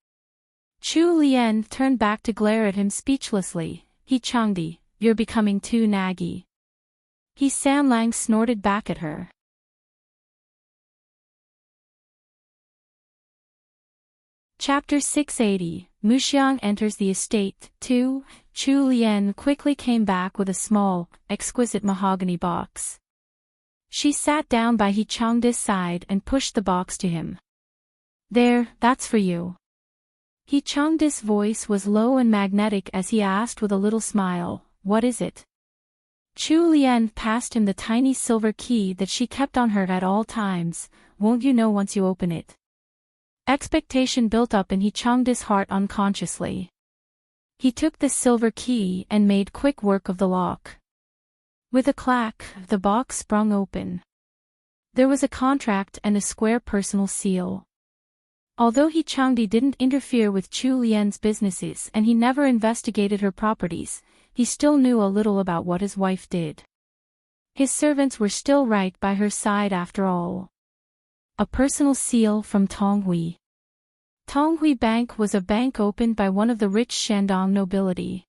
Chu Lian turned back to glare at him speechlessly. "He Changdi, you're becoming too naggy." He Sanlang snorted back at her. Chapter 680, Muxiang enters the estate. 2. Chu Lian quickly came back with a small, exquisite mahogany box. She sat down by He Changdi's side and pushed the box to him. "There, that's for you." He Changdi's voice was low and magnetic as he asked with a little smile, "What is it?" Chu Lian passed him the tiny silver key that she kept on her at all times. "Won't you know once you open it?" Expectation built up in He Changdi's heart unconsciously. He took the silver key and made quick work of the lock. With a clack, the box sprung open. There was a contract and a square personal seal. Although He Changdi didn't interfere with Chu Lian's businesses and he never investigated her properties, he still knew a little about what his wife did. His servants were still right by her side after all. A personal seal from Tonghui. Tonghui Bank was a bank opened by one of the rich Shandong nobility.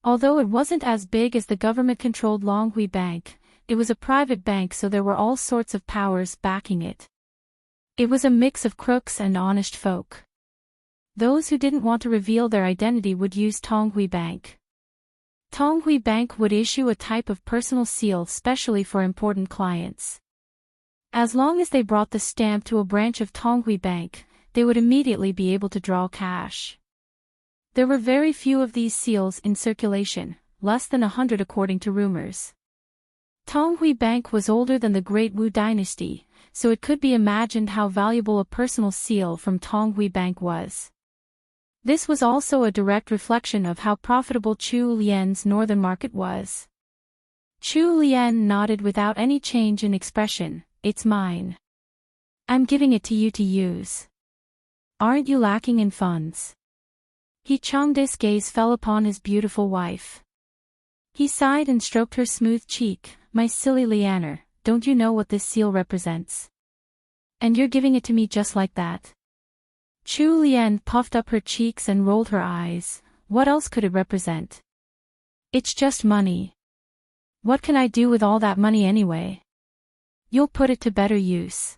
Although it wasn't as big as the government-controlled Longhui Bank, it was a private bank, so there were all sorts of powers backing it. It was a mix of crooks and honest folk. Those who didn't want to reveal their identity would use Tonghui Bank. Tonghui Bank would issue a type of personal seal specially for important clients. As long as they brought the stamp to a branch of Tonghui Bank, they would immediately be able to draw cash. There were very few of these seals in circulation, less than 100 according to rumors. Tonghui Bank was older than the Great Wu Dynasty, so it could be imagined how valuable a personal seal from Tonghui Bank was. This was also a direct reflection of how profitable Chu Lian's northern market was. Chu Lian nodded without any change in expression. "It's mine. I'm giving it to you to use. Aren't you lacking in funds?" He Changdi's gaze fell upon his beautiful wife. He sighed and stroked her smooth cheek. "My silly Lianer, don't you know what this seal represents? And you're giving it to me just like that?" Chu Lian puffed up her cheeks and rolled her eyes. "What else could it represent? It's just money. What can I do with all that money anyway? You'll put it to better use."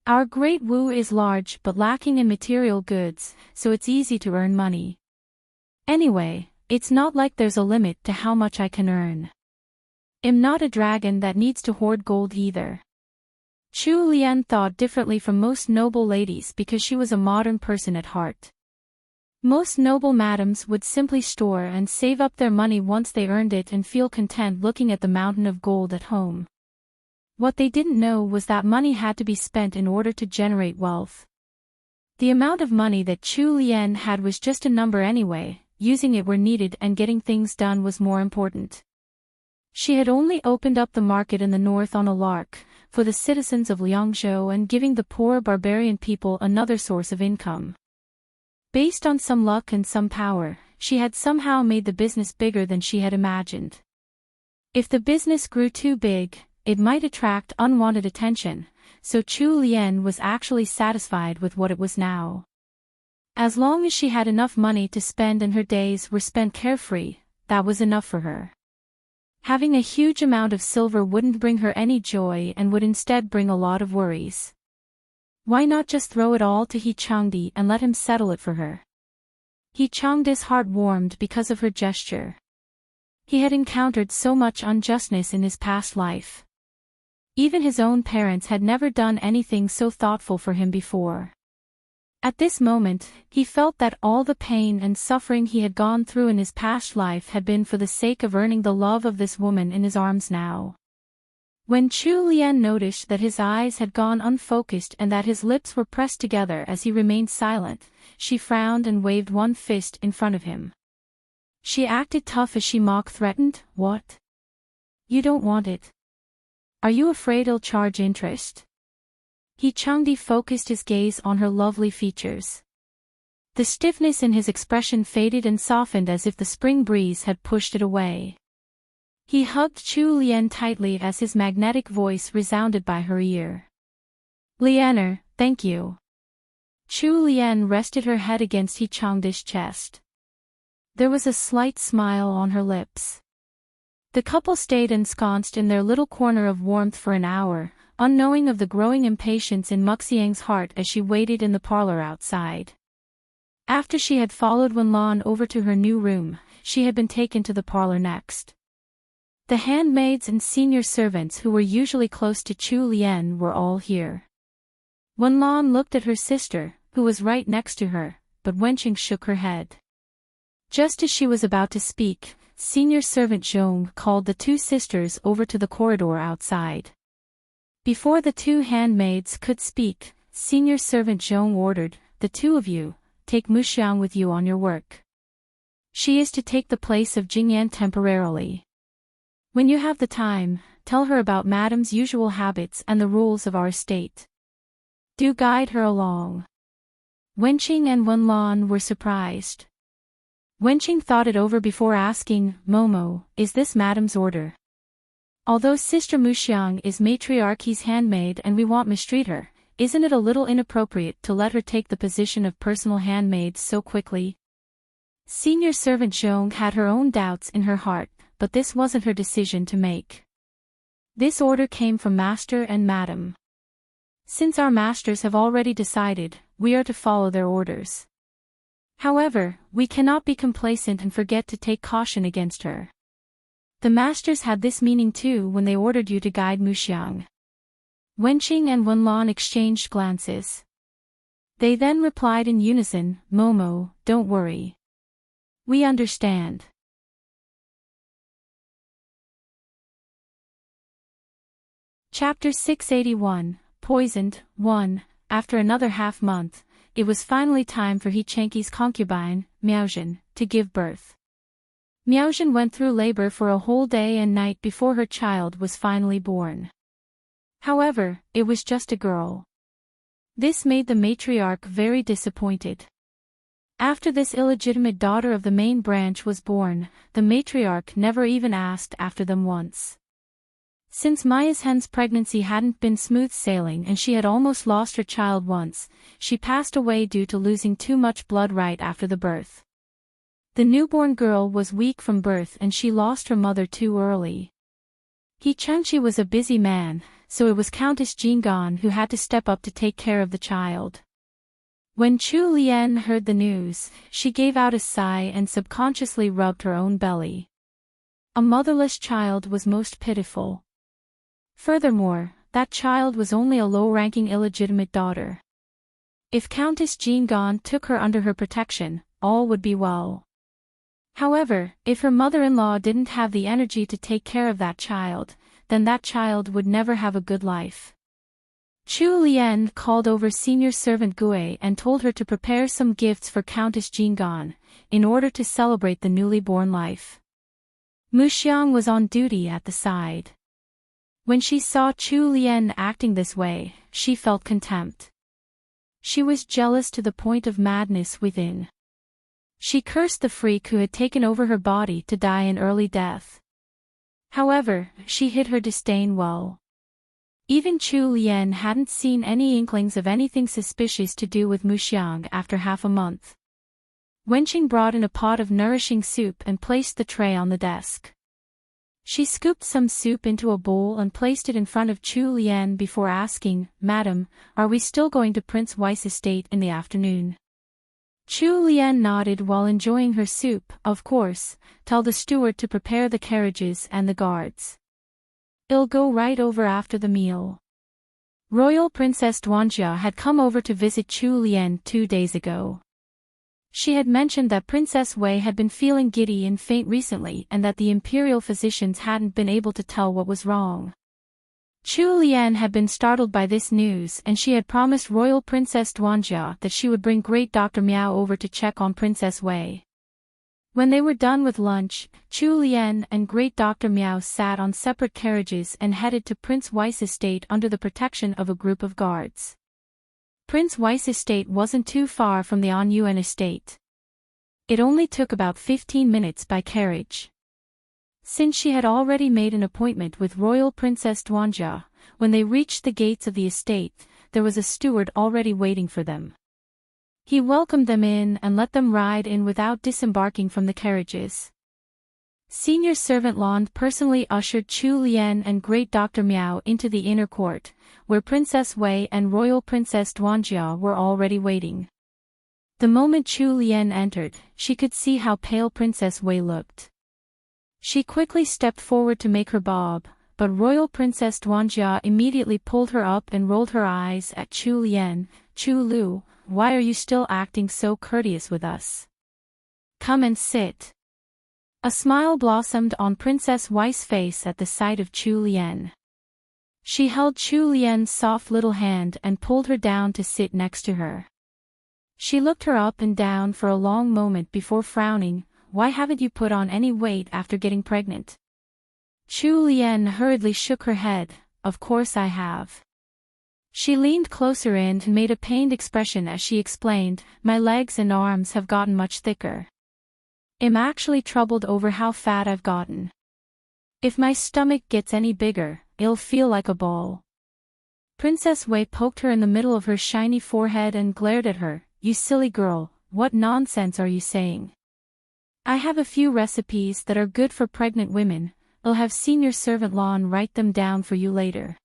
Our Great Wu is large but lacking in material goods, so it's easy to earn money. Anyway, it's not like there's a limit to how much I can earn. I'm not a dragon that needs to hoard gold either. Chu Lian thought differently from most noble ladies because she was a modern person at heart. Most noble madams would simply store and save up their money once they earned it and feel content looking at the mountain of gold at home. What they didn't know was that money had to be spent in order to generate wealth. The amount of money that Chu Lian had was just a number anyway, using it where needed and getting things done was more important. She had only opened up the market in the north on a lark, for the citizens of Liangzhou and giving the poor barbarian people another source of income. Based on some luck and some power, she had somehow made the business bigger than she had imagined. If the business grew too big, it might attract unwanted attention, so Chu Lian was actually satisfied with what it was now. As long as she had enough money to spend and her days were spent carefree, that was enough for her. Having a huge amount of silver wouldn't bring her any joy and would instead bring a lot of worries. Why not just throw it all to He Changdi and let him settle it for her? He Changdi's heart warmed because of her gesture. He had encountered so much unjustness in his past life. Even his own parents had never done anything so thoughtful for him before. At this moment, he felt that all the pain and suffering he had gone through in his past life had been for the sake of earning the love of this woman in his arms now. When Chu Lian noticed that his eyes had gone unfocused and that his lips were pressed together as he remained silent, she frowned and waved one fist in front of him. She acted tough as she mock-threatened, "What? You don't want it? Are you afraid I'll charge interest?" He Changdi focused his gaze on her lovely features. The stiffness in his expression faded and softened as if the spring breeze had pushed it away. He hugged Chu Lian tightly as his magnetic voice resounded by her ear. "Lianer, thank you." Chu Lian rested her head against He Changdi's chest. There was a slight smile on her lips. The couple stayed ensconced in their little corner of warmth for an hour, unknowing of the growing impatience in Muxiang's heart as she waited in the parlor outside. After she had followed Wenlan over to her new room, she had been taken to the parlor next. The handmaids and senior servants who were usually close to Chu Lian were all here. Wenlan looked at her sister, who was right next to her, but Wenqing shook her head. Just as she was about to speak, senior servant Zhong called the two sisters over to the corridor outside. Before the two handmaids could speak, senior servant Zhong ordered, "The two of you, take Muxiang with you on your work. She is to take the place of Jingyan temporarily. When you have the time, tell her about Madam's usual habits and the rules of our estate. Do guide her along." Wenqing and Wenlan were surprised. Wenqing thought it over before asking, "Momo, is this Madam's order? Although Sister Muxiang is matriarchy's handmaid and we want mistreat her, isn't it a little inappropriate to let her take the position of personal handmaid so quickly?" Senior servant Zhong had her own doubts in her heart, but this wasn't her decision to make. This order came from Master and Madam. Since our masters have already decided, we are to follow their orders. However, we cannot be complacent and forget to take caution against her. The masters had this meaning too when they ordered you to guide Muxiang. Wenqing and Wenlan exchanged glances. They then replied in unison, "Momo, don't worry. We understand." Chapter 681, Poisoned, 1. After another half-month, it was finally time for He Changdi's concubine, Miaozhen, to give birth. Miaozhen went through labor for a whole day and night before her child was finally born. However, it was just a girl. This made the matriarch very disappointed. After this illegitimate daughter of the main branch was born, the matriarch never even asked after them once. Since Miaozhen's pregnancy hadn't been smooth sailing and she had almost lost her child once, she passed away due to losing too much blood right after the birth. The newborn girl was weak from birth and she lost her mother too early. He Changdi was a busy man, so it was Countess Jingan who had to step up to take care of the child. When Chu Lian heard the news, she gave out a sigh and subconsciously rubbed her own belly. A motherless child was most pitiful. Furthermore, that child was only a low-ranking illegitimate daughter. If Countess Jingan took her under her protection, all would be well. However, if her mother-in-law didn't have the energy to take care of that child, then that child would never have a good life. Chu Lian called over senior servant Gui and told her to prepare some gifts for Countess Jingan, in order to celebrate the newly born life. Mu Xiang was on duty at the side. When she saw Chu Lian acting this way, she felt contempt. She was jealous to the point of madness within. She cursed the freak who had taken over her body to die an early death. However, she hid her disdain well. Even Chu Lian hadn't seen any inklings of anything suspicious to do with Mu Xiang after half a month. Wenqing brought in a pot of nourishing soup and placed the tray on the desk. She scooped some soup into a bowl and placed it in front of Chu Lian before asking, "Madam, are we still going to Prince Wei's estate in the afternoon?" Chu Lian nodded while enjoying her soup. "Of course, tell the steward to prepare the carriages and the guards. I'll go right over after the meal." Royal Princess Duanjia had come over to visit Chu Lian 2 days ago. She had mentioned that Princess Wei had been feeling giddy and faint recently and that the imperial physicians hadn't been able to tell what was wrong. Chu Lian had been startled by this news and she had promised Royal Princess Duanjia that she would bring Great Dr. Miao over to check on Princess Wei. When they were done with lunch, Chu Lian and Great Dr. Miao sat on separate carriages and headed to Prince Wei's estate under the protection of a group of guards. Prince Wei's estate wasn't too far from the An Yuan estate. It only took about 15 minutes by carriage. Since she had already made an appointment with Royal Princess Duanjia, when they reached the gates of the estate, there was a steward already waiting for them. He welcomed them in and let them ride in without disembarking from the carriages. Senior servant Lond personally ushered Chu Lian and Great Dr. Miao into the inner court, where Princess Wei and Royal Princess Duanjia were already waiting. The moment Chu Lian entered, she could see how pale Princess Wei looked. She quickly stepped forward to make her bob, but Royal Princess Duanjia immediately pulled her up and rolled her eyes at Chu Lian. "Chu Lu, why are you still acting so courteous with us? Come and sit." A smile blossomed on Princess Wei's face at the sight of Chu Lian. She held Chu Lian's soft little hand and pulled her down to sit next to her. She looked her up and down for a long moment before frowning. "Why haven't you put on any weight after getting pregnant?" Chu Lian hurriedly shook her head. "Of course I have." She leaned closer in and made a pained expression as she explained, "My legs and arms have gotten much thicker. I'm actually troubled over how fat I've gotten. If my stomach gets any bigger, it'll feel like a ball." Princess Wei poked her in the middle of her shiny forehead and glared at her. "You silly girl, what nonsense are you saying? I have a few recipes that are good for pregnant women. I'll have senior servant Lon write them down for you later.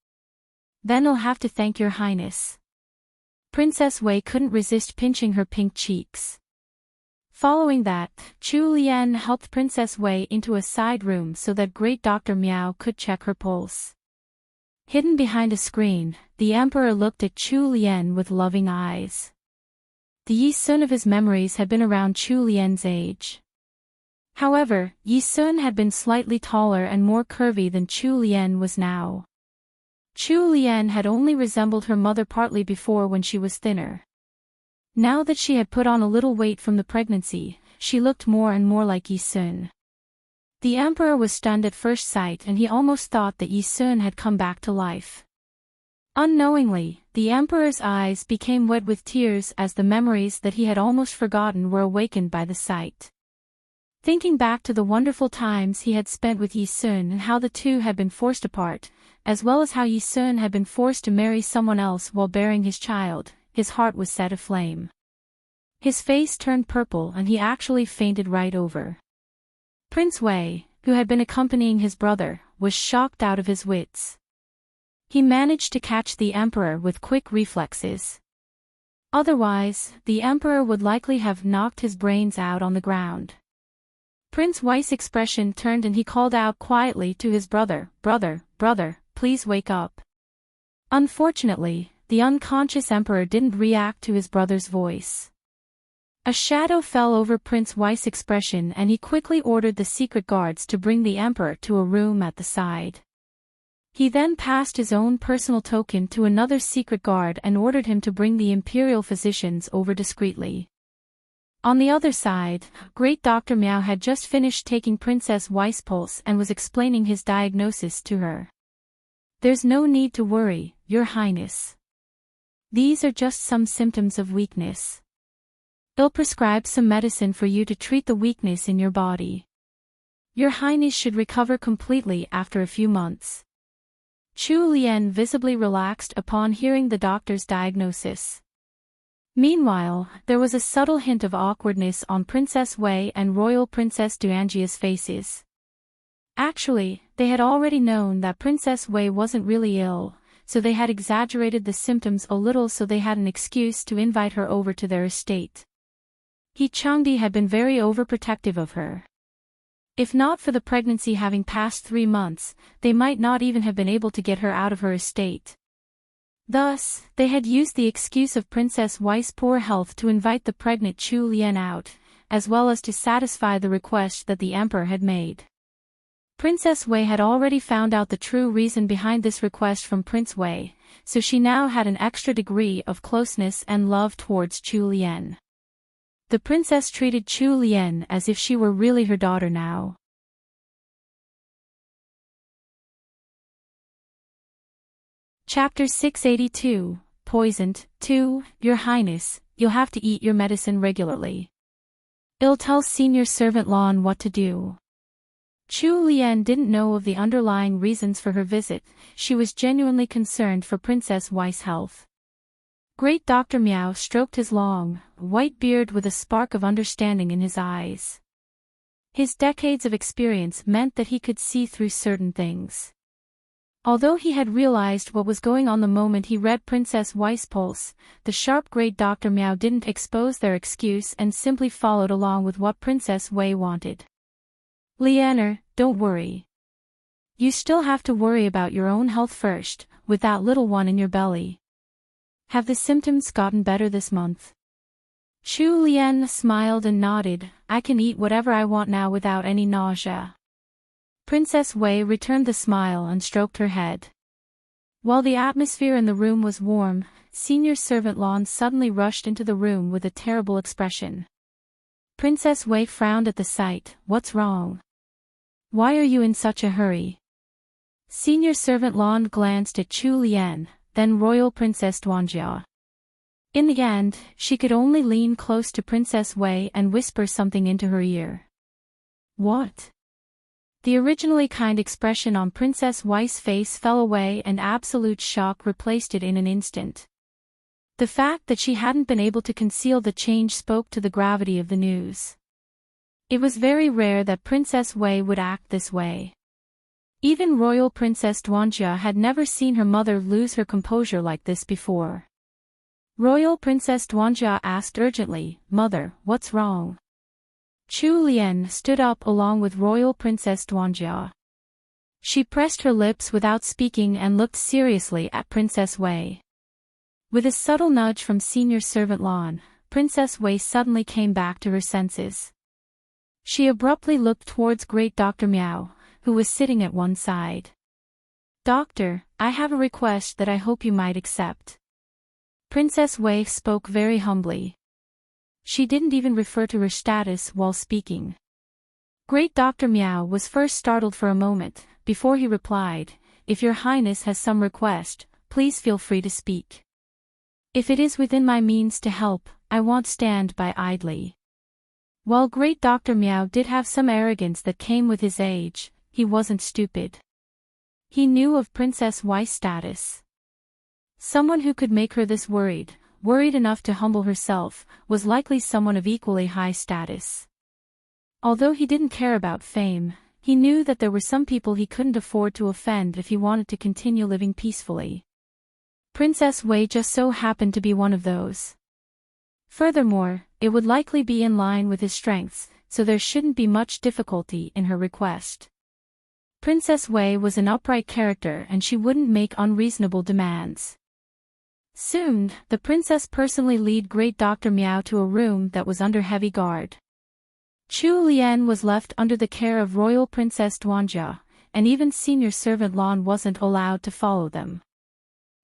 Then I'll have to thank your highness." Princess Wei couldn't resist pinching her pink cheeks. Following that, Chu Lian helped Princess Wei into a side room so that Great Dr. Miao could check her pulse. Hidden behind a screen, the Emperor looked at Chu Lian with loving eyes. The Yi Sun of his memories had been around Chu Lian's age. However, Yi Sun had been slightly taller and more curvy than Chu Lian was now. Chu Lian had only resembled her mother partly before when she was thinner. Now that she had put on a little weight from the pregnancy, she looked more and more like Yi Sun. The Emperor was stunned at first sight and he almost thought that Yi Sun had come back to life. Unknowingly, the Emperor's eyes became wet with tears as the memories that he had almost forgotten were awakened by the sight. Thinking back to the wonderful times he had spent with Yi Sun and how the two had been forced apart, as well as how Yi Sun had been forced to marry someone else while bearing his child, his heart was set aflame. His face turned purple and he actually fainted right over. Prince Wei, who had been accompanying his brother, was shocked out of his wits. He managed to catch the Emperor with quick reflexes. Otherwise, the Emperor would likely have knocked his brains out on the ground. Prince Weiss' expression turned and he called out quietly to his brother, "Brother, please wake up." Unfortunately, the unconscious Emperor didn't react to his brother's voice. A shadow fell over Prince Weiss' expression and he quickly ordered the secret guards to bring the Emperor to a room at the side. He then passed his own personal token to another secret guard and ordered him to bring the imperial physicians over discreetly. On the other side, Great Dr. Miao had just finished taking Princess Weiss' pulse and was explaining his diagnosis to her. "There's no need to worry, Your Highness. These are just some symptoms of weakness. I'll prescribe some medicine for you to treat the weakness in your body. Your Highness should recover completely after a few months." Chu Lian visibly relaxed upon hearing the doctor's diagnosis. Meanwhile, there was a subtle hint of awkwardness on Princess Wei and Royal Princess Duanjia's faces. Actually, they had already known that Princess Wei wasn't really ill, so they had exaggerated the symptoms a little so they had an excuse to invite her over to their estate. He Changdi had been very overprotective of her. If not for the pregnancy having passed 3 months, they might not even have been able to get her out of her estate. Thus, they had used the excuse of Princess Weiss' poor health to invite the pregnant Chu Lian out, as well as to satisfy the request that the Emperor had made. Princess Wei had already found out the true reason behind this request from Prince Wei, so she now had an extra degree of closeness and love towards Chu Lian. The princess treated Chu Lian as if she were really her daughter now. Chapter 682, Poisoned. 2. Your Highness, you'll have to eat your medicine regularly. I'll tell Senior Servant Lon what to do. Chu Lian didn't know of the underlying reasons for her visit. She was genuinely concerned for Princess Weiss' health. Great Dr. Miao stroked his long, white beard with a spark of understanding in his eyes. His decades of experience meant that he could see through certain things. Although he had realized what was going on the moment he read Princess Weiss' pulse, the sharp Great Dr. Miao didn't expose their excuse and simply followed along with what Princess Wei wanted. "Lianer, don't worry. You still have to worry about your own health first, with that little one in your belly. Have the symptoms gotten better this month?" Chu Lian smiled and nodded. "I can eat whatever I want now without any nausea." Princess Wei returned the smile and stroked her head. While the atmosphere in the room was warm, Senior Servant Lon suddenly rushed into the room with a terrible expression. Princess Wei frowned at the sight. "What's wrong? Why are you in such a hurry?" Senior Servant Lon glanced at Chu Lian, then Royal Princess Duanjia. In the end, she could only lean close to Princess Wei and whisper something into her ear. "What?" The originally kind expression on Princess Weiss' face fell away and absolute shock replaced it in an instant. The fact that she hadn't been able to conceal the change spoke to the gravity of the news. It was very rare that Princess Wei would act this way. Even Royal Princess Duanjia had never seen her mother lose her composure like this before. Royal Princess Duanjia asked urgently, "Mother, what's wrong?" Chu Lian stood up along with Royal Princess Duanjia. She pressed her lips without speaking and looked seriously at Princess Wei. With a subtle nudge from Senior Servant Lon, Princess Wei suddenly came back to her senses. She abruptly looked towards Great Dr. Miao, who was sitting at one side. "Doctor, I have a request that I hope you might accept." Princess Wei spoke very humbly. She didn't even refer to her status while speaking. Great Dr. Miao was first startled for a moment, before he replied, "If your highness has some request, please feel free to speak. If it is within my means to help, I won't stand by idly." While Great Dr. Miao did have some arrogance that came with his age, he wasn't stupid. He knew of Princess Wei's status. Someone who could make her this worried enough to humble herself, was likely someone of equally high status. Although he didn't care about fame, He knew that there were some people he couldn't afford to offend if he wanted to continue living peacefully. Princess Wei just so happened to be one of those. Furthermore, it would likely be in line with his strengths, so there shouldn't be much difficulty in her request. Princess Wei was an upright character and she wouldn't make unreasonable demands. Soon, the princess personally led Great Dr. Miao to a room that was under heavy guard. Chu Lian was left under the care of Royal Princess Duanjia, and even senior servant Lan wasn't allowed to follow them.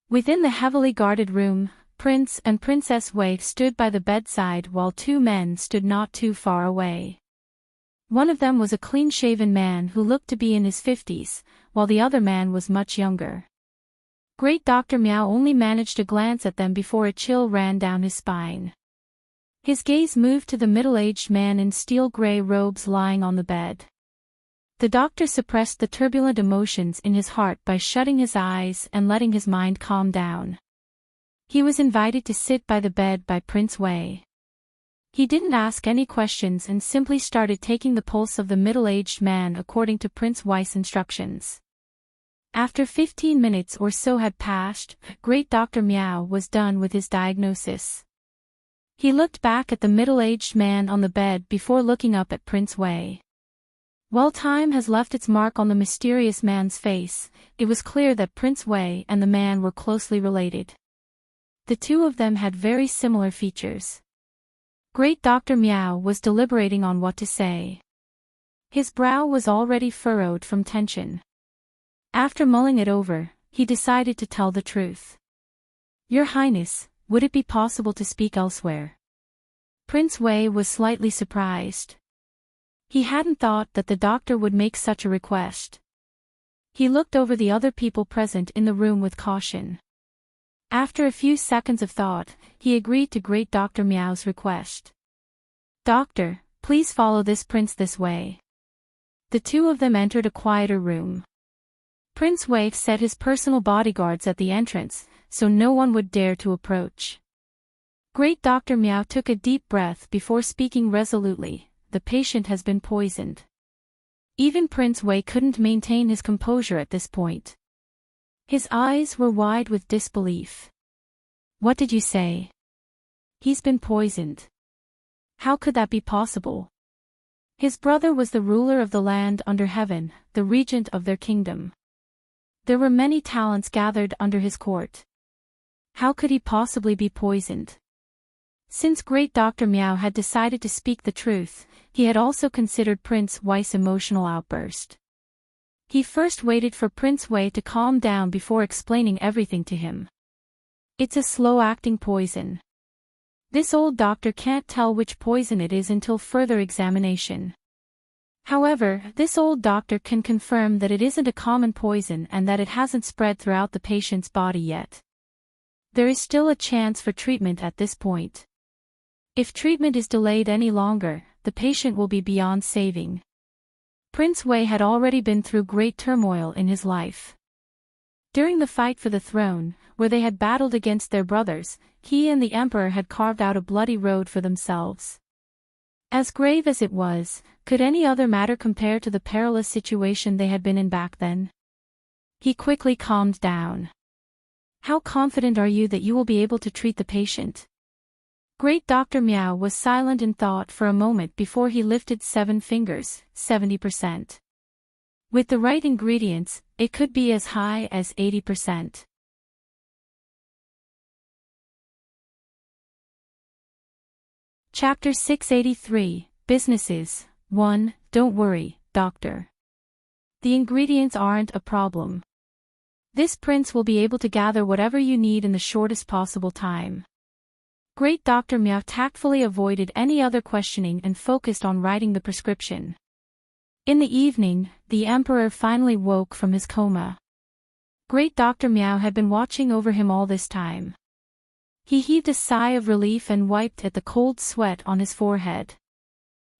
Within the heavily guarded room, Prince and Princess Wei stood by the bedside while two men stood not too far away. One of them was a clean-shaven man who looked to be in his 50s, while the other man was much younger. Great Dr. Miao only managed to glance at them before a chill ran down his spine. His gaze moved to the middle-aged man in steel-gray robes lying on the bed. The doctor suppressed the turbulent emotions in his heart by shutting his eyes and letting his mind calm down. He was invited to sit by the bed by Prince Wei. He didn't ask any questions and simply started taking the pulse of the middle-aged man according to Prince Wei's instructions. After 15 minutes or so had passed, Great Dr. Miao was done with his diagnosis. He looked back at the middle-aged man on the bed before looking up at Prince Wei. While time has left its mark on the mysterious man's face, it was clear that Prince Wei and the man were closely related. The two of them had very similar features. Great Dr. Miao was deliberating on what to say. His brow was already furrowed from tension. After mulling it over, he decided to tell the truth. "Your Highness, would it be possible to speak elsewhere?" Prince Wei was slightly surprised. He hadn't thought that the doctor would make such a request. He looked over the other people present in the room with caution. After a few seconds of thought, he agreed to Great Dr. Miao's request. "Doctor, please follow this prince this way." The two of them entered a quieter room. Prince Wei set his personal bodyguards at the entrance, so no one would dare to approach. Great Dr. Miao took a deep breath before speaking resolutely. "The patient has been poisoned." Even Prince Wei couldn't maintain his composure at this point. His eyes were wide with disbelief. "What did you say?" "He's been poisoned." "How could that be possible?" His brother was the ruler of the land under heaven, the regent of their kingdom. There were many talents gathered under his court. How could he possibly be poisoned? Since Great Dr. Miao had decided to speak the truth, he had also considered Prince Wei's emotional outburst. He first waited for Prince Wei to calm down before explaining everything to him. "It's a slow-acting poison. This old doctor can't tell which poison it is until further examination. However, this old doctor can confirm that it isn't a common poison and that it hasn't spread throughout the patient's body yet. There is still a chance for treatment at this point. If treatment is delayed any longer, the patient will be beyond saving." Prince Wei had already been through great turmoil in his life. During the fight for the throne, where they had battled against their brothers, he and the emperor had carved out a bloody road for themselves. As grave as it was, could any other matter compare to the perilous situation they had been in back then? He quickly calmed down. "How confident are you that you will be able to treat the patient?" Great Dr. Miao was silent in thought for a moment before he lifted 7 fingers, 70%. With the right ingredients, it could be as high as 80%. Chapter 683, Businesses. 1. Don't worry, Doctor. The ingredients aren't a problem. This prince will be able to gather whatever you need in the shortest possible time. Great Dr. Miao tactfully avoided any other questioning and focused on writing the prescription. In the evening, the emperor finally woke from his coma. Great Dr. Miao had been watching over him all this time. He heaved a sigh of relief and wiped at the cold sweat on his forehead.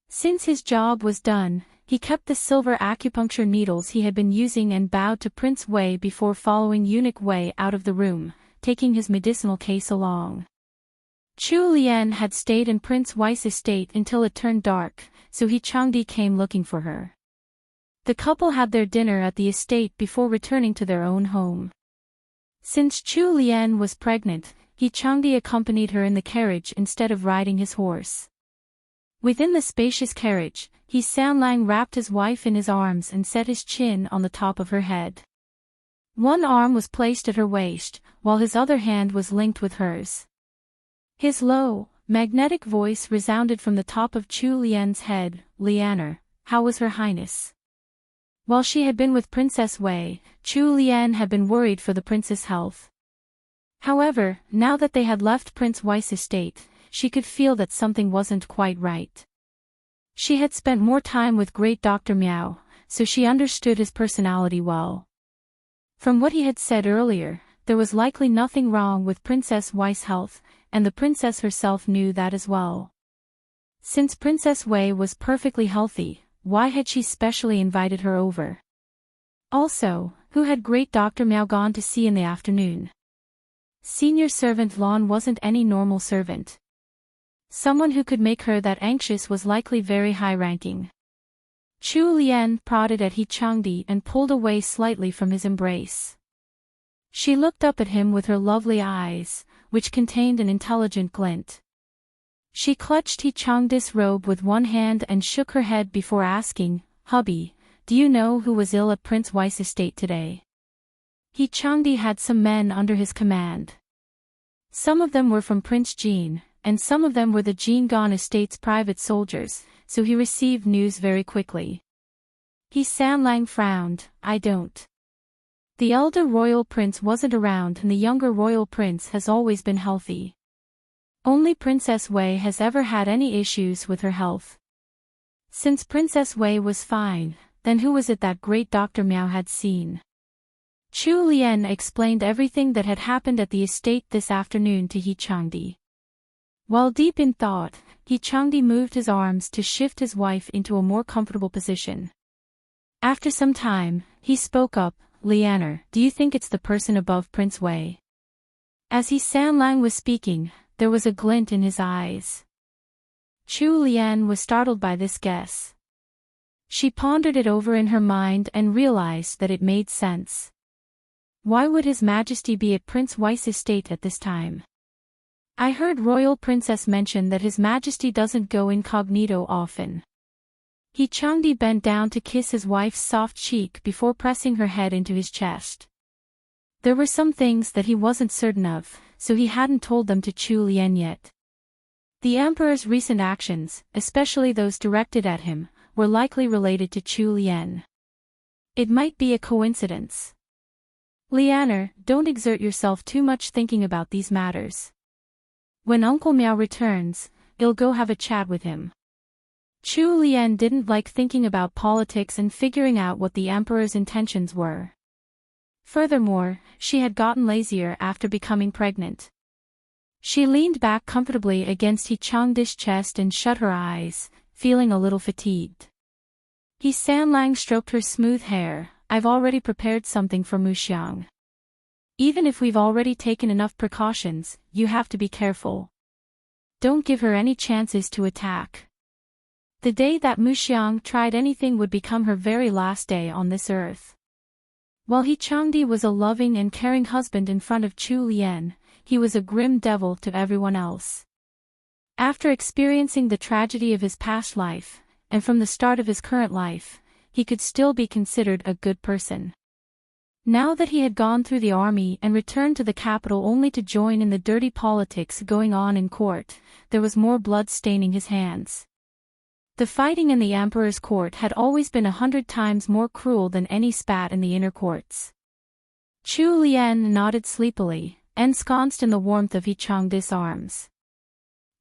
Since his job was done, he kept the silver acupuncture needles he had been using and bowed to Prince Wei before following Eunuch Wei out of the room, taking his medicinal case along. Chu Lian had stayed in Prince Wei's estate until it turned dark, so Changdi came looking for her. The couple had their dinner at the estate before returning to their own home. Since Chu Lian was pregnant, He Changdi accompanied her in the carriage instead of riding his horse. Within the spacious carriage, He Sanlang wrapped his wife in his arms and set his chin on the top of her head. One arm was placed at her waist, while his other hand was linked with hers. His low, magnetic voice resounded from the top of Chu Lian's head. "Lianer, how was Her Highness?" While she had been with Princess Wei, Chu Lian had been worried for the prince's health. However, now that they had left Prince Wei's estate, she could feel that something wasn't quite right. She had spent more time with Great Dr. Miao, so she understood his personality well. From what he had said earlier, there was likely nothing wrong with Princess Wei's health, and the princess herself knew that as well. Since Princess Wei was perfectly healthy, why had she specially invited her over? Also, who had Great Dr. Miao gone to see in the afternoon? Senior servant Lan wasn't any normal servant. Someone who could make her that anxious was likely very high-ranking. Chu Lian prodded at He Changdi and pulled away slightly from his embrace. She looked up at him with her lovely eyes, which contained an intelligent glint. She clutched He Changdi's robe with one hand and shook her head before asking, "Hubby, do you know who was ill at Prince Wei's estate today?" He Changdi had some men under his command. Some of them were from Prince Jin, and some of them were the Jingan estate's private soldiers, so he received news very quickly. He Sanlang frowned. "I don't. The elder royal prince wasn't around and the younger royal prince has always been healthy. Only Princess Wei has ever had any issues with her health." Since Princess Wei was fine, then who was it that Great Dr. Miao had seen? Chu Lian explained everything that had happened at the estate this afternoon to He Changdi. While deep in thought, He Changdi moved his arms to shift his wife into a more comfortable position. After some time, he spoke up, "Lianer, do you think it's the person above Prince Wei?" As He Sanlang was speaking, there was a glint in his eyes. Chu Lian was startled by this guess. She pondered it over in her mind and realized that it made sense. Why would His Majesty be at Prince Wei's estate at this time? I heard Royal Princess mention that His Majesty doesn't go incognito often. He Changdi bent down to kiss his wife's soft cheek before pressing her head into his chest. There were some things that he wasn't certain of, so he hadn't told them to Chu Lian yet. The Emperor's recent actions, especially those directed at him, were likely related to Chu Lian. It might be a coincidence. "Lianer, don't exert yourself too much thinking about these matters. When Uncle Miao returns, you'll go have a chat with him." Chu Lian didn't like thinking about politics and figuring out what the Emperor's intentions were. Furthermore, she had gotten lazier after becoming pregnant. She leaned back comfortably against He Changdi's chest and shut her eyes, feeling a little fatigued. He Sanlang stroked her smooth hair. "I've already prepared something for Muxiang. Even if we've already taken enough precautions, you have to be careful. Don't give her any chances to attack. The day that Muxiang tried anything would become her very last day on this earth." While He Changdi was a loving and caring husband in front of Chu Lian, he was a grim devil to everyone else. After experiencing the tragedy of his past life, and from the start of his current life, he could still be considered a good person. Now that he had gone through the army and returned to the capital only to join in the dirty politics going on in court, there was more blood staining his hands. The fighting in the Emperor's court had always been 100 times more cruel than any spat in the inner courts. Chu Lian nodded sleepily, ensconced in the warmth of He Changdi's arms.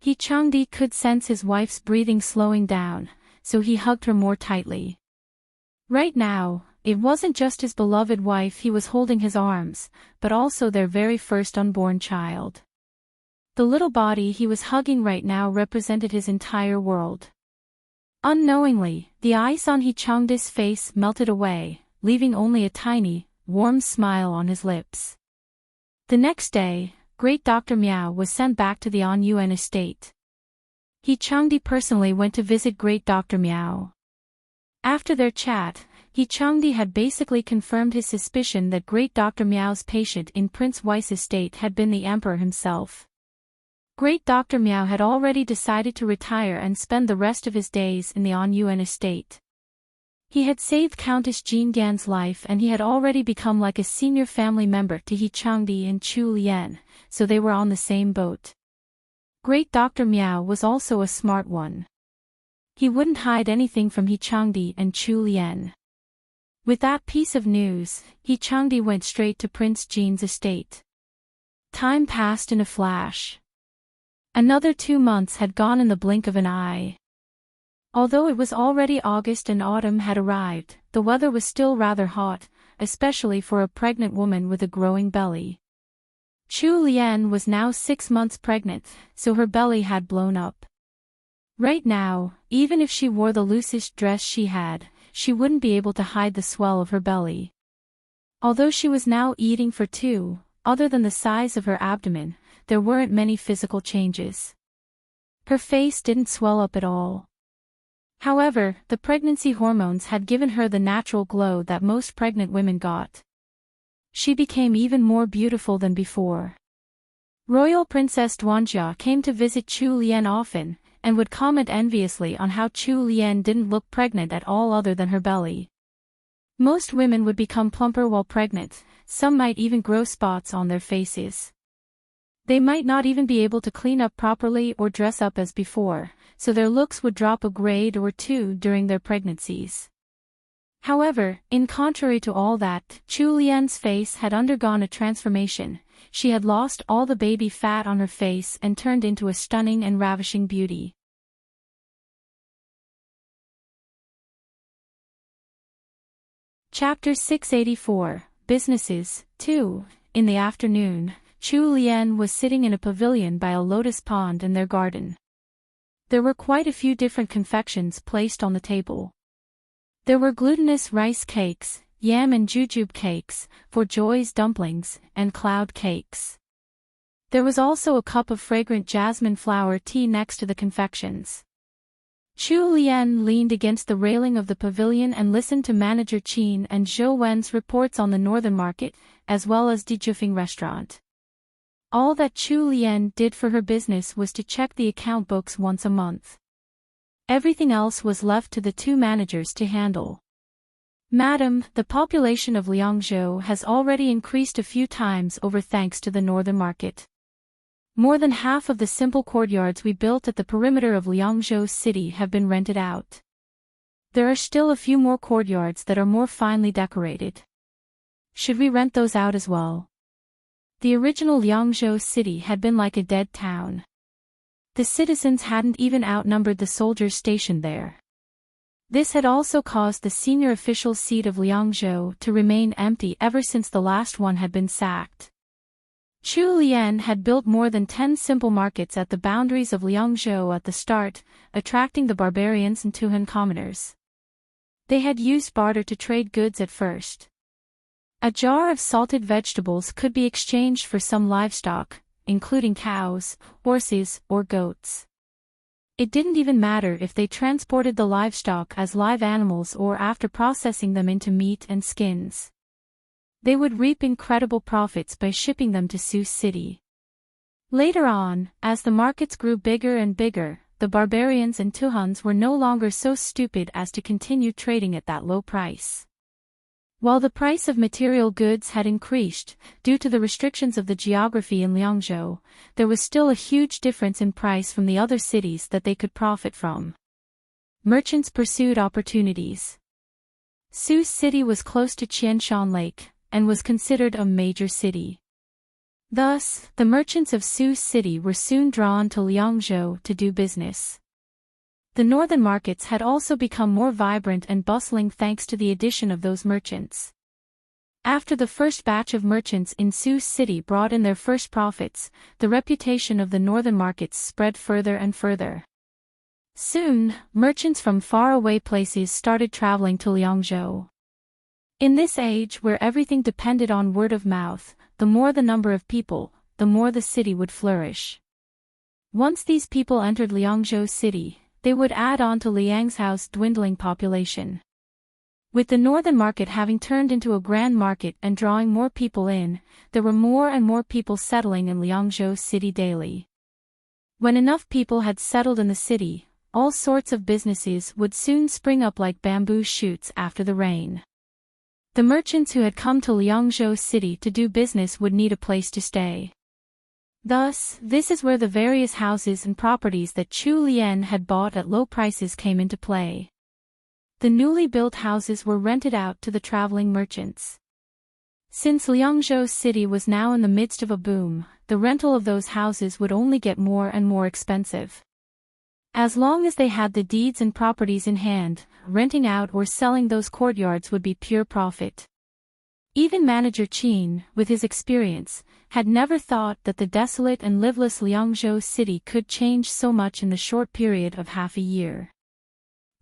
He Changdi could sense his wife's breathing slowing down, so he hugged her more tightly. Right now, it wasn't just his beloved wife he was holding his arms, but also their very first unborn child. The little body he was hugging right now represented his entire world. Unknowingly, the ice on He Changdi's face melted away, leaving only a tiny, warm smile on his lips. The next day, Great Dr. Miao was sent back to the An Yuan estate. He Changdi personally went to visit Great Dr. Miao. After their chat, He Changdi had basically confirmed his suspicion that Great Dr. Miao's patient in Prince Wei's estate had been the emperor himself. Great Dr. Miao had already decided to retire and spend the rest of his days in the Anyuan estate. He had saved Countess Jean Gan's life and he had already become like a senior family member to He Changdi and Chu Lian, so they were on the same boat. Great Dr. Miao was also a smart one. He wouldn't hide anything from He Changdi and Chu Lian. With that piece of news, He Changdi went straight to Prince Jean's estate. Time passed in a flash. Another 2 months had gone in the blink of an eye. Although it was already August and autumn had arrived, the weather was still rather hot, especially for a pregnant woman with a growing belly. Chu Lian was now 6 months pregnant, so her belly had blown up. Right now, even if she wore the loosest dress she had, she wouldn't be able to hide the swell of her belly. Although she was now eating for two, other than the size of her abdomen, there weren't many physical changes. Her face didn't swell up at all. However, the pregnancy hormones had given her the natural glow that most pregnant women got. She became even more beautiful than before. Royal Princess Duanjia came to visit Chu Lian often, and would comment enviously on how Chu Lian didn't look pregnant at all other than her belly. Most women would become plumper while pregnant, some might even grow spots on their faces. They might not even be able to clean up properly or dress up as before, so their looks would drop a grade or two during their pregnancies. However, in contrary to all that, Chu Lian's face had undergone a transformation. She had lost all the baby fat on her face and turned into a stunning and ravishing beauty. Chapter 684, Businesses, 2. In the afternoon, Chu Lian was sitting in a pavilion by a lotus pond in their garden. There were quite a few different confections placed on the table. There were glutinous rice cakes, yam and jujube cakes, for Joy's dumplings, and cloud cakes. There was also a cup of fragrant jasmine flower tea next to the confections. Chu Lian leaned against the railing of the pavilion and listened to Manager Qin and Zhou Wen's reports on the northern market, as well as Dijufing restaurant. All that Chu Lian did for her business was to check the account books once a month. Everything else was left to the two managers to handle. Madam, the population of Liangzhou has already increased a few times over thanks to the northern market. More than half of the simple courtyards we built at the perimeter of Liangzhou city have been rented out. There are still a few more courtyards that are more finely decorated. Should we rent those out as well? The original Liangzhou city had been like a dead town. The citizens hadn't even outnumbered the soldiers stationed there. This had also caused the senior official seat of Liangzhou to remain empty ever since the last one had been sacked. Chu Lian had built more than 10 simple markets at the boundaries of Liangzhou at the start, attracting the barbarians and Tuhan commoners. They had used barter to trade goods at first. A jar of salted vegetables could be exchanged for some livestock, including cows, horses, or goats. It didn't even matter if they transported the livestock as live animals or after processing them into meat and skins. They would reap incredible profits by shipping them to Sioux City. Later on, as the markets grew bigger and bigger, the barbarians and Tuhans were no longer so stupid as to continue trading at that low price. While the price of material goods had increased, due to the restrictions of the geography in Liangzhou, there was still a huge difference in price from the other cities that they could profit from. Merchants pursued opportunities. Sioux City was close to Qianshan Lake, and was considered a major city. Thus, the merchants of Sioux City were soon drawn to Liangzhou to do business. The northern markets had also become more vibrant and bustling thanks to the addition of those merchants. After the first batch of merchants in Sioux City brought in their first profits, the reputation of the northern markets spread further and further. Soon, merchants from faraway places started traveling to Liangzhou. In this age where everything depended on word of mouth, the more the number of people, the more the city would flourish. Once these people entered Liangzhou city, they would add on to Liangzhou's dwindling population. With the northern market having turned into a grand market and drawing more people in, there were more and more people settling in Liangzhou city daily. When enough people had settled in the city, all sorts of businesses would soon spring up like bamboo shoots after the rain. The merchants who had come to Liangzhou city to do business would need a place to stay. Thus, this is where the various houses and properties that Chu Lian had bought at low prices came into play. The newly built houses were rented out to the traveling merchants. Since Liangzhou city was now in the midst of a boom, the rental of those houses would only get more and more expensive. As long as they had the deeds and properties in hand, renting out or selling those courtyards would be pure profit. Even Manager Qin, with his experience, had never thought that the desolate and liveless Liangzhou city could change so much in the short period of half a year.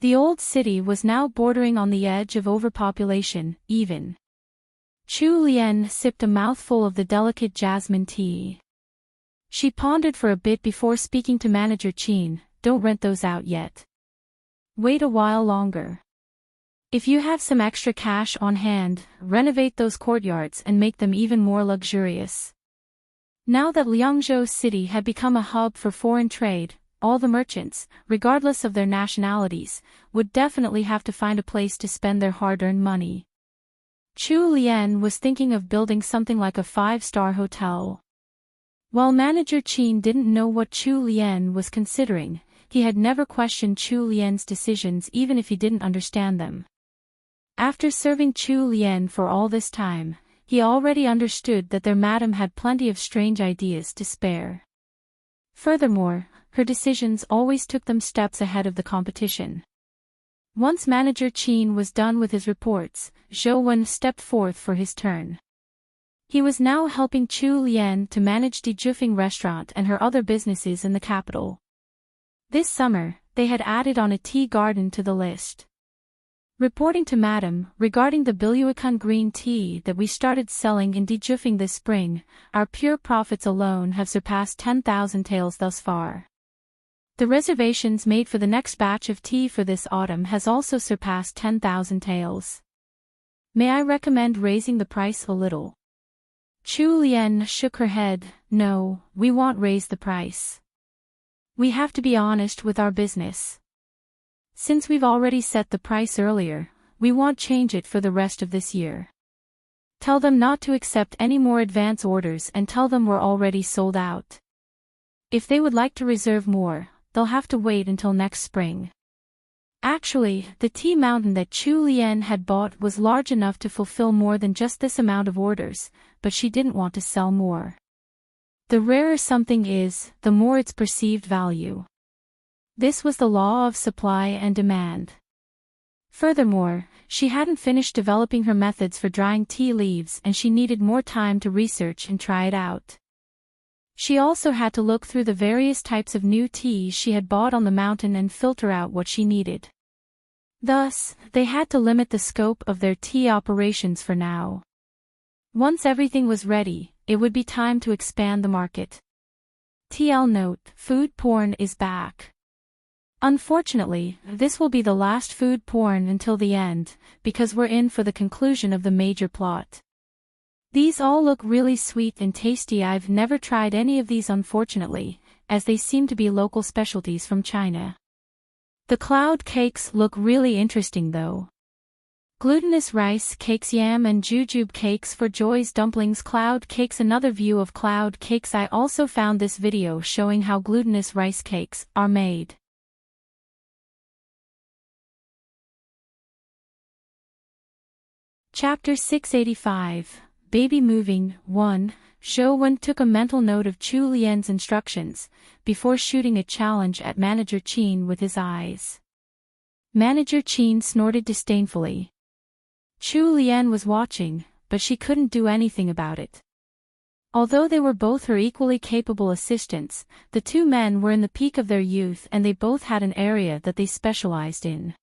The old city was now bordering on the edge of overpopulation, even. Chu Lian sipped a mouthful of the delicate jasmine tea. She pondered for a bit before speaking to Manager Qin. Don't rent those out yet. Wait a while longer. If you have some extra cash on hand, renovate those courtyards and make them even more luxurious. Now that Liangzhou city had become a hub for foreign trade, all the merchants, regardless of their nationalities, would definitely have to find a place to spend their hard-earned money. Chu Lian was thinking of building something like a 5-star hotel. While Manager Qin didn't know what Chu Lian was considering, he had never questioned Chu Lian's decisions even if he didn't understand them. After serving Chu Lian for all this time, he already understood that their madam had plenty of strange ideas to spare. Furthermore, her decisions always took them steps ahead of the competition. Once Manager Qin was done with his reports, Zhou Wen stepped forth for his turn. He was now helping Chu Lian to manage the Jufeng restaurant and her other businesses in the capital. This summer, they had added on a tea garden to the list. Reporting to Madam, regarding the Biluakan green tea that we started selling in Dijufeng this spring, our pure profits alone have surpassed 10,000 taels thus far. The reservations made for the next batch of tea for this autumn has also surpassed 10,000 taels. May I recommend raising the price a little? Chu Lian shook her head. No, we won't raise the price. We have to be honest with our business. Since we've already set the price earlier, we won't change it for the rest of this year. Tell them not to accept any more advance orders and tell them we're already sold out. If they would like to reserve more, they'll have to wait until next spring. Actually, the tea mountain that Chu Lian had bought was large enough to fulfill more than just this amount of orders, but she didn't want to sell more. The rarer something is, the more its perceived value. This was the law of supply and demand. Furthermore, she hadn't finished developing her methods for drying tea leaves and she needed more time to research and try it out. She also had to look through the various types of new tea she had bought on the mountain and filter out what she needed. Thus, they had to limit the scope of their tea operations for now. Once everything was ready, it would be time to expand the market. TL note: food porn is back. Unfortunately, this will be the last food porn until the end, because we're in for the conclusion of the major plot. These all look really sweet and tasty. I've never tried any of these unfortunately, as they seem to be local specialties from China. The cloud cakes look really interesting though. Glutinous rice cakes, yam and jujube cakes for Joy's dumplings, cloud cakes. Another view of cloud cakes. I also found this video showing how glutinous rice cakes are made. Chapter 685, Baby Moving. 1. Zhou Wen took a mental note of Chu Lian's instructions, before shooting a challenge at Manager Qin with his eyes. Manager Qin snorted disdainfully. Chu Lian was watching, but she couldn't do anything about it. Although they were both her equally capable assistants, the two men were in the peak of their youth and they both had an area that they specialized in.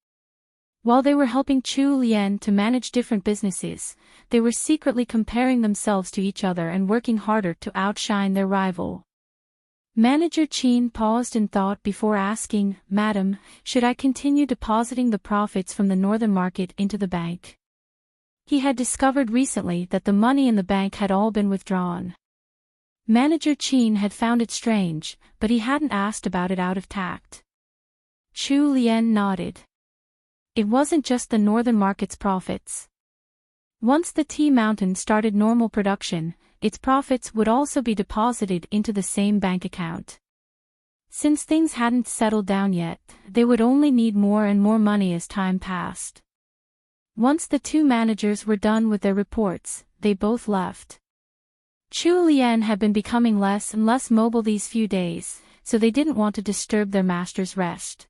While they were helping Chu Lian to manage different businesses, they were secretly comparing themselves to each other and working harder to outshine their rival. Manager Chin paused in thought before asking, "Madam, should I continue depositing the profits from the northern market into the bank?" He had discovered recently that the money in the bank had all been withdrawn. Manager Chin had found it strange, but he hadn't asked about it out of tact. Chu Lian nodded. It wasn't just the northern market's profits. Once the tea mountain started normal production, its profits would also be deposited into the same bank account. Since things hadn't settled down yet, they would only need more and more money as time passed. Once the two managers were done with their reports, they both left. Chu Lian had been becoming less and less mobile these few days, so they didn't want to disturb their master's rest.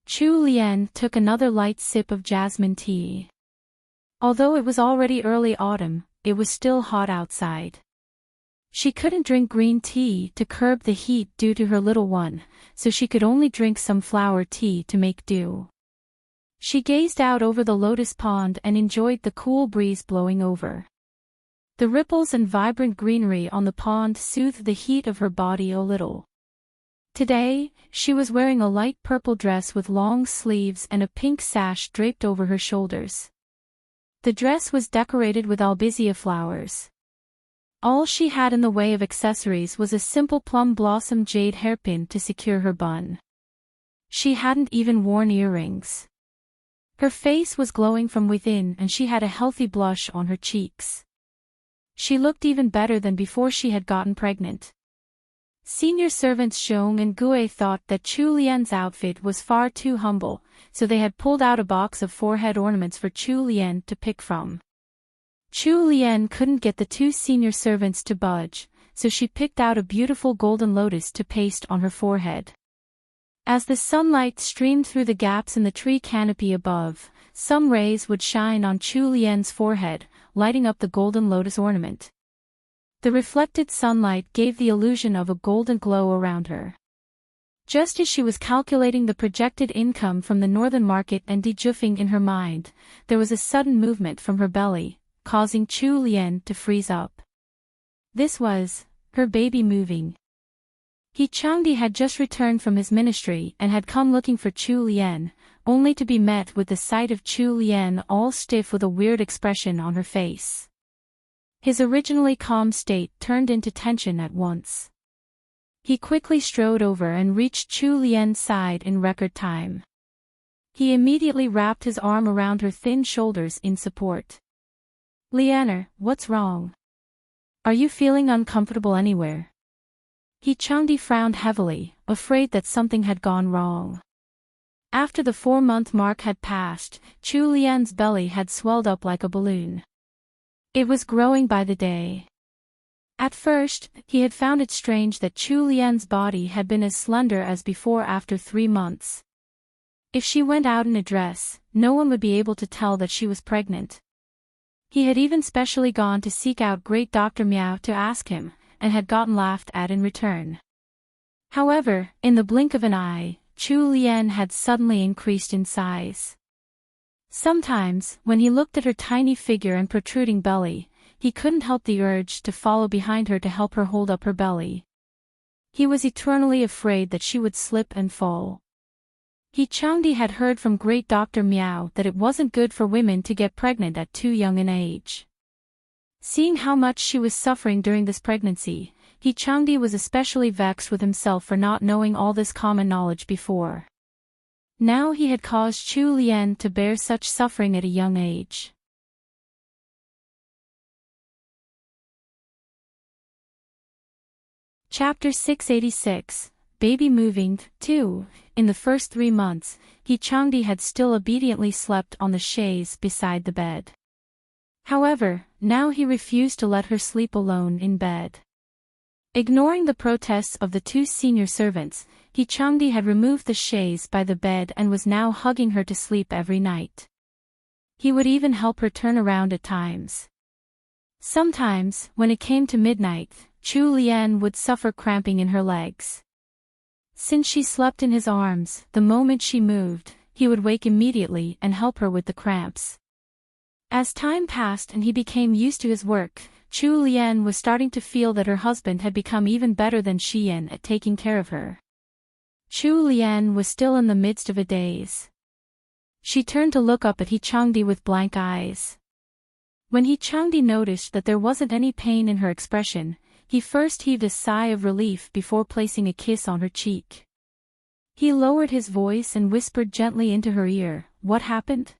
Chu Lian took another light sip of jasmine tea. Although it was already early autumn, it was still hot outside. She couldn't drink green tea to curb the heat due to her little one, so she could only drink some flower tea to make do. She gazed out over the lotus pond and enjoyed the cool breeze blowing over. The ripples and vibrant greenery on the pond soothed the heat of her body a little. Today, she was wearing a light purple dress with long sleeves and a pink sash draped over her shoulders. The dress was decorated with albizia flowers. All she had in the way of accessories was a simple plum blossom jade hairpin to secure her bun. She hadn't even worn earrings. Her face was glowing from within and she had a healthy blush on her cheeks. She looked even better than before she had gotten pregnant. Senior servants Xiong and Gue thought that Chu Lian's outfit was far too humble, so they had pulled out a box of forehead ornaments for Chu Lian to pick from. Chu Lian couldn't get the two senior servants to budge, so she picked out a beautiful golden lotus to paste on her forehead. As the sunlight streamed through the gaps in the tree canopy above, some rays would shine on Chu Lian's forehead, lighting up the golden lotus ornament. The reflected sunlight gave the illusion of a golden glow around her. Just as she was calculating the projected income from the northern market and dejuffing in her mind, there was a sudden movement from her belly, causing Chu Lian to freeze up. This was her baby moving. He Changdi had just returned from his ministry and had come looking for Chu Lian, only to be met with the sight of Chu Lian all stiff with a weird expression on her face. His originally calm state turned into tension at once. He quickly strode over and reached Chu Lian's side in record time. He immediately wrapped his arm around her thin shoulders in support. "Lianer, what's wrong? Are you feeling uncomfortable anywhere?" He Changdi frowned heavily, afraid that something had gone wrong. After the 4-month mark had passed, Chu Lian's belly had swelled up like a balloon. It was growing by the day. At first, he had found it strange that Chu Lian's body had been as slender as before after 3 months. If she went out in a dress, no one would be able to tell that she was pregnant. He had even specially gone to seek out great Dr. Miao to ask him, and had gotten laughed at in return. However, in the blink of an eye, Chu Lian had suddenly increased in size. Sometimes, when he looked at her tiny figure and protruding belly, he couldn't help the urge to follow behind her to help her hold up her belly. He was eternally afraid that she would slip and fall. He Changdi had heard from great Dr. Miao that it wasn't good for women to get pregnant at too young an age. Seeing how much she was suffering during this pregnancy, He Changdi was especially vexed with himself for not knowing all this common knowledge before. Now he had caused Chu Lian to bear such suffering at a young age. Chapter 686, Baby Moving, 2. In the first 3 months, He Changdi had still obediently slept on the chaise beside the bed. However, now he refused to let her sleep alone in bed. Ignoring the protests of the 2 senior servants, He Changdi had removed the chaise by the bed and was now hugging her to sleep every night. He would even help her turn around at times. Sometimes, when it came to midnight, Chu Lian would suffer cramping in her legs. Since she slept in his arms, the moment she moved, he would wake immediately and help her with the cramps. As time passed and he became used to his work, Chu Lian was starting to feel that her husband had become even better than Xian at taking care of her. Chu Lian was still in the midst of a daze. She turned to look up at He Changdi with blank eyes. When He Changdi noticed that there wasn't any pain in her expression, he first heaved a sigh of relief before placing a kiss on her cheek. He lowered his voice and whispered gently into her ear, "What happened?"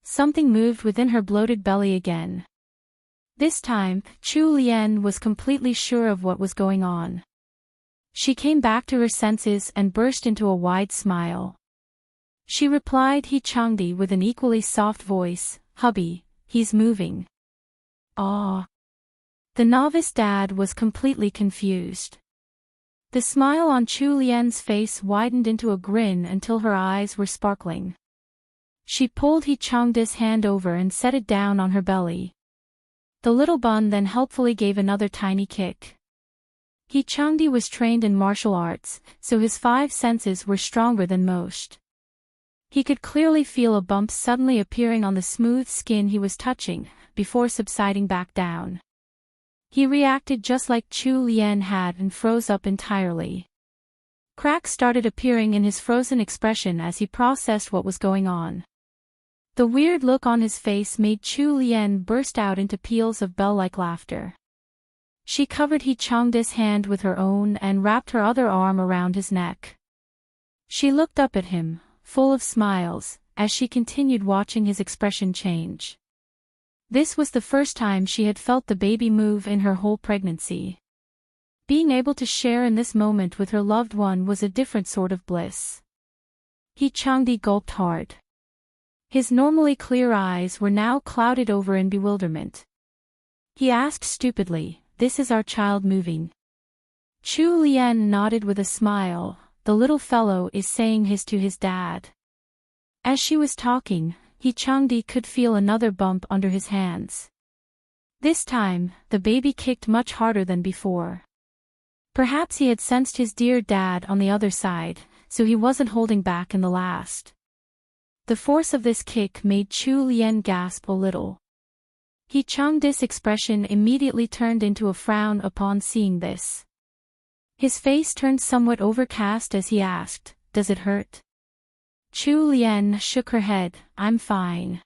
Something moved within her bloated belly again. This time, Chu Lian was completely sure of what was going on. She came back to her senses and burst into a wide smile. She replied He Changdi with an equally soft voice, "Hubby, he's moving." "Ah." The novice dad was completely confused. The smile on Chu Lian's face widened into a grin until her eyes were sparkling. She pulled He Changdi's hand over and set it down on her belly. The little bun then helpfully gave another tiny kick. He Changdi was trained in martial arts, so his 5 senses were stronger than most. He could clearly feel a bump suddenly appearing on the smooth skin he was touching, before subsiding back down. He reacted just like Chu Lian had and froze up entirely. Cracks started appearing in his frozen expression as he processed what was going on. The weird look on his face made Chu Lian burst out into peals of bell-like laughter. She covered He Changdi's hand with her own and wrapped her other arm around his neck. She looked up at him, full of smiles, as she continued watching his expression change. This was the first time she had felt the baby move in her whole pregnancy. Being able to share in this moment with her loved one was a different sort of bliss. He Changdi gulped hard. His normally clear eyes were now clouded over in bewilderment. He asked stupidly, "This is our child moving?" Chu Lian nodded with a smile. "The little fellow is saying his to his dad." As she was talking, He Changdi could feel another bump under his hands. This time, the baby kicked much harder than before. Perhaps he had sensed his dear dad on the other side, so he wasn't holding back in the last. The force of this kick made Chu Lian gasp a little. He Changdi's expression immediately turned into a frown upon seeing this. His face turned somewhat overcast as he asked, "Does it hurt?" Chu Lian shook her head, "I'm fine."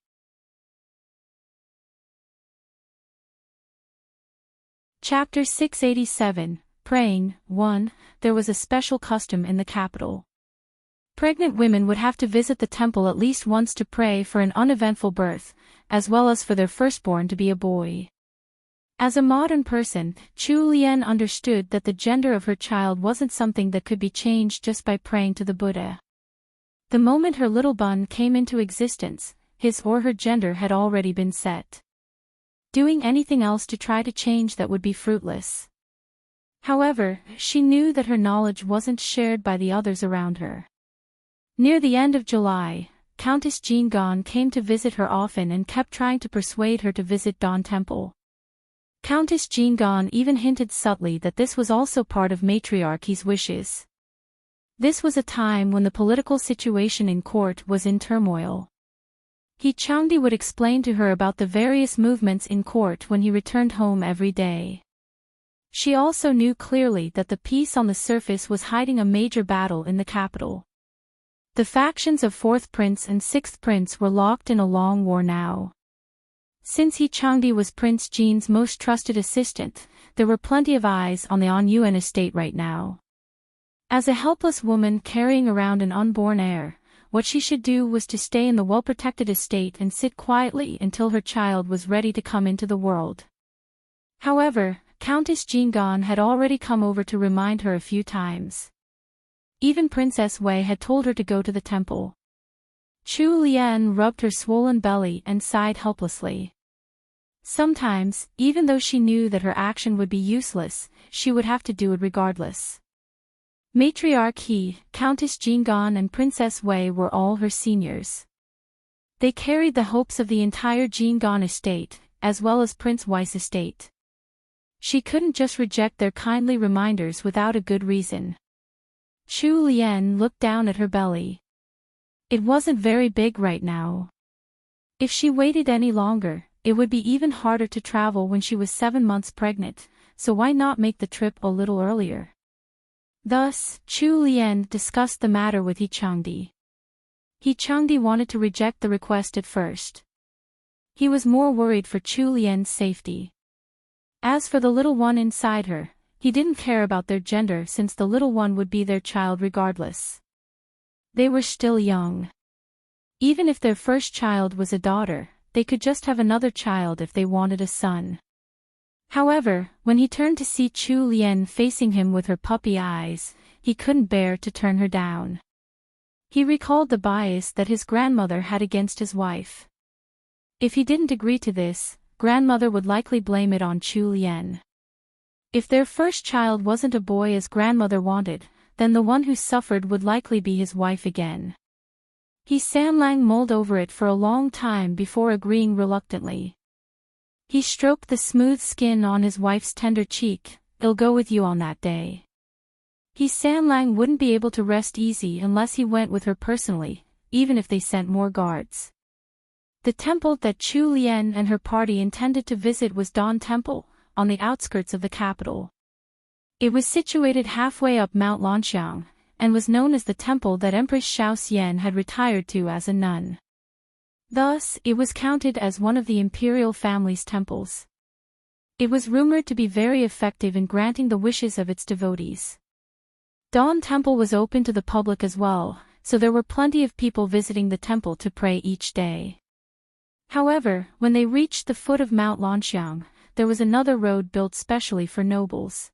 Chapter 687, Praying. 1. There was a special custom in the capital. Pregnant women would have to visit the temple at least once to pray for an uneventful birth, as well as for their firstborn to be a boy. As a modern person, Chu Lian understood that the gender of her child wasn't something that could be changed just by praying to the Buddha. The moment her little bun came into existence, his or her gender had already been set. Doing anything else to try to change that would be fruitless. However, she knew that her knowledge wasn't shared by the others around her. Near the end of July, Countess Jingon came to visit her often and kept trying to persuade her to visit Dawn Temple. Countess Jingon even hinted subtly that this was also part of matriarchy's wishes. This was a time when the political situation in court was in turmoil. He Changdi would explain to her about the various movements in court when he returned home every day. She also knew clearly that the peace on the surface was hiding a major battle in the capital. The factions of 4th Prince and 6th Prince were locked in a long war now. Since He Changdi was Prince Jin's most trusted assistant, there were plenty of eyes on the Anyuan estate right now. As a helpless woman carrying around an unborn heir, what she should do was to stay in the well-protected estate and sit quietly until her child was ready to come into the world. However, Countess Jingon had already come over to remind her a few times. Even Princess Wei had told her to go to the temple. Chu Lian rubbed her swollen belly and sighed helplessly. Sometimes, even though she knew that her action would be useless, she would have to do it regardless. Matriarch He, Countess Jingon and Princess Wei were all her seniors. They carried the hopes of the entire Jingon estate, as well as Prince Wei's estate. She couldn't just reject their kindly reminders without a good reason. Chu Lian looked down at her belly. It wasn't very big right now. If she waited any longer, it would be even harder to travel when she was 7 months pregnant, so why not make the trip a little earlier? Thus, Chu Lian discussed the matter with He Changdi. He Changdi wanted to reject the request at first. He was more worried for Chu Lian's safety. As for the little one inside her, he didn't care about their gender since the little one would be their child regardless. They were still young. Even if their first child was a daughter, they could just have another child if they wanted a son. However, when he turned to see Chu Lian facing him with her puppy eyes, he couldn't bear to turn her down. He recalled the bias that his grandmother had against his wife. If he didn't agree to this, grandmother would likely blame it on Chu Lian. If their first child wasn't a boy as grandmother wanted, then the one who suffered would likely be his wife again. He Sanlang mulled over it for a long time before agreeing reluctantly. He stroked the smooth skin on his wife's tender cheek. "I'll go with you on that day." He Sanlang wouldn't be able to rest easy unless he went with her personally, even if they sent more guards. The temple that Chu Lian and her party intended to visit was Dawn Temple, on the outskirts of the capital. It was situated halfway up Mount Lanxiang, and was known as the temple that Empress Xiao Xian had retired to as a nun. Thus, it was counted as one of the imperial family's temples. It was rumored to be very effective in granting the wishes of its devotees. Dawn Temple was open to the public as well, so there were plenty of people visiting the temple to pray each day. However, when they reached the foot of Mount Lanxiang, there was another road built specially for nobles.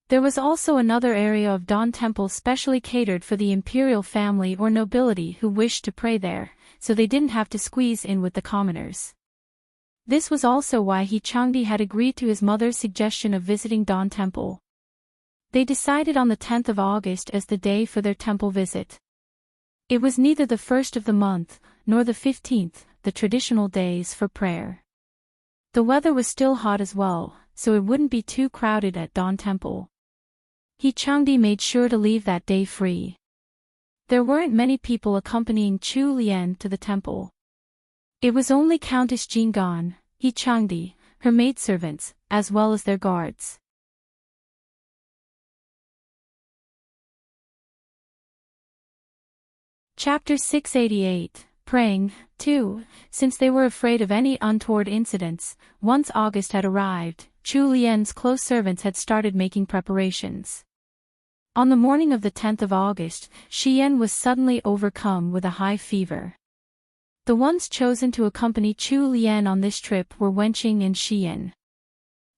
There was also another area of Dawn Temple specially catered for the imperial family or nobility who wished to pray there, so they didn't have to squeeze in with the commoners. This was also why He Changdi had agreed to his mother's suggestion of visiting Dawn Temple. They decided on the 10th of August as the day for their temple visit. It was neither the 1st of the month, nor the 15th, the traditional days for prayer. The weather was still hot as well, so it wouldn't be too crowded at Dawn Temple. He Changdi made sure to leave that day free. There weren't many people accompanying Chu Lian to the temple. It was only Countess Jingan, He Changdi, her maidservants, as well as their guards. Chapter 688, Praying, 2. Since they were afraid of any untoward incidents, once August had arrived, Chu Lian's close servants had started making preparations. On the morning of the 10th of August, Xian was suddenly overcome with a high fever. The ones chosen to accompany Chu Lian on this trip were Wenqing and Xian.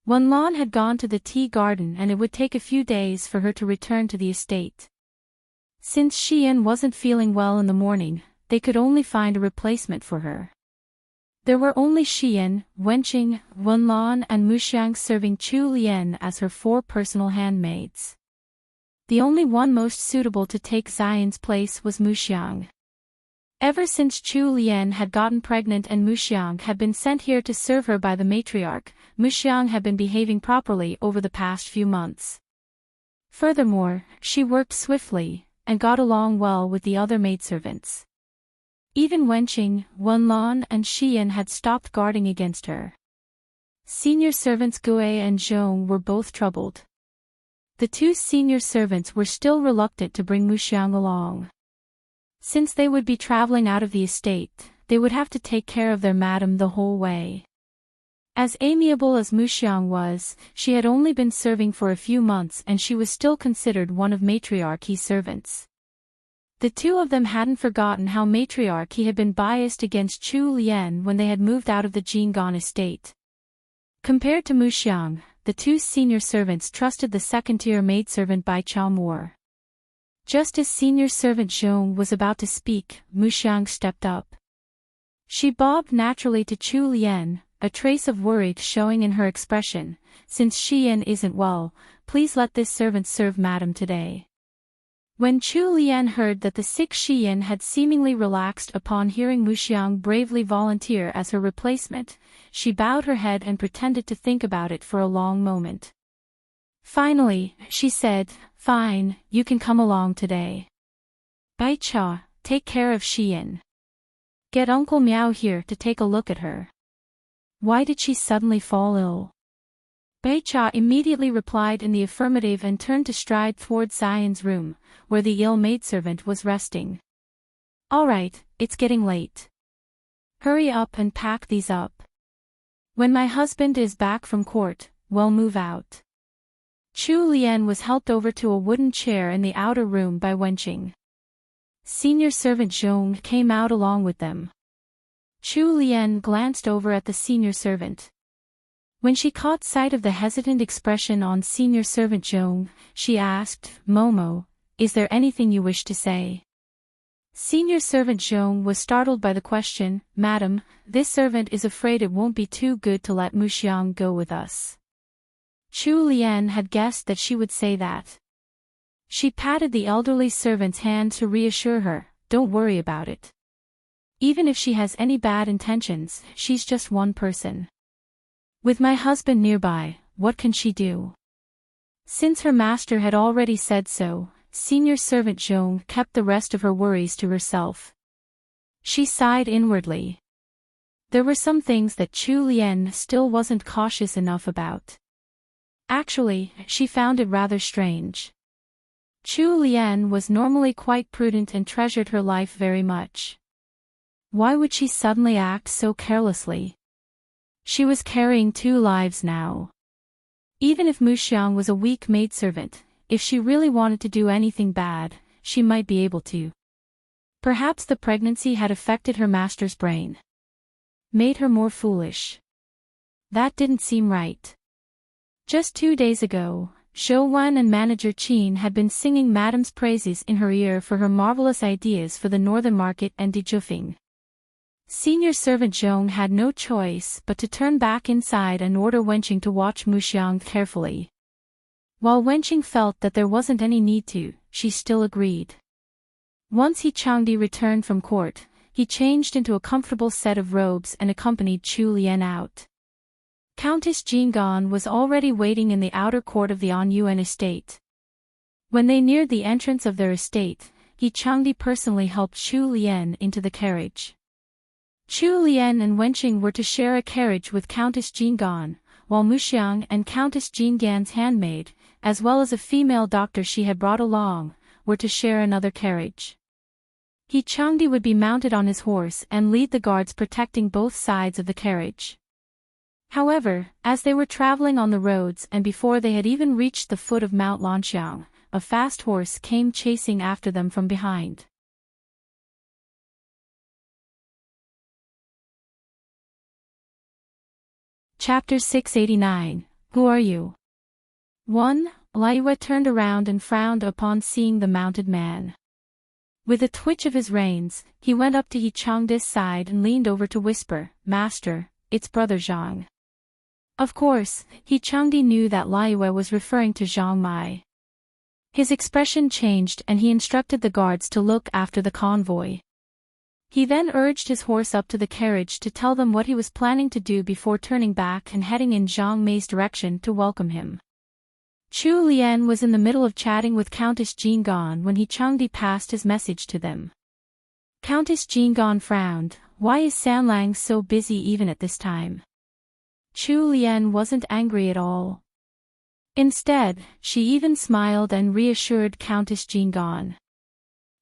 Wenlan had gone to the tea garden and it would take a few days for her to return to the estate. Since Xian wasn't feeling well in the morning, they could only find a replacement for her. There were only Xian, Wenqing, Wenlan and Muxiang serving Chu Lian as her 4 personal handmaids. The only one most suitable to take Xian's place was Muxiang. Ever since Chu Lian had gotten pregnant and Muxiang had been sent here to serve her by the matriarch, Muxiang had been behaving properly over the past few months. Furthermore, she worked swiftly, and got along well with the other maidservants. Even Wenqing, Wenlan and Xian had stopped guarding against her. Senior servants Gue and Zhong were both troubled. The 2 senior servants were still reluctant to bring Muxiang along. Since they would be traveling out of the estate, they would have to take care of their madam the whole way. As amiable as Muxiang was, she had only been serving for a few months and she was still considered one of matriarchy's servants. The 2 of them hadn't forgotten how matriarchy had been biased against Chu Lian when they had moved out of the Jingan estate. Compared to Muxiang, the 2 senior servants trusted the second-tier maidservant Bai Chaomor. Just as senior servant Zhong was about to speak, Muxiang stepped up. She bobbed naturally to Chu Lian, a trace of worry showing in her expression. "Since Xian isn't well, please let this servant serve madam today." When Chu Lian heard that the sick Xian had seemingly relaxed upon hearing Muxiang bravely volunteer as her replacement, she bowed her head and pretended to think about it for a long moment. Finally, she said, "Fine, you can come along today. Bai Cha, take care of Xian. Get Uncle Miao here to take a look at her." Why did she suddenly fall ill? Beicha immediately replied in the affirmative and turned to stride toward Zion's room, where the ill maidservant was resting. All right, it's getting late. Hurry up and pack these up. When my husband is back from court, we'll move out. Chu Lian was helped over to a wooden chair in the outer room by Wenqing. Senior servant Zhong came out along with them. Chu Lian glanced over at the senior servant. When she caught sight of the hesitant expression on senior servant Zhong, she asked, Momo, is there anything you wish to say? Senior servant Zhong was startled by the question. Madam, this servant is afraid it won't be too good to let Muxiang go with us. Chu Lian had guessed that she would say that. She patted the elderly servant's hand to reassure her, don't worry about it. Even if she has any bad intentions, she's just one person. With my husband nearby, what can she do? Since her master had already said so, senior servant Zhong kept the rest of her worries to herself. She sighed inwardly. There were some things that Chu Lian still wasn't cautious enough about. Actually, she found it rather strange. Chu Lian was normally quite prudent and treasured her life very much. Why would she suddenly act so carelessly? She was carrying 2 lives now. Even if Muxiang was a weak maidservant, if she really wanted to do anything bad, she might be able to. Perhaps the pregnancy had affected her master's brain. Made her more foolish. That didn't seem right. Just 2 days ago, Zhou Wan and manager Qin had been singing Madam's praises in her ear for her marvelous ideas for the northern market and Dijufing. Senior servant Zhong had no choice but to turn back inside and order Wenqing to watch Muxiang carefully. While Wenqing felt that there wasn't any need to, she still agreed. Once He Changdi returned from court, he changed into a comfortable set of robes and accompanied Chu Lian out. Countess Jinggan was already waiting in the outer court of the Anyuan estate. When they neared the entrance of their estate, He Changdi personally helped Chu Lian into the carriage. Chu Lian and Wenqing were to share a carriage with Countess Jinggan, while Muxiang and Countess Jinggan's handmaid, as well as a female doctor she had brought along, were to share another carriage. He Changdi would be mounted on his horse and lead the guards protecting both sides of the carriage. However, as they were traveling on the roads and before they had even reached the foot of Mount Lanxiang, a fast horse came chasing after them from behind. Chapter 689, Who Are You? 1. Laiwa turned around and frowned upon seeing the mounted man. With a twitch of his reins, he went up to He Changdi's side and leaned over to whisper, Master, it's Brother Zhang. Of course, He Changdi knew that Laiwa was referring to Zhang Mai. His expression changed and he instructed the guards to look after the convoy. He then urged his horse up to the carriage to tell them what he was planning to do before turning back and heading in Zhang Mei's direction to welcome him. Chu Lian was in the middle of chatting with Countess Jinggan when He Changdi passed his message to them. Countess Jinggan frowned. Why is Sanlang so busy even at this time? Chu Lian wasn't angry at all. Instead, she even smiled and reassured Countess Jinggan.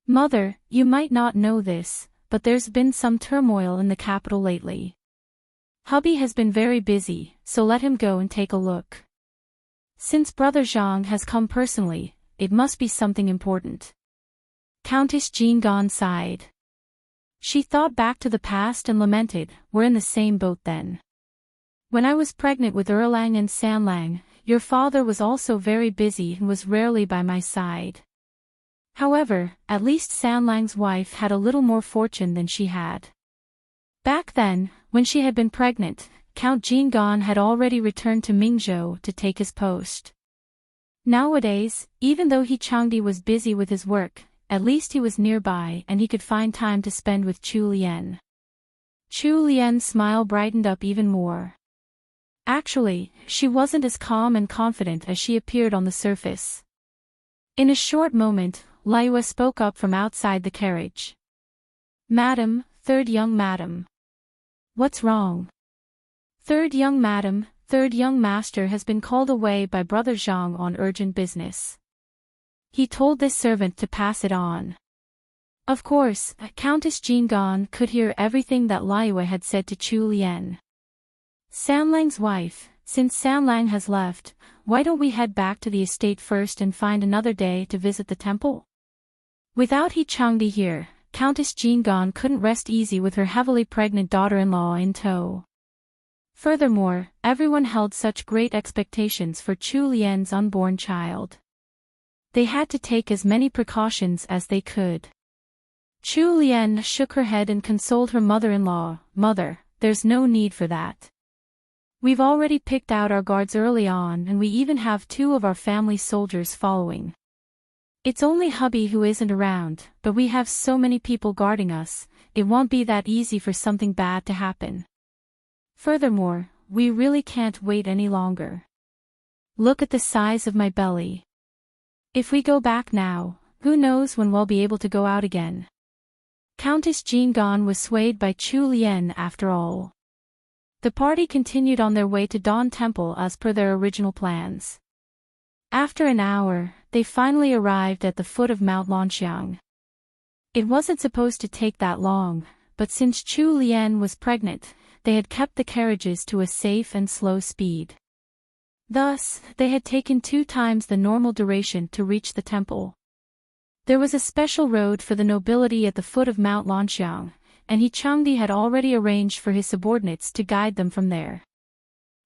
Mother, you might not know this, but there's been some turmoil in the capital lately. Hubby has been very busy, so let him go and take a look. Since Brother Zhang has come personally, it must be something important. Countess Jinggan sighed. She thought back to the past and lamented, we're in the same boat then. When I was pregnant with Erlang and Sanlang, your father was also very busy and was rarely by my side. However, at least Sanlang's wife had a little more fortune than she had. Back then, when she had been pregnant, Count Jinggan had already returned to Mingzhou to take his post. Nowadays, even though He Changdi was busy with his work, at least he was nearby and he could find time to spend with Chu Lian. Chu Lian's smile brightened up even more. Actually, she wasn't as calm and confident as she appeared on the surface. In a short moment, Laiwa spoke up from outside the carriage. Madam, third young madam. What's wrong? Third young madam, third young master has been called away by Brother Zhang on urgent business. He told this servant to pass it on. Of course, Countess Jingan could hear everything that Liyue had said to Chu Lian. Sanlang's wife, since Sanlang has left, why don't we head back to the estate first and find another day to visit the temple? Without He Changdi here, Countess Jingan couldn't rest easy with her heavily pregnant daughter-in-law in tow. Furthermore, everyone held such great expectations for Chu Lian's unborn child. They had to take as many precautions as they could. Chu Lian shook her head and consoled her mother-in-law, "Mother, there's no need for that. We've already picked out our guards early on and we even have 2 of our family soldiers following. It's only hubby who isn't around, but we have so many people guarding us, it won't be that easy for something bad to happen. Furthermore, we really can't wait any longer. Look at the size of my belly. If we go back now, who knows when we'll be able to go out again." Countess Jingan was swayed by Chu Lian after all. The party continued on their way to Dawn Temple as per their original plans. After an hour, they finally arrived at the foot of Mount Lanxiang. It wasn't supposed to take that long, but since Chu Lian was pregnant, they had kept the carriages to a safe and slow speed. Thus, they had taken 2 times the normal duration to reach the temple. There was a special road for the nobility at the foot of Mount Lanxiang, and He Changdi had already arranged for his subordinates to guide them from there.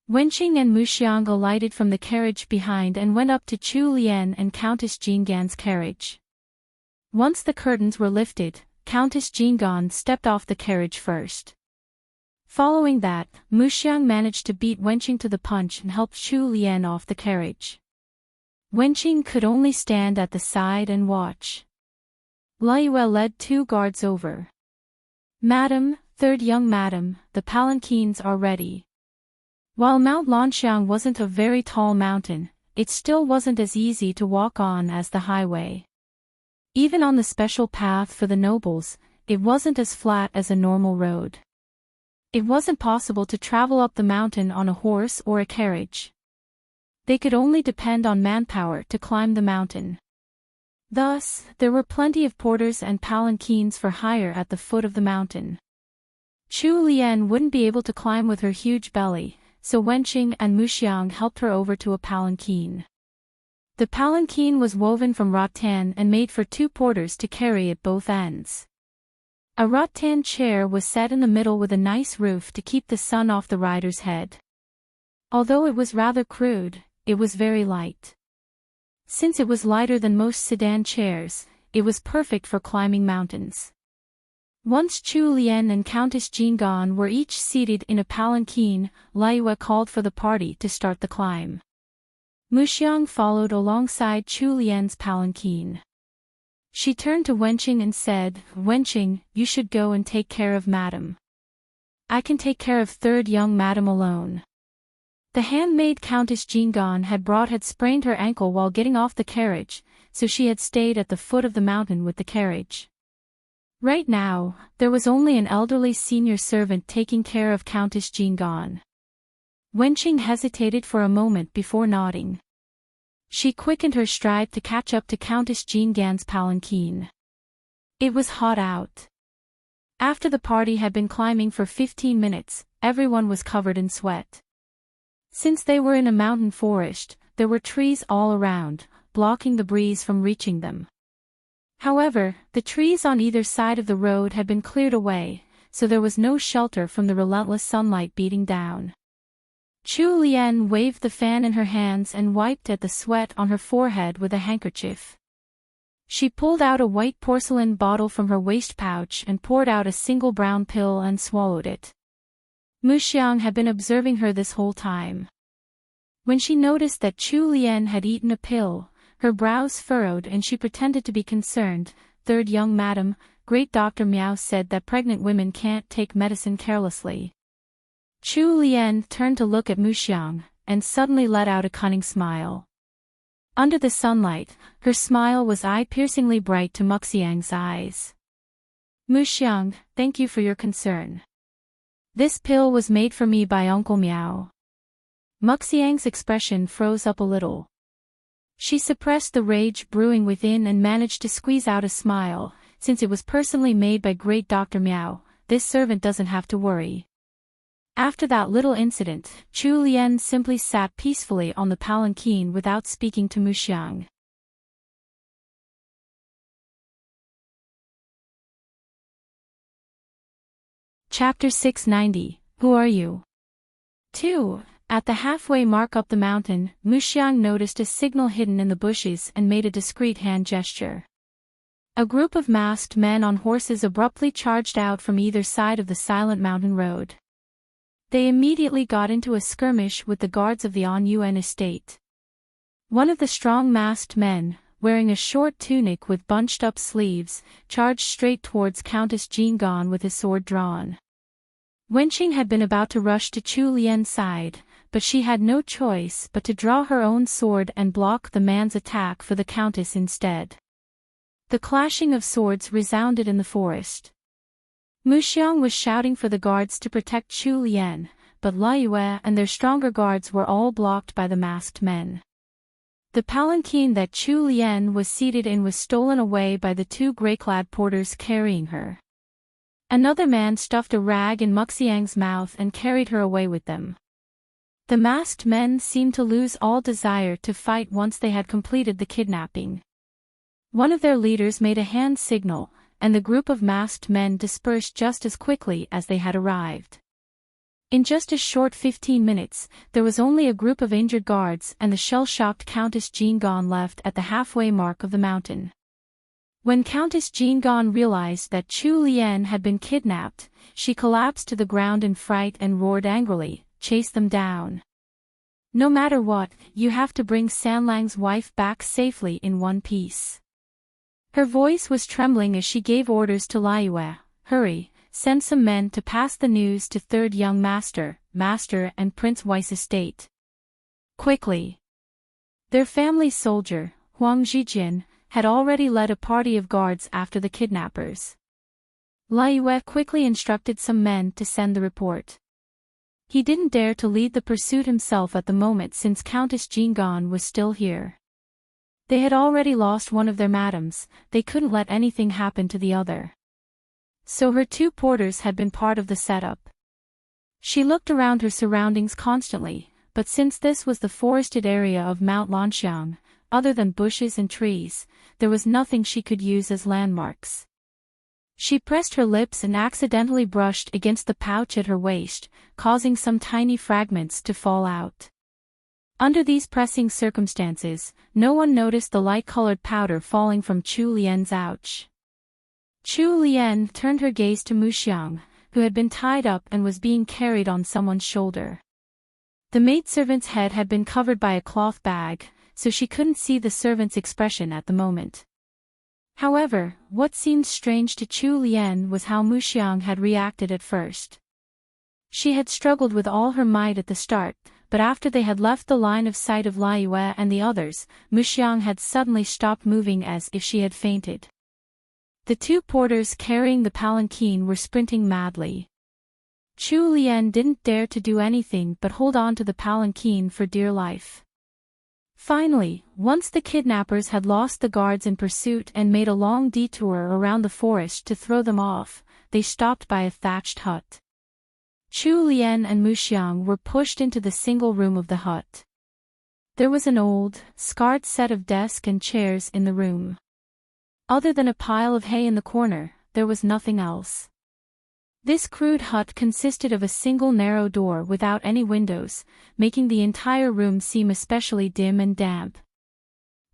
Wenqing and Muxiang alighted from the carriage behind and went up to Chu Lian and Countess Jingan's carriage. Once the curtains were lifted, Countess Jingan stepped off the carriage first. Following that, Muxiang managed to beat Wenqing to the punch and helped Chu Lian off the carriage. Wenqing could only stand at the side and watch. Liyue led 2 guards over. "Madam, third young madam, the palanquins are ready." While Mount Lanxiang wasn't a very tall mountain, it still wasn't as easy to walk on as the highway. Even on the special path for the nobles, it wasn't as flat as a normal road. It wasn't possible to travel up the mountain on a horse or a carriage. They could only depend on manpower to climb the mountain. Thus, there were plenty of porters and palanquins for hire at the foot of the mountain. Chu Lian wouldn't be able to climb with her huge belly, so Wenqing and Muxiang helped her over to a palanquin. The palanquin was woven from rattan and made for 2 porters to carry at both ends. A rattan chair was set in the middle with a nice roof to keep the sun off the rider's head. Although it was rather crude, it was very light. Since it was lighter than most sedan chairs, it was perfect for climbing mountains. Once Chu Lian and Countess Jingan were each seated in a palanquin, Liyue called for the party to start the climb. Muxiang followed alongside Chu Lian's palanquin. She turned to Wenqing and said, "Wenqing, you should go and take care of madam. I can take care of third young madam alone." The handmaid Countess Jingan had sprained her ankle while getting off the carriage, so she had stayed at the foot of the mountain with the carriage. Right now, there was only an elderly senior servant taking care of Countess Jingan. Wenqing hesitated for a moment before nodding. She quickened her stride to catch up to Countess Jingan's palanquin. It was hot out. After the party had been climbing for 15 minutes, everyone was covered in sweat. Since they were in a mountain forest, there were trees all around, blocking the breeze from reaching them. However, the trees on either side of the road had been cleared away, so there was no shelter from the relentless sunlight beating down. Chu Lian waved the fan in her hands and wiped at the sweat on her forehead with a handkerchief. She pulled out a white porcelain bottle from her waist pouch and poured out a single brown pill and swallowed it. Muxiang had been observing her this whole time. When she noticed that Chu Lian had eaten a pill, her brows furrowed and she pretended to be concerned. "Third young madam, great Dr. Miao said that pregnant women can't take medicine carelessly." Chu Lian turned to look at Muxiang, and suddenly let out a cunning smile. Under the sunlight, her smile was eye-piercingly bright to Muxiang's eyes. "Muxiang, thank you for your concern. This pill was made for me by Uncle Meow. Muxiang's expression froze up a little. She suppressed the rage brewing within and managed to squeeze out a smile. Since it was personally made by great Dr. Meow, this servant doesn't have to worry. After that little incident, Chu Lian simply sat peacefully on the palanquin without speaking to Muxiang. Chapter 690, Who Are You? 2. At the halfway mark up the mountain, Muxiang noticed a signal hidden in the bushes and made a discreet hand gesture. A group of masked men on horses abruptly charged out from either side of the silent mountain road. They immediately got into a skirmish with the guards of the On Yuan estate. One of the strong masked men, wearing a short tunic with bunched-up sleeves, charged straight towards Countess Jean Gan with his sword drawn. Wenqing had been about to rush to Chu Lian's side, but she had no choice but to draw her own sword and block the man's attack for the countess instead. The clashing of swords resounded in the forest. Muxiang was shouting for the guards to protect Chu Lian, but Laiyue and their stronger guards were all blocked by the masked men. The palanquin that Chu Lian was seated in was stolen away by the two grey-clad porters carrying her. Another man stuffed a rag in Muxiang's mouth and carried her away with them. The masked men seemed to lose all desire to fight once they had completed the kidnapping. One of their leaders made a hand signal, and the group of masked men dispersed just as quickly as they had arrived. In just a short 15 minutes, there was only a group of injured guards and the shell-shocked Countess Jean Gan left at the halfway mark of the mountain. When Countess Jean Gan realized that Chu Lian had been kidnapped, she collapsed to the ground in fright and roared angrily, "Chase them down. No matter what, you have to bring Sanlang's wife back safely in one piece." Her voice was trembling as she gave orders to Laiyue, "Hurry, send some men to pass the news to Third Young Master, and Prince Wei's estate. Quickly." Their family soldier, Huang Zhijin, had already led a party of guards after the kidnappers. Laiyue quickly instructed some men to send the report. He didn't dare to lead the pursuit himself at the moment since Countess Jean Gan was still here. They had already lost one of their madams, they couldn't let anything happen to the other. So her two porters had been part of the setup. She looked around her surroundings constantly, but since this was the forested area of Mount Lanxiang, other than bushes and trees, there was nothing she could use as landmarks. She pressed her lips and accidentally brushed against the pouch at her waist, causing some tiny fragments to fall out. Under these pressing circumstances, no one noticed the light-colored powder falling from Chu Lian's ouch. Chu Lian turned her gaze to Muxiang, who had been tied up and was being carried on someone's shoulder. The maidservant's head had been covered by a cloth bag, so she couldn't see the servant's expression at the moment. However, what seemed strange to Chu Lian was how Muxiang had reacted at first. She had struggled with all her might at the start, but after they had left the line of sight of Laiyue and the others, Muxiang had suddenly stopped moving as if she had fainted. The two porters carrying the palanquin were sprinting madly. Chu Lian didn't dare to do anything but hold on to the palanquin for dear life. Finally, once the kidnappers had lost the guards in pursuit and made a long detour around the forest to throw them off, they stopped by a thatched hut. Chu Lian and Muxiang were pushed into the single room of the hut. There was an old, scarred set of desks and chairs in the room. Other than a pile of hay in the corner, there was nothing else. This crude hut consisted of a single narrow door without any windows, making the entire room seem especially dim and damp.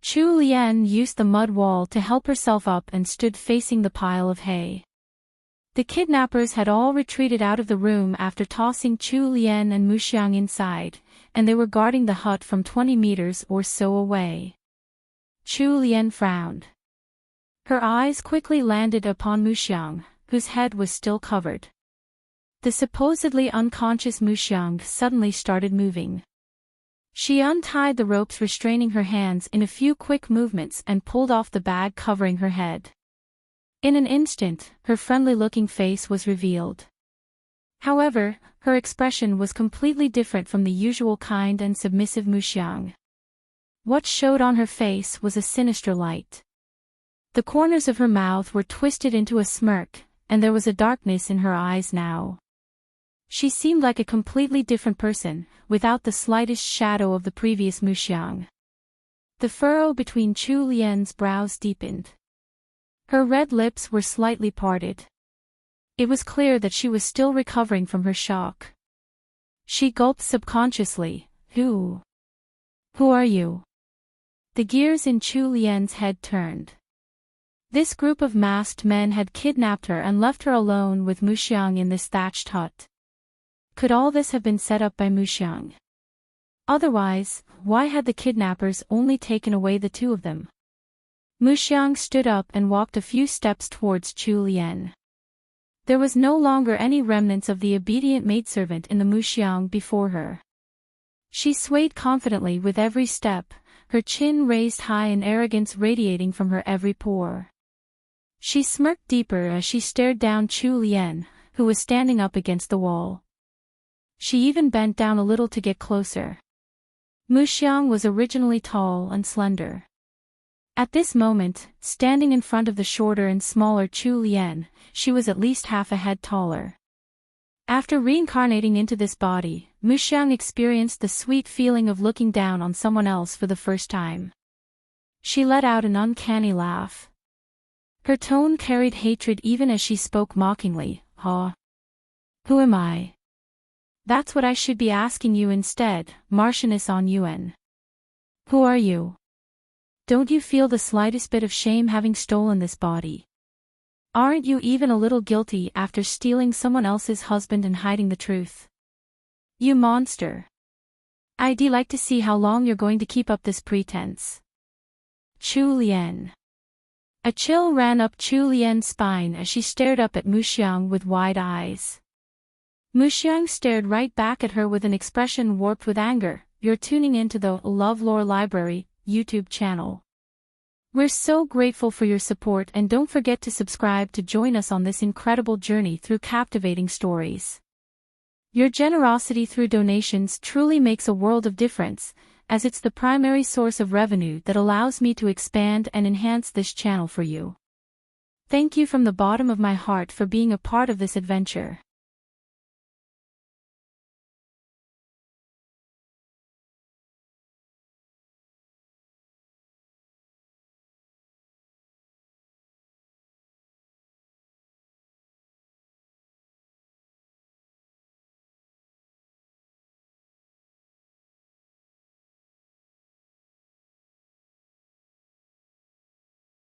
Chu Lian used the mud wall to help herself up and stood facing the pile of hay. The kidnappers had all retreated out of the room after tossing Chu Lian and Muxiang inside, and they were guarding the hut from 20 meters or so away. Chu Lian frowned. Her eyes quickly landed upon Muxiang, whose head was still covered. The supposedly unconscious Muxiang suddenly started moving. She untied the ropes restraining her hands in a few quick movements and pulled off the bag covering her head. In an instant, her friendly-looking face was revealed. However, her expression was completely different from the usual kind and submissive Muxiang. What showed on her face was a sinister light. The corners of her mouth were twisted into a smirk, and there was a darkness in her eyes now. She seemed like a completely different person, without the slightest shadow of the previous Muxiang. The furrow between Chu Lian's brows deepened. Her red lips were slightly parted. It was clear that she was still recovering from her shock. She gulped subconsciously. Who are you? The gears in Chu Lian's head turned. This group of masked men had kidnapped her and left her alone with Muxiang in this thatched hut. Could all this have been set up by Muxiang? Otherwise, why had the kidnappers only taken away the two of them? Muxiang stood up and walked a few steps towards Chu Lian. There was no longer any remnants of the obedient maidservant in the Muxiang before her. She swayed confidently with every step, her chin raised high and arrogance radiating from her every pore. She smirked deeper as she stared down Chu Lian, who was standing up against the wall. She even bent down a little to get closer. Muxiang was originally tall and slender. At this moment, standing in front of the shorter and smaller Chu Lian, she was at least half a head taller. After reincarnating into this body, Muxiang experienced the sweet feeling of looking down on someone else for the first time. She let out an uncanny laugh. Her tone carried hatred even as she spoke mockingly. "Huh? Who am I?" "That's what I should be asking you instead, Marchioness On Yuan. Who are you? Don't you feel the slightest bit of shame having stolen this body? Aren't you even a little guilty after stealing someone else's husband and hiding the truth? You monster. I'd like to see how long you're going to keep up this pretense." Chu Lian. A chill ran up Chu Lian's spine as she stared up at Muxiang with wide eyes. Muxiang stared right back at her with an expression warped with anger. "You're tuning into the LoveLore Library YouTube channel. We're so grateful for your support, and don't forget to subscribe to join us on this incredible journey through captivating stories. Your generosity through donations truly makes a world of difference, as it's the primary source of revenue that allows me to expand and enhance this channel for you. Thank you from the bottom of my heart for being a part of this adventure.